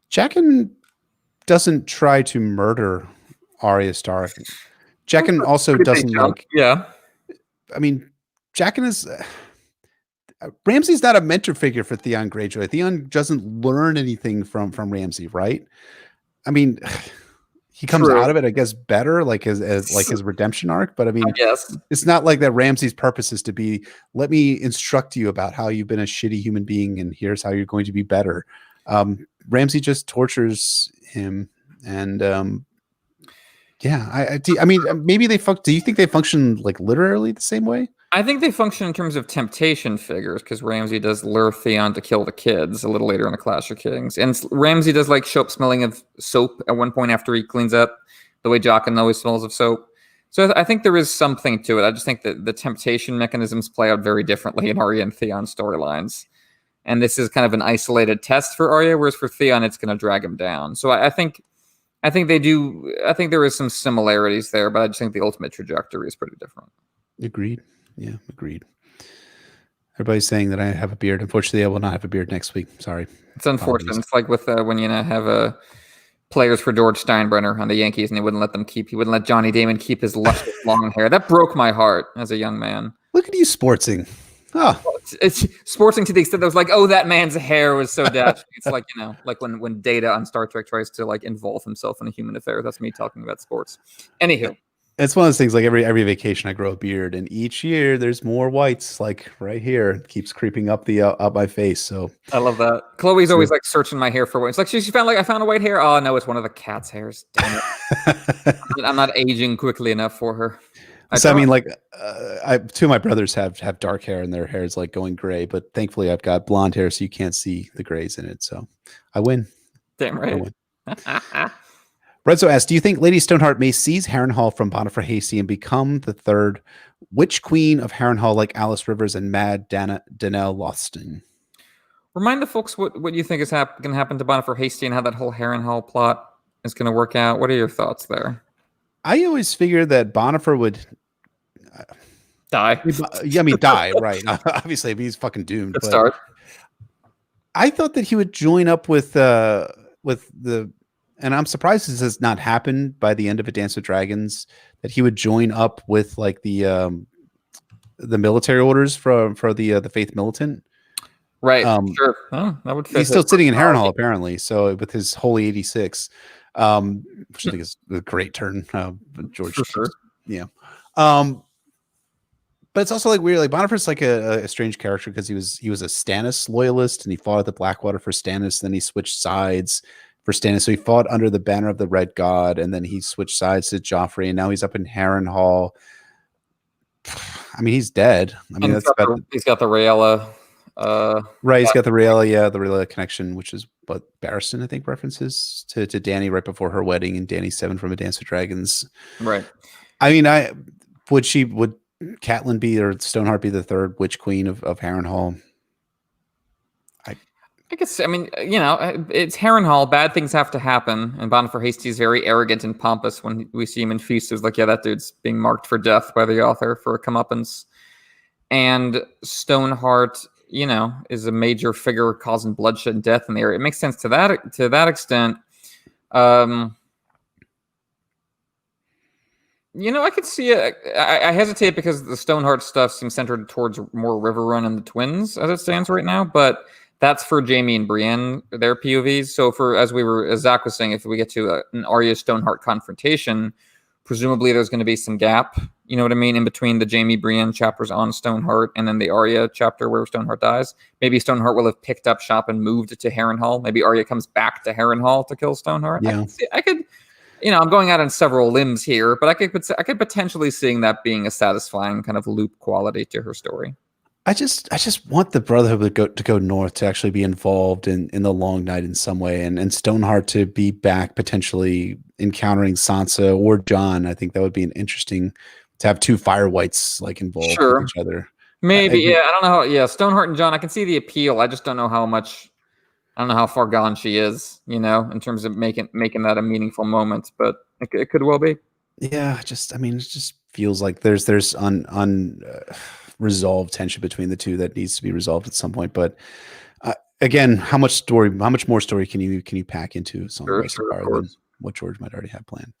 Jaqen doesn't try to murder Arya Stark. Jaqen also doesn't like. Yeah. I mean, Jaqen is. Ramsay's not a mentor figure for Theon Greyjoy. Theon doesn't learn anything from Ramsay, right? I mean, he comes out of it, I guess, better, like his redemption arc. But I mean, it's not like that. Ramsay's purpose is to be, let me instruct you about how you've been a shitty human being, and here's how you're going to be better. Ramsay just tortures him, and Yeah, I mean, maybe they do you think they function like literally the same way? I think they function in terms of temptation figures because Ramsay does lure Theon to kill the kids a little later in the Clash of Kings, and Ramsay does like show up smelling of soap at one point after he cleans up, the way Jaqen always smells of soap. So I think there is something to it. I just think that the temptation mechanisms play out very differently in Arya and Theon storylines, and this is kind of an isolated test for Arya, whereas for Theon it's going to drag him down. So I think they do. I think there is some similarities there, but I just think the ultimate trajectory is pretty different. Agreed. Yeah, agreed. Everybody's saying that I have a beard. Unfortunately, I will not have a beard next week. Sorry. It's unfortunate. Apologies. It's like with when you have players for George Steinbrenner on the Yankees, and he wouldn't let Johnny Damon keep his luscious long hair. That broke my heart as a young man. Look at you sportsing. Oh. It's sportsing to the extent that I was like, oh, that man's hair was so dashing. It's like, like when Data on Star Trek tries to like involve himself in a human affair. That's me talking about sports. Anywho. It's one of those things, like every vacation I grow a beard, and each year there's more whites, like right here. It keeps creeping up up my face. So I love that. Chloe's always like searching my hair for whites. Like she found I found a white hair. Oh no, it's one of the cat's hairs. Damn it. I'm not aging quickly enough for her. I mean, like two of my brothers have dark hair, and their hair is like going gray. But thankfully, I've got blonde hair, so you can't see the grays in it. So I win. Damn right. I win. Redzo asks, do you think Lady Stoneheart may seize Harrenhal from Bonifer Hasty and become the third Witch Queen of Harrenhal like Alice Rivers and Mad Danelle Loston? Remind the folks what you think is going to happen to Bonifer Hasty and how that whole Harrenhal plot is going to work out. What are your thoughts there? I always figured that Bonifer would die. Yeah, I mean, die, right. Obviously, he's fucking doomed. Good start. I thought that he would join up with the... And I'm surprised this has not happened by the end of A Dance with Dragons, that he would join up with like the military orders for the Faith Militant. Right. Sure. Oh, that would fit. He's still sitting in Harrenhal apparently. So with his Holy 86, which I think is a great turn, George. For sure. Yeah. But it's also like weird. Like Bonifer's like a strange character because he was a Stannis loyalist and he fought at the Blackwater for Stannis. Then he switched sides for Stannis. So he fought under the banner of the Red God, and then he switched sides to Joffrey, and now he's up in Harrenhal. I mean, he's dead. I mean, he's got the Rhaella. Right, he's got the Rhaella, yeah, the Rhaella connection, which is what Barristan, I think, references to Dany right before her wedding, and Dany 7 from A Dance with Dragons. Right. I mean, would Catelyn be, or Stoneheart be the third Witch Queen of Harrenhal? I guess, I mean, it's Harrenhal. Bad things have to happen. And Bonifer Hasty is very arrogant and pompous when we see him in Feast. It's like, yeah, that dude's being marked for death by the author for a comeuppance. And Stoneheart, is a major figure causing bloodshed and death in the area. It makes sense to that extent. I could see it. I hesitate because the Stoneheart stuff seems centered towards more Riverrun and the twins as it stands right now, but that's for Jaime and Brienne, their POVs. So as Zach was saying, if we get to an Arya Stoneheart confrontation, presumably there's going to be some gap, you know what I mean, in between the Jaime Brienne chapters on Stoneheart and then the Arya chapter where Stoneheart dies. Maybe Stoneheart will have picked up shop and moved to Harrenhal. Maybe Arya comes back to Harrenhal to kill Stoneheart. Yeah. I could I'm going out on several limbs here, but I could potentially seeing that being a satisfying kind of loop quality to her story. I just want the Brotherhood to go north, to actually be involved in the Long Night in some way, and Stoneheart to be back potentially encountering Sansa or Jon. I think that would be an interesting to have two Fire Whites like involved with each other. Maybe, I don't know how. Yeah, Stoneheart and Jon. I can see the appeal. I just don't know how much. I don't know how far gone she is, in terms of making that a meaningful moment. But it could well be. Yeah, it just feels like there's resolved tension between the two that needs to be resolved at some point. But again, how much more story can you pack into Song of Ice and Fire than what George might already have planned?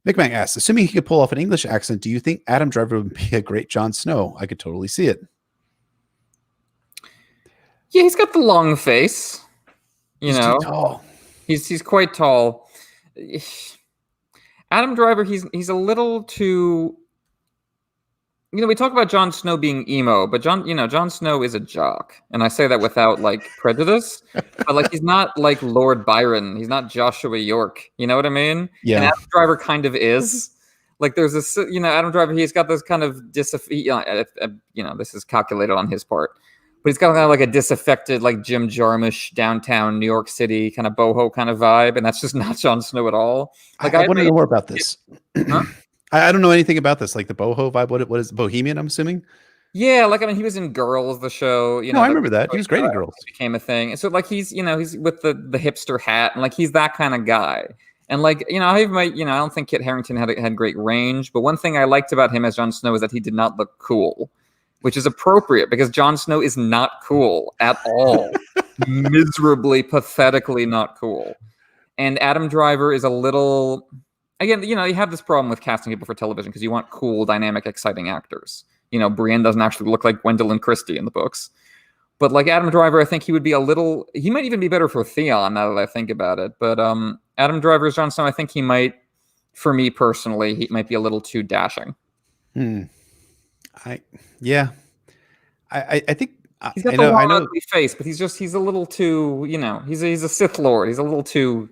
McMahon asks, assuming he could pull off an English accent, do you think Adam Driver would be a great Jon Snow? I could totally see it. Yeah, he's got the long face. He's too tall. He's quite tall. Adam Driver, he's a little too. we talk about Jon Snow being emo, but Jon Snow is a jock, and I say that without like prejudice. But like, he's not like Lord Byron, he's not Joshua York. You know what I mean? Yeah. And Adam Driver kind of is. Like, there's this, Adam Driver, he's got this kind of this is calculated on his part, but he's got kind of like a disaffected, like Jim Jarmusch downtown New York City kind of boho kind of vibe, and that's just not Jon Snow at all. Like, I want to know more about this. Huh? I don't know anything about this, like the boho vibe. What is Bohemian? I'm assuming. Yeah, like, I mean, he was in Girls, the show. No, I remember that. He was great in Girls. Became a thing, and so like he's with the hipster hat, and like he's that kind of guy. And like, I don't think Kit Harington had great range, but one thing I liked about him as Jon Snow is that he did not look cool, which is appropriate because Jon Snow is not cool at all. Miserably, pathetically not cool. And Adam Driver is a little. Again, you have this problem with casting people for television because you want cool, dynamic, exciting actors. Brienne doesn't actually look like Gwendolyn Christie in the books. But like Adam Driver, I think he would be he might even be better for Theon now that I think about it. But Adam Driver's Jon Snow, I think he might, for me personally, he might be a little too dashing. I think he's got the long, ugly face, but he's a little too, he's a Sith Lord. He's a little too.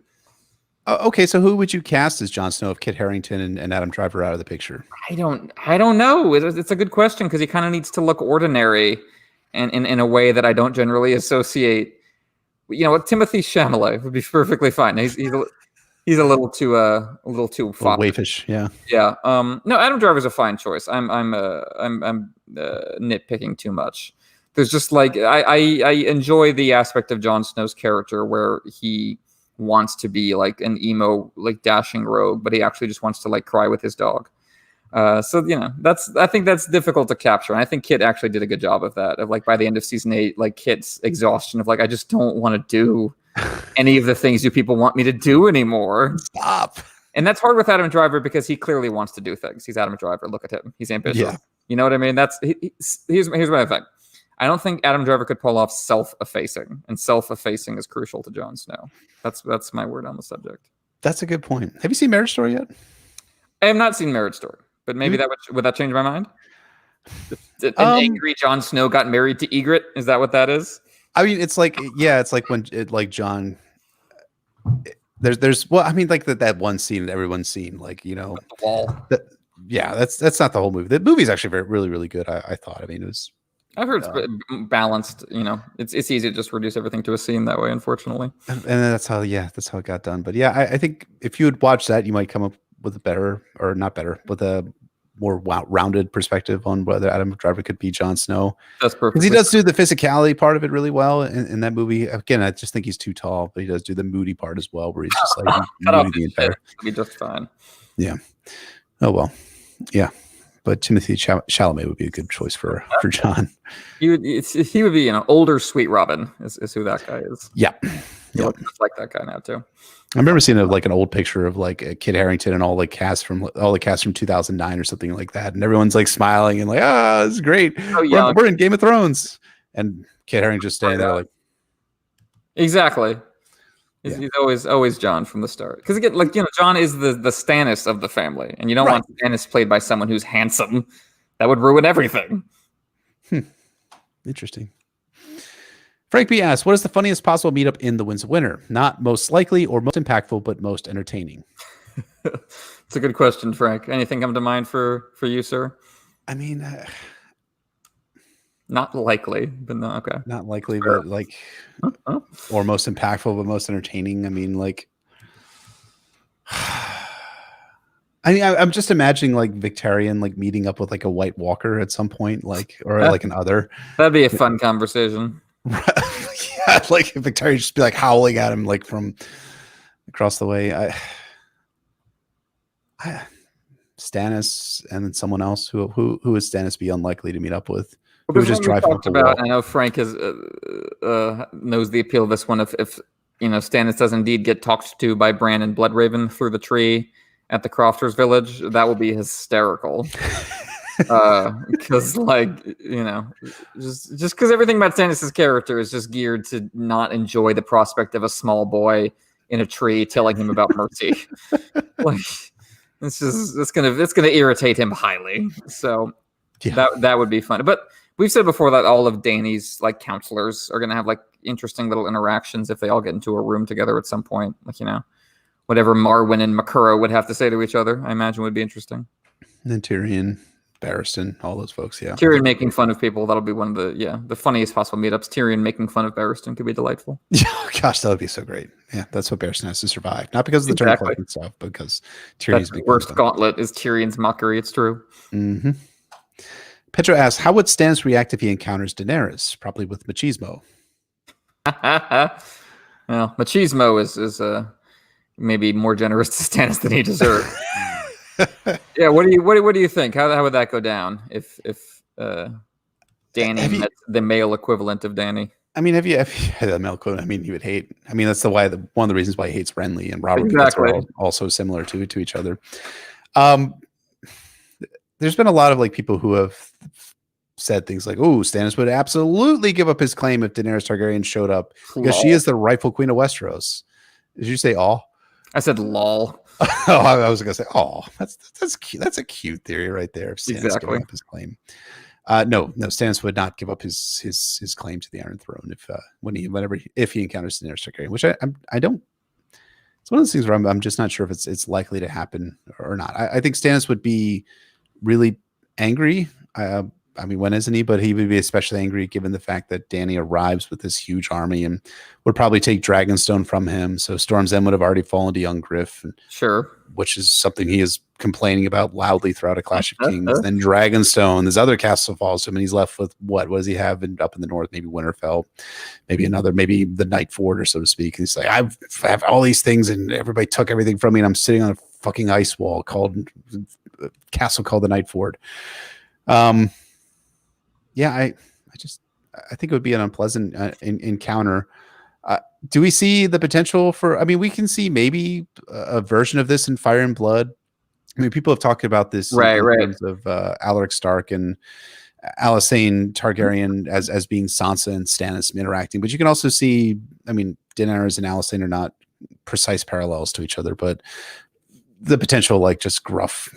Okay, so who would you cast as Jon Snow if Kit Harington and Adam Driver out of the picture? I don't know. It's a good question because he kind of needs to look ordinary, and in a way that I don't generally associate. Timothy Chalamet would be perfectly fine. He's a little too waifish. Yeah. Yeah. No, Adam Driver's a fine choice. I'm nitpicking too much. There's just like I enjoy the aspect of Jon Snow's character where he wants to be like an emo, like dashing rogue, but he actually just wants to like cry with his dog. I think that's difficult to capture. And I think Kit actually did a good job of that. Of like by the end of season 8, like Kit's exhaustion of like, I just don't want to do any of the things you people want me to do anymore. Stop. And that's hard with Adam Driver because he clearly wants to do things. He's Adam Driver. Look at him. He's ambitious. Yeah. You know what I mean? Here's what I think. I don't think Adam Driver could pull off self-effacing, and self-effacing is crucial to Jon Snow. That's my word on the subject. That's a good point. Have you seen Marriage Story yet? I have not seen Marriage Story, but maybe would that change my mind? An angry Jon Snow got married to Ygritte. Is that what that is? I mean, it's like when John. There's like that one scene that everyone's seen, like the wall. That's not the whole movie. The movie's actually really, really good. I thought. I mean, it was. I've heard it's balanced. It's easy to just reduce everything to a scene that way, unfortunately. And that's how it got done. But yeah, I think if you would watch that, you might come up with with a more rounded perspective on whether Adam Driver could be Jon Snow. That's perfect. Because he does do the physicality part of it really well in that movie. Again, I just think he's too tall, but he does do the moody part as well, where he's just like moody the entire. It'll be just fine. Yeah. Oh well. Yeah. But Timothy Chalamet would be a good choice for John. He would be older Sweet Robin is who that guy is. Yeah. He looks just like that guy now too. I remember seeing an old picture of like Kit Harington and all the cast from 2009 or something like that, and everyone's like smiling and like, this is great. Oh, yeah. We're in Game of Thrones, and Kit Harington just standing there like. Exactly. He's always John from the start. Because again, John is the Stannis of the family, and you don't want Stannis played by someone who's handsome. That would ruin everything. Interesting. Frank B asks, what is the funniest possible meetup in The Winds of Winter? Not most likely or most impactful, but most entertaining. It's a good question, Frank. Anything come to mind for you, sir? I mean, not likely, but no, okay. Not likely, but like, or most impactful, but most entertaining. I mean, like, I'm just imagining like Victarion like meeting up with like a White Walker at some point, like, or like an other. That'd be a fun conversation. Yeah, like Victarion just be like howling at him like from across the way. Stannis and then someone else who would Stannis be unlikely to meet up with? Who would just drive up the wall? I know Frank has knows the appeal of this one. If Stannis does indeed get talked to by Bran and Bloodraven through the tree at the Crofters Village, that will be hysterical. Because just because everything about Stannis' character is just geared to not enjoy the prospect of a small boy in a tree telling him about mercy. Like it's gonna irritate him highly. So Yeah. That would be fun. But we've said before that all of Dany's like counselors are gonna have like interesting little interactions if they all get into a room together at some point. Like, whatever Marwyn and Makura would have to say to each other, I imagine would be interesting. And then Tyrion, Barristan, all those folks, yeah. Tyrion making fun of people, that'll be one of the funniest possible meetups. Tyrion making fun of Barristan could be delightful. Yeah, gosh, that would be so great. Yeah, that's what Barristan has to survive. Not because of the Exactly. turn and stuff, but because Tyrion's the worst gauntlet is Tyrion's mockery. It's true. Mm-hmm. Petro asks, how would Stannis react if he encounters Daenerys? Probably with machismo. Well, machismo is maybe more generous to Stannis than he deserves. Yeah, what do you think? How would that go down if Dany met the male equivalent of Dany? I mean, have you had the male equivalent? I mean, he would hate. I mean, that's one of the reasons why he hates Renly and Robert. Exactly. Because they're also similar to each other. There's been a lot of like people who have said things like, "Oh, Stannis would absolutely give up his claim if Daenerys Targaryen showed up because she is the rightful queen of Westeros." Did you say "all"? I said "lol." Oh, I was gonna say, "Oh, that's cute. That's a cute theory right there." If Stannis Exactly. giving up his claim. No, Stannis would not give up his claim to the Iron Throne if he encounters Daenerys Targaryen, which I don't. It's one of those things where I'm just not sure if it's likely to happen or not. I think Stannis would be really angry. I mean, when isn't he? But he would be especially angry given the fact that Dany arrives with this huge army and would probably take Dragonstone from him. So Storm's End would have already fallen to young Griff. Sure. Which is something he is complaining about loudly throughout A Clash of Kings. Then Dragonstone, this other castle falls to him, and he's left with what? What does he have up in the north? Maybe Winterfell, maybe the Night Fort, or so to speak. And he's like, I have all these things, and everybody took everything from me, and I'm sitting on a fucking ice wall called castle called the Night Fort. Yeah, I think it would be an unpleasant encounter. Do we see the potential for? I mean, we can see maybe a version of this in Fire and Blood. I mean, people have talked about this in terms of Alaric Stark and Alysanne Targaryen as being Sansa and Stannis interacting. But you can also see, I mean, Daenerys and Alysanne are not precise parallels to each other, but the potential, like, just gruff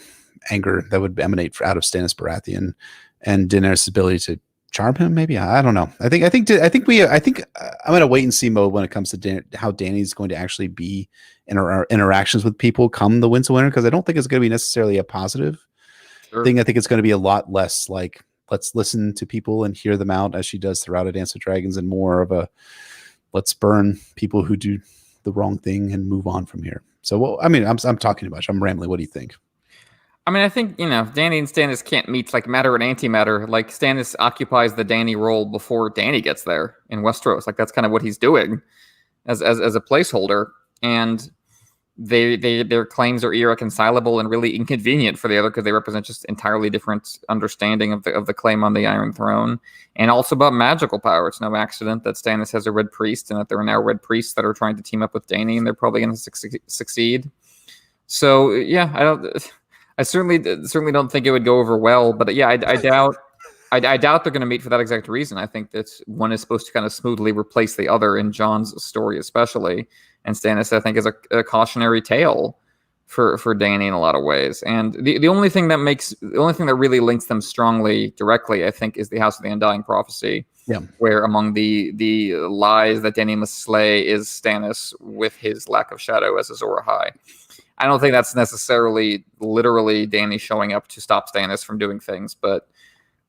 anger that would emanate out of Stannis Baratheon and Daenerys' ability to charm him. Maybe I don't know. I think I'm in a wait and see mode when it comes to how Dany's going to actually be in our interactions with people come the Winds of Winter, because I don't think it's going to be necessarily a positive thing. I think it's going to be a lot less like, let's listen to people and hear them out as she does throughout A Dance with Dragons, and more of a let's burn people who do the wrong thing and move on from here. So, well, I mean, I'm talking too much. I'm rambling. What do you think? I mean, I think, Dany and Stannis can't meet like matter and antimatter. Like, Stannis occupies the Dany role before Dany gets there in Westeros. Like, that's kind of what he's doing as a placeholder. And their claims are irreconcilable and really inconvenient for the other, because they represent just entirely different understanding of the claim on the Iron Throne, and also about magical power. It's no accident that Stannis has a Red Priest, and that there are now Red Priests that are trying to team up with Dany, and they're probably going to succeed. So yeah, I certainly don't think it would go over well, but yeah, I doubt they're going to meet for that exact reason. I think that one is supposed to kind of smoothly replace the other in Jon's story, especially, and Stannis, I think, is a cautionary tale for Dany in a lot of ways. And the only thing that really links them strongly directly, I think, is the House of the Undying Prophecy. Yeah, where among the lies that Dany must slay is Stannis with his lack of shadow as Azor Ahai. I don't think that's necessarily literally Dany showing up to stop Stannis from doing things, but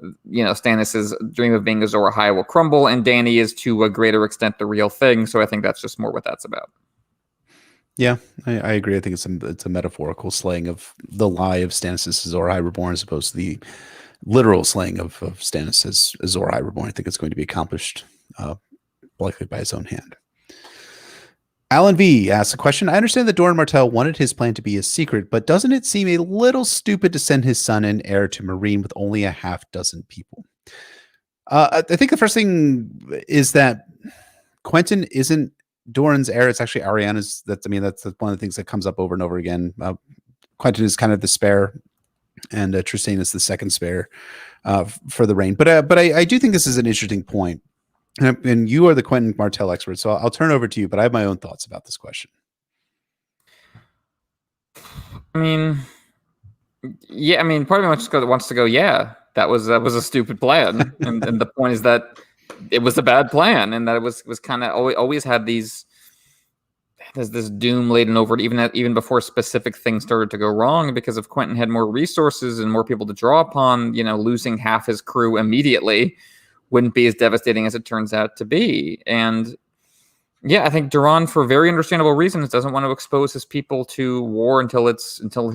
Stannis' dream of being Azor Ahai will crumble, and Dany is to a greater extent the real thing. So I think that's just more what that's about. Yeah, I agree. I think it's a metaphorical slaying of the lie of Stannis as Azor Ahai Reborn, as opposed to the literal slaying of Stannis as Azor Ahai Reborn. I think it's going to be accomplished likely by his own hand. Alan V asks a question. I understand that Doran Martell wanted his plan to be a secret, but doesn't it seem a little stupid to send his son and heir to Meereen with only a half dozen people? I think the first thing is that Quentyn isn't Doran's heir. It's actually Ariana's. That's one of the things that comes up over and over again. Quentyn is kind of the spare, and Trystane is the second spare for the reign. But I do think this is an interesting point. And you are the Quentyn Martell expert, so I'll turn over to you, but I have my own thoughts about this question. I mean, part of me wants to go, yeah. that was a stupid plan, and the point is that it was a bad plan, and that it was kind of always had these. There's this doom laden over it, even before specific things started to go wrong, because if Quentin had more resources and more people to draw upon, losing half his crew immediately wouldn't be as devastating as it turns out to be. And yeah, I think Duran, for very understandable reasons, doesn't want to expose his people to war until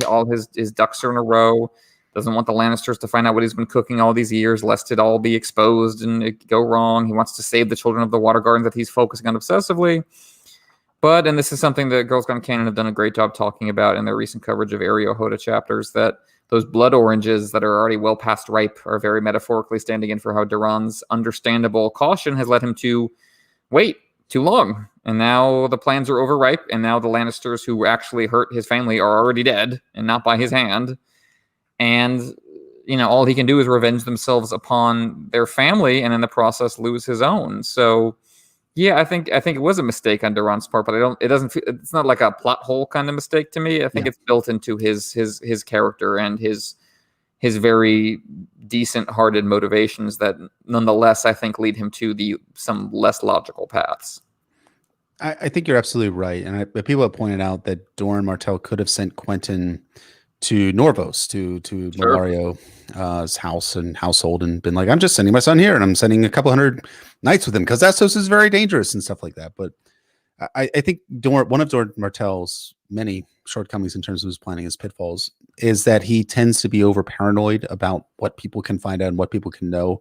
all his ducks are in a row. Doesn't want the Lannisters to find out what he's been cooking all these years, lest it all be exposed and it go wrong. He wants to save the children of the Water Gardens that he's focusing on obsessively. But, and this is something that Girls Gone Canon have done a great job talking about in their recent coverage of Arya Hoda chapters, that those blood oranges that are already well past ripe are very metaphorically standing in for how Duran's understandable caution has led him to wait too long. And now the plans are overripe, and now the Lannisters who actually hurt his family are already dead, and not by his hand. And, all he can do is revenge themselves upon their family, and in the process lose his own. So... yeah, I think it was a mistake on Duran's part, but it's not like a plot hole kind of mistake to me. I think it's built into his character and his very decent-hearted motivations that nonetheless I think lead him to some less logical paths. I think you're absolutely right, and people have pointed out that Doran Martell could have sent Quentin to Norvos, to Melario's house and household, and been like, I'm just sending my son here, and I'm sending a couple hundred knights with him because Essos is very dangerous and stuff like that. But I think one of Doran Martell's many shortcomings in terms of his planning, his pitfalls, is that he tends to be over paranoid about what people can find out and what people can know.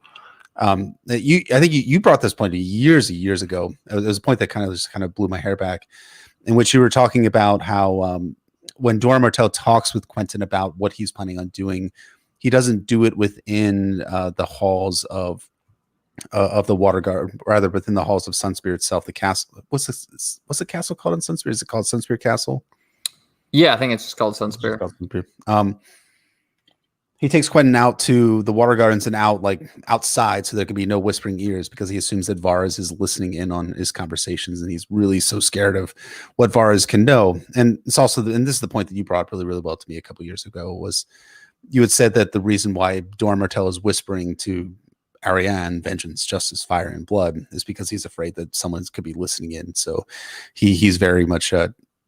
I think you brought this point years ago. It was a point that kind of blew my hair back, in which you were talking about how when Doran Martell talks with Quentin about what he's planning on doing, he doesn't do it within the halls of the Water Guard, rather within the halls of Sunspear itself. The castle. What's the castle called in Sunspear? Is it called Sunspear Castle? Yeah, I think it's just called Sunspear. He takes Quentin out to the Water Gardens and outside, so there could be no whispering ears, because he assumes that Varys is listening in on his conversations, and he's really so scared of what Varys can know. And it's also, and this is the point that you brought up really, really well to me a couple years ago, was you had said that the reason why Doran Martell is whispering to Arianne, vengeance, justice, fire, and blood, is because he's afraid that someone could be listening in. So he's very much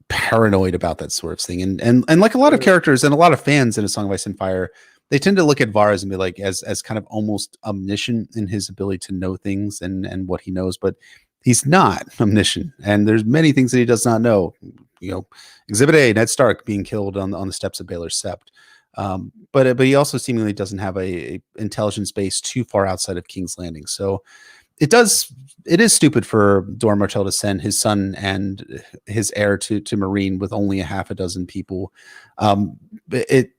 paranoid about that sort of thing. And like a lot of characters and a lot of fans in A Song of Ice and Fire, they tend to look at Varys and be like, as kind of almost omniscient in his ability to know things and what he knows, but he's not omniscient. And there's many things that he does not know. Exhibit A, Ned Stark being killed on the steps of Baelor Sept. But he also seemingly doesn't have a intelligence base too far outside of King's Landing. So it is stupid for Doran Martell to send his son and his heir to Meereen with only a half a dozen people. It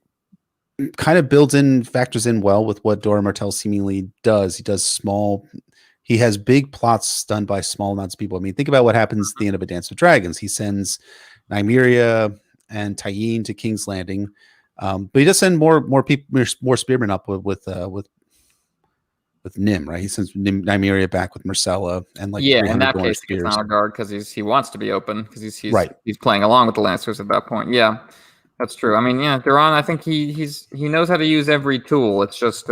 kind of factors in well with what Doran Martell seemingly does. He has big plots done by small amounts of people. I mean, think about what happens at the end of A Dance with Dragons. He sends Nymeria and Tyene to King's Landing. But he does send more people, more spearmen up with Nym, right? He sends Nymeria back with Myrcella, and in that case he gets honor guard because he wants to be open, because he's playing along with the Lancers at that point. Yeah, that's true. I mean, Duran, I think he knows how to use every tool. It's just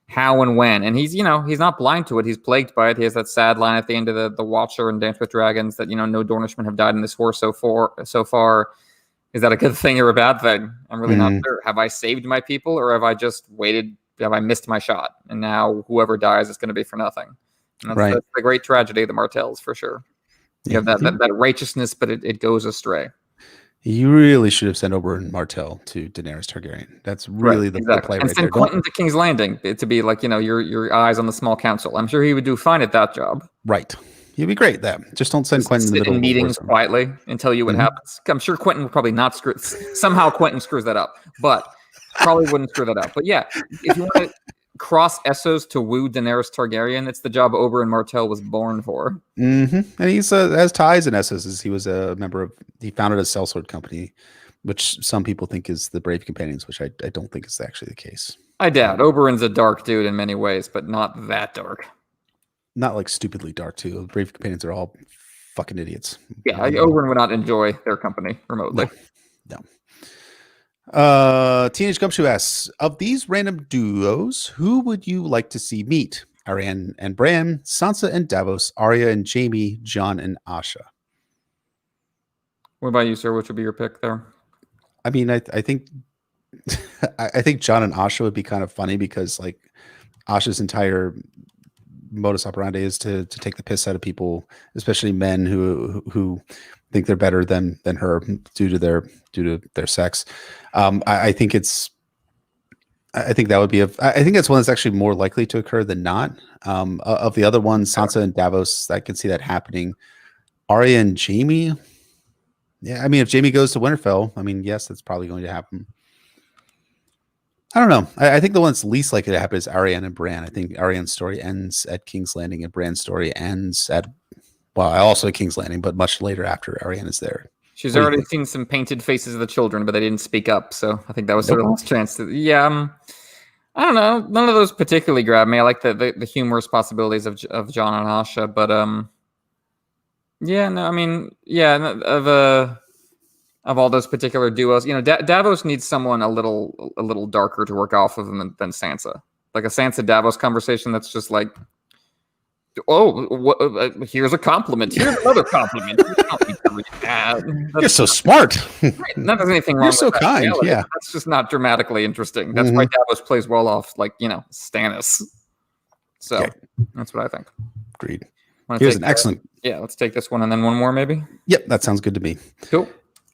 how and when, and he's not blind to it. He's plagued by it. He has that sad line at the end of the Watcher and Dance with Dragons that no Dornishmen have died in this war so far. Is that a good thing or a bad thing? I'm really not sure. Have I saved my people, or have I just waited? Have I missed my shot? And now whoever dies is going to be for nothing. And that's the great tragedy of the Martells, for sure. You have that righteousness, but it goes astray. You really should have sent Oberyn Martell to Daenerys Targaryen. That's really the play and right send there. Quentin to King's Landing to be like, your eyes on the small council. I'm sure he would do fine at that job. Right. He'd be great at that. Just don't send Quentin in the middle of meetings quietly and tell you what happens. I'm sure Quentin would probably not screw. Somehow Quentin screws that up, but probably wouldn't screw that up. But yeah, if you want to cross Essos to woo Daenerys Targaryen, it's the job Oberyn Martell was born for. Mm-hmm. And he's has ties in Essos. As he was a member of. He founded a sellsword company, which some people think is the Brave Companions, which I don't think is actually the case. I doubt. Oberyn's a dark dude in many ways, but not that dark. Not like stupidly dark too. The Brave Companions are all fucking idiots. Yeah, Oberyn would not enjoy their company remotely. No. Teenage Gumshoe asks, of these random duos, who would you like to see meet? Arya and Bran, Sansa and Davos, Arya and Jaime, Jon and Asha. What about you, sir? Which would be your pick there? I mean, I think I think Jon and Asha would be kind of funny because like Asha's entire modus operandi is to take the piss out of people, especially men who think they're better than her due to their sex. I think that would be I think that's one that's actually more likely to occur than not. Of the other ones, Sansa and Davos, I can see that happening. Arya and Jaime. Yeah, I mean, if Jaime goes to Winterfell, I mean, yes, that's probably going to happen. I don't know. I think the one that's least likely to happen is Arya and Bran. I think Arya's story ends at King's Landing and Bran's story ends at, well, also at King's Landing, but much later after Arya is there. She's already seen some painted faces of the children, but they didn't speak up, so I think that was sort of last chance to. Yeah, I don't know. None of those particularly grab me. I like the humorous possibilities of Jon and Asha, but yeah, no, I mean, yeah, of all those particular duos, you know, Davos needs someone a little darker to work off of him than Sansa. Like a Sansa Davos conversation that's just like, oh, here's a compliment. Here's another compliment. You don't need to read that. You're so smart. Not there's anything wrong. You're so kind. Reality. Yeah, that's just not dramatically interesting. That's why Davos plays well off, like, you know, Stannis. So that's what I think. Agreed. Here's an excellent. Yeah, let's take this one and then one more, maybe. Yep, that sounds good to me. Cool.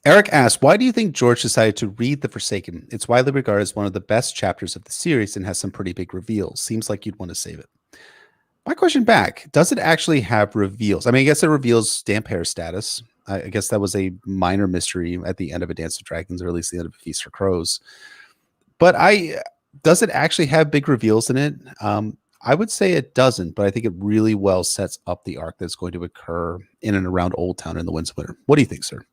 Eric asks, why do you think George decided to read The Forsaken? It's widely regarded as one of the best chapters of the series and has some pretty big reveals. Seems like you'd want to save it. My question back, does it actually have reveals? I mean, I guess it reveals damp hair status. I guess that was a minor mystery at the end of A Dance of Dragons, or at least the end of A Feast for Crows. But does it actually have big reveals in it? I would say it doesn't, but I think it really well sets up the arc that's going to occur in and around Old Town in the Winds of Winter. What do you think, sir?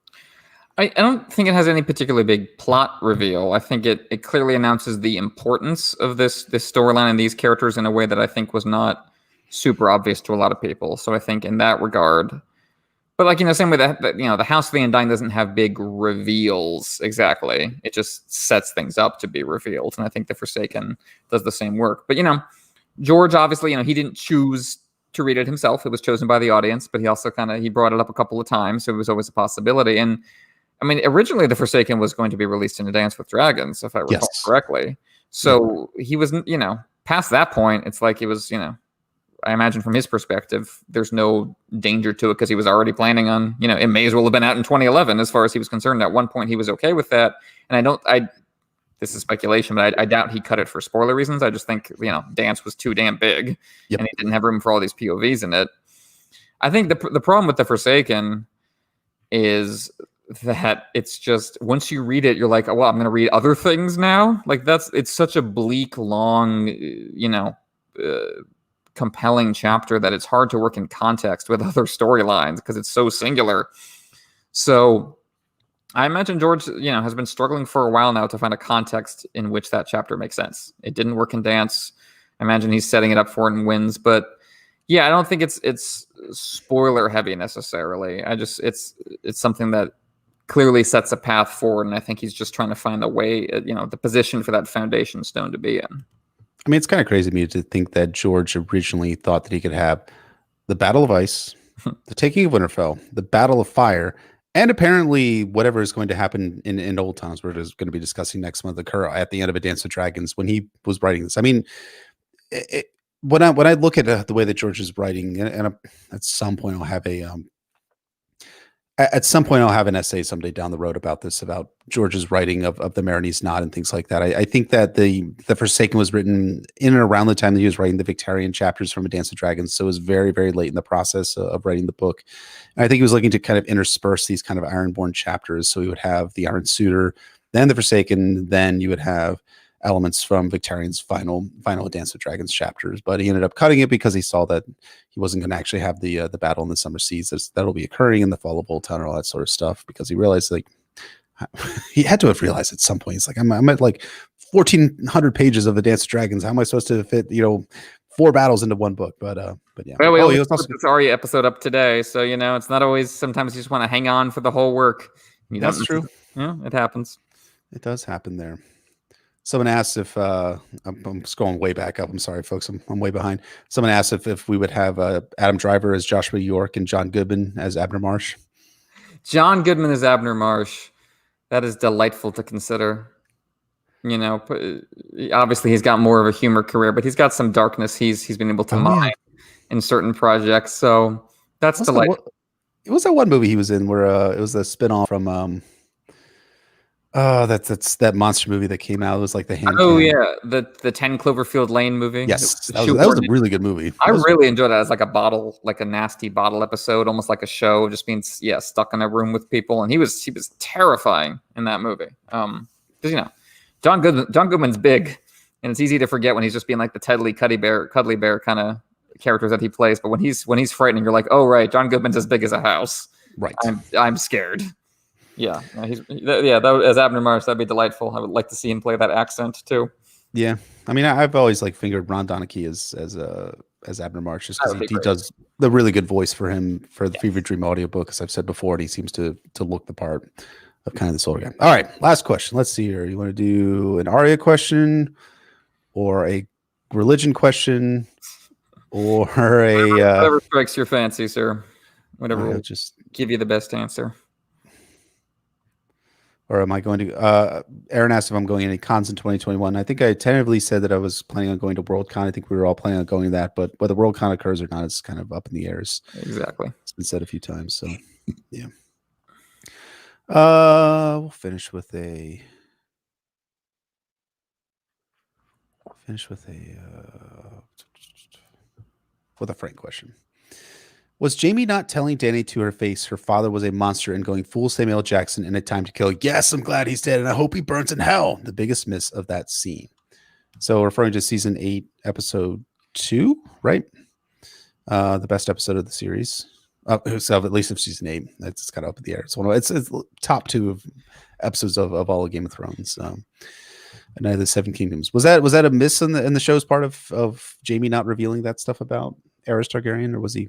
I don't think it has any particularly big plot reveal. I think it clearly announces the importance of this storyline and these characters in a way that I think was not super obvious to a lot of people. So I think in that regard, but like, you know, same way that you know, the House of the Undying doesn't have big reveals exactly. It just sets things up to be revealed. And I think The Forsaken does the same work. But, you know, George, obviously, you know, he didn't choose to read it himself. It was chosen by the audience, but he also he brought it up a couple of times. So it was always a possibility. And I mean, originally The Forsaken was going to be released in A Dance with Dragons, if I recall correctly. So he was, you know, past that point, it's like it was, you know, I imagine from his perspective, there's no danger to it because he was already planning on, you know, it may as well have been out in 2011 as far as he was concerned. At one point, he was okay with that. And this is speculation, but I doubt he cut it for spoiler reasons. I just think, you know, Dance was too damn big and he didn't have room for all these POVs in it. I think the problem with The Forsaken is that it's just, once you read it, you're like, oh, well, I'm going to read other things now. Like it's such a bleak, long, you know, compelling chapter that it's hard to work in context with other storylines because it's so singular. So I imagine George, you know, has been struggling for a while now to find a context in which that chapter makes sense. It didn't work in Dance. I imagine he's setting it up for it in Winds, but yeah, I don't think it's spoiler heavy necessarily. It's something that clearly sets a path forward, and I think he's just trying to find a way, you know, the position for that foundation stone to be in. I mean, it's kind of crazy to me to think that George originally thought that he could have the Battle of Ice, the Taking of Winterfell, the Battle of Fire, and apparently whatever is going to happen in Old Towns, we're just going to be discussing next month, occur at the end of A Dance of Dragons when he was writing this. I mean, when I look at the way that George is writing, and at some point I'll have an essay someday down the road about this, about George's writing of the Marinese Knot and things like that. I think that the Forsaken was written in and around the time that he was writing the Victarion chapters from A Dance of Dragons. So it was very, very late in the process of writing the book. And I think he was looking to kind of intersperse these kind of Ironborn chapters. So he would have the Iron Suitor, then the Forsaken, then you would have elements from Victarion's final Dance of Dragons chapters, but he ended up cutting it because he saw that he wasn't going to actually have the battle in the Summer Seas that'll be occurring in the Fall of Old Town and all that sort of stuff, because he realized, like, he had to have realized at some point, he's like, I'm at like 1,400 pages of the Dance of Dragons. How am I supposed to fit, you know, 4 battles into one book? But yeah. Well, we also put this Arya episode up today, so, you know, it's not always, sometimes you just want to hang on for the whole work. That's true. Yeah, it happens. It does happen there. Someone asked if I'm scrolling way back up. I'm sorry, folks. I'm way behind. Someone asked if we would have Adam Driver as Joshua York and John Goodman as Abner Marsh. John Goodman as Abner Marsh. That is delightful to consider. You know, obviously he's got more of a humor career, but he's got some darkness he's been able to mine in certain projects. So that's delightful. It was that one movie he was in where it was a spinoff from that's that monster movie that came out. It was like the hand. Oh yeah, the 10 Cloverfield Lane movie. Yes, that was a really good movie. I really enjoyed it as like a bottle, like a nasty bottle episode, almost like a show, just being stuck in a room with people, and he was terrifying in that movie. Because John Goodman's big, and it's easy to forget when he's just being like the cuddly bear kind of characters that he plays. But when he's frightening, you're like, oh right, John Goodman's as big as a house. Right. I'm scared. Yeah, as Abner Marsh, that'd be delightful. I would like to see him play that accent too. Yeah, I mean, I've always like fingered Ron Donachie as Abner Marsh, just because he does the really good voice for him for the Fever Dream audiobook, as I've said before, and he seems to look the part of kind of this older guy. All right, last question. Let's see here. You want to do an Arya question, or a religion question, or whatever strikes your fancy, sir. Whatever will just give you the best answer. Or am I going to? Aaron asked if I'm going to any cons in 2021. I think I tentatively said that I was planning on going to Worldcon. I think we were all planning on going to that, but whether Worldcon occurs or not is kind of up in the air. Exactly. It's been said a few times. So, yeah. We'll finish with a Frank question. Was Jaime not telling Dany to her face her father was a monster and going full Samuel Jackson in A Time to Kill? Yes, I'm glad he's dead, and I hope he burns in hell. The biggest miss of that scene. So referring to season 8, episode 2, right? The best episode of the series. So at least of season 8. That's kind of up in the air. It's top 2 of episodes of all of Game of Thrones. Night of the Seven Kingdoms. Was that a miss in the show's part of Jaime not revealing that stuff about Aerys Targaryen, or was he?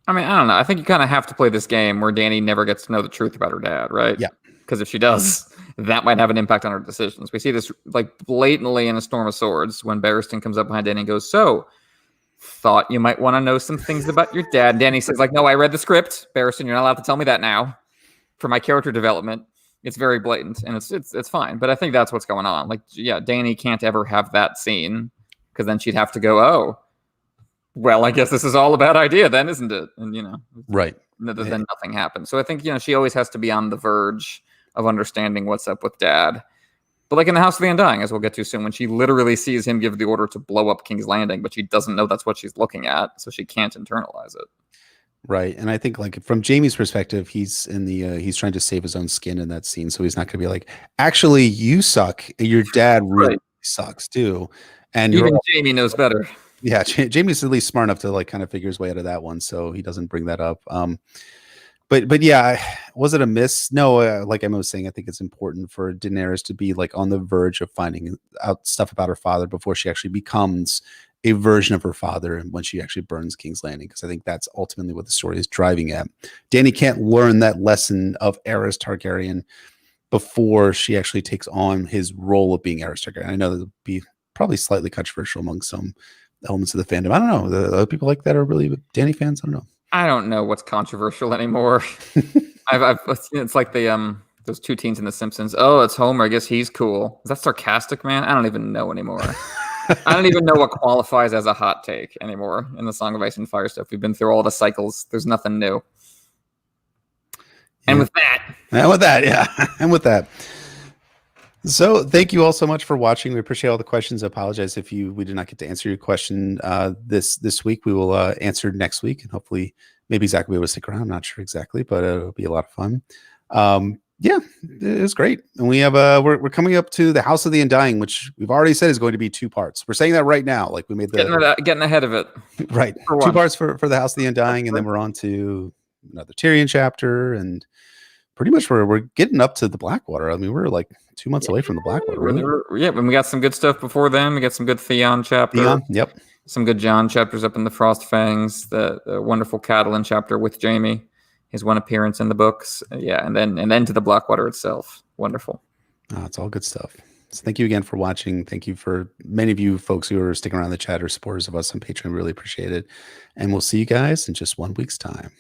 I mean, I don't know. I think you kind of have to play this game where Dany never gets to know the truth about her dad, right? Yeah. Because if she does, that might have an impact on her decisions. We see this like blatantly in A Storm of Swords when Barristan comes up behind Dany and goes, "So, thought you might want to know some things about your dad." Dany says, like, "No, I read the script. Barristan, you're not allowed to tell me that now. For my character development." It's very blatant, and it's fine. But I think that's what's going on. Like, yeah, Dany can't ever have that scene because then she'd have to go, "Oh, well, I guess this is all a bad idea then, isn't it?" And, right. Then nothing happens. So I think, she always has to be on the verge of understanding what's up with dad. But like in the House of the Undying, as we'll get to soon, when she literally sees him give the order to blow up King's Landing, but she doesn't know that's what she's looking at, so she can't internalize it. Right. And I think like from Jaime's perspective, he's in he's trying to save his own skin in that scene. So he's not going to be like, actually, you suck. Your dad really sucks too. And even Jaime knows better. Yeah. Jaime's at least smart enough to like kind of figure his way out of that one. So he doesn't bring that up. But yeah, was it a miss? No, like Emma was saying, I think it's important for Daenerys to be like on the verge of finding out stuff about her father before she actually becomes a version of her father when she actually burns King's Landing, because I think that's ultimately what the story is driving at. Dany can't learn that lesson of Aerys Targaryen before she actually takes on his role of being Aerys Targaryen. I know that would be probably slightly controversial among some elements of the fandom. I don't know. The other people like that are really Dany fans. I don't know. I don't know what's controversial anymore. It's like the those two teens in The Simpsons. Oh, it's Homer. I guess he's cool. Is that sarcastic, man? I don't even know anymore. I don't even know what qualifies as a hot take anymore in the Song of Ice and Fire stuff. We've been through all the cycles. There's nothing new. And with that. So thank you all so much for watching. We appreciate all the questions. I apologize if we did not get to answer your question this week. We will answer next week, and hopefully maybe Zach will be able to stick around. I'm not sure exactly, but it'll be a lot of fun. Yeah, it was great. And we have we're coming up to the House of the Undying, which we've already said is going to be 2 parts. We're saying that right now. Like we made getting ahead of it. Right. 2 parts for the House of the Undying, and then we're on to another Tyrion chapter, and pretty much we're getting up to the Blackwater. I mean, we're like 2 months away from the Blackwater. Really? Yeah, and we got some good stuff before then. We got some good Theon chapter. Yep. Some good Jon chapters up in the Frostfangs. The wonderful Catelyn chapter with Jaime. His one appearance in the books, and then to the Blackwater itself. Wonderful. It's all good stuff. So thank you again for watching. Thank you for many of you folks who are sticking around the chat or supporters of us on Patreon. Really appreciate it. And we'll see you guys in just 1 week's time.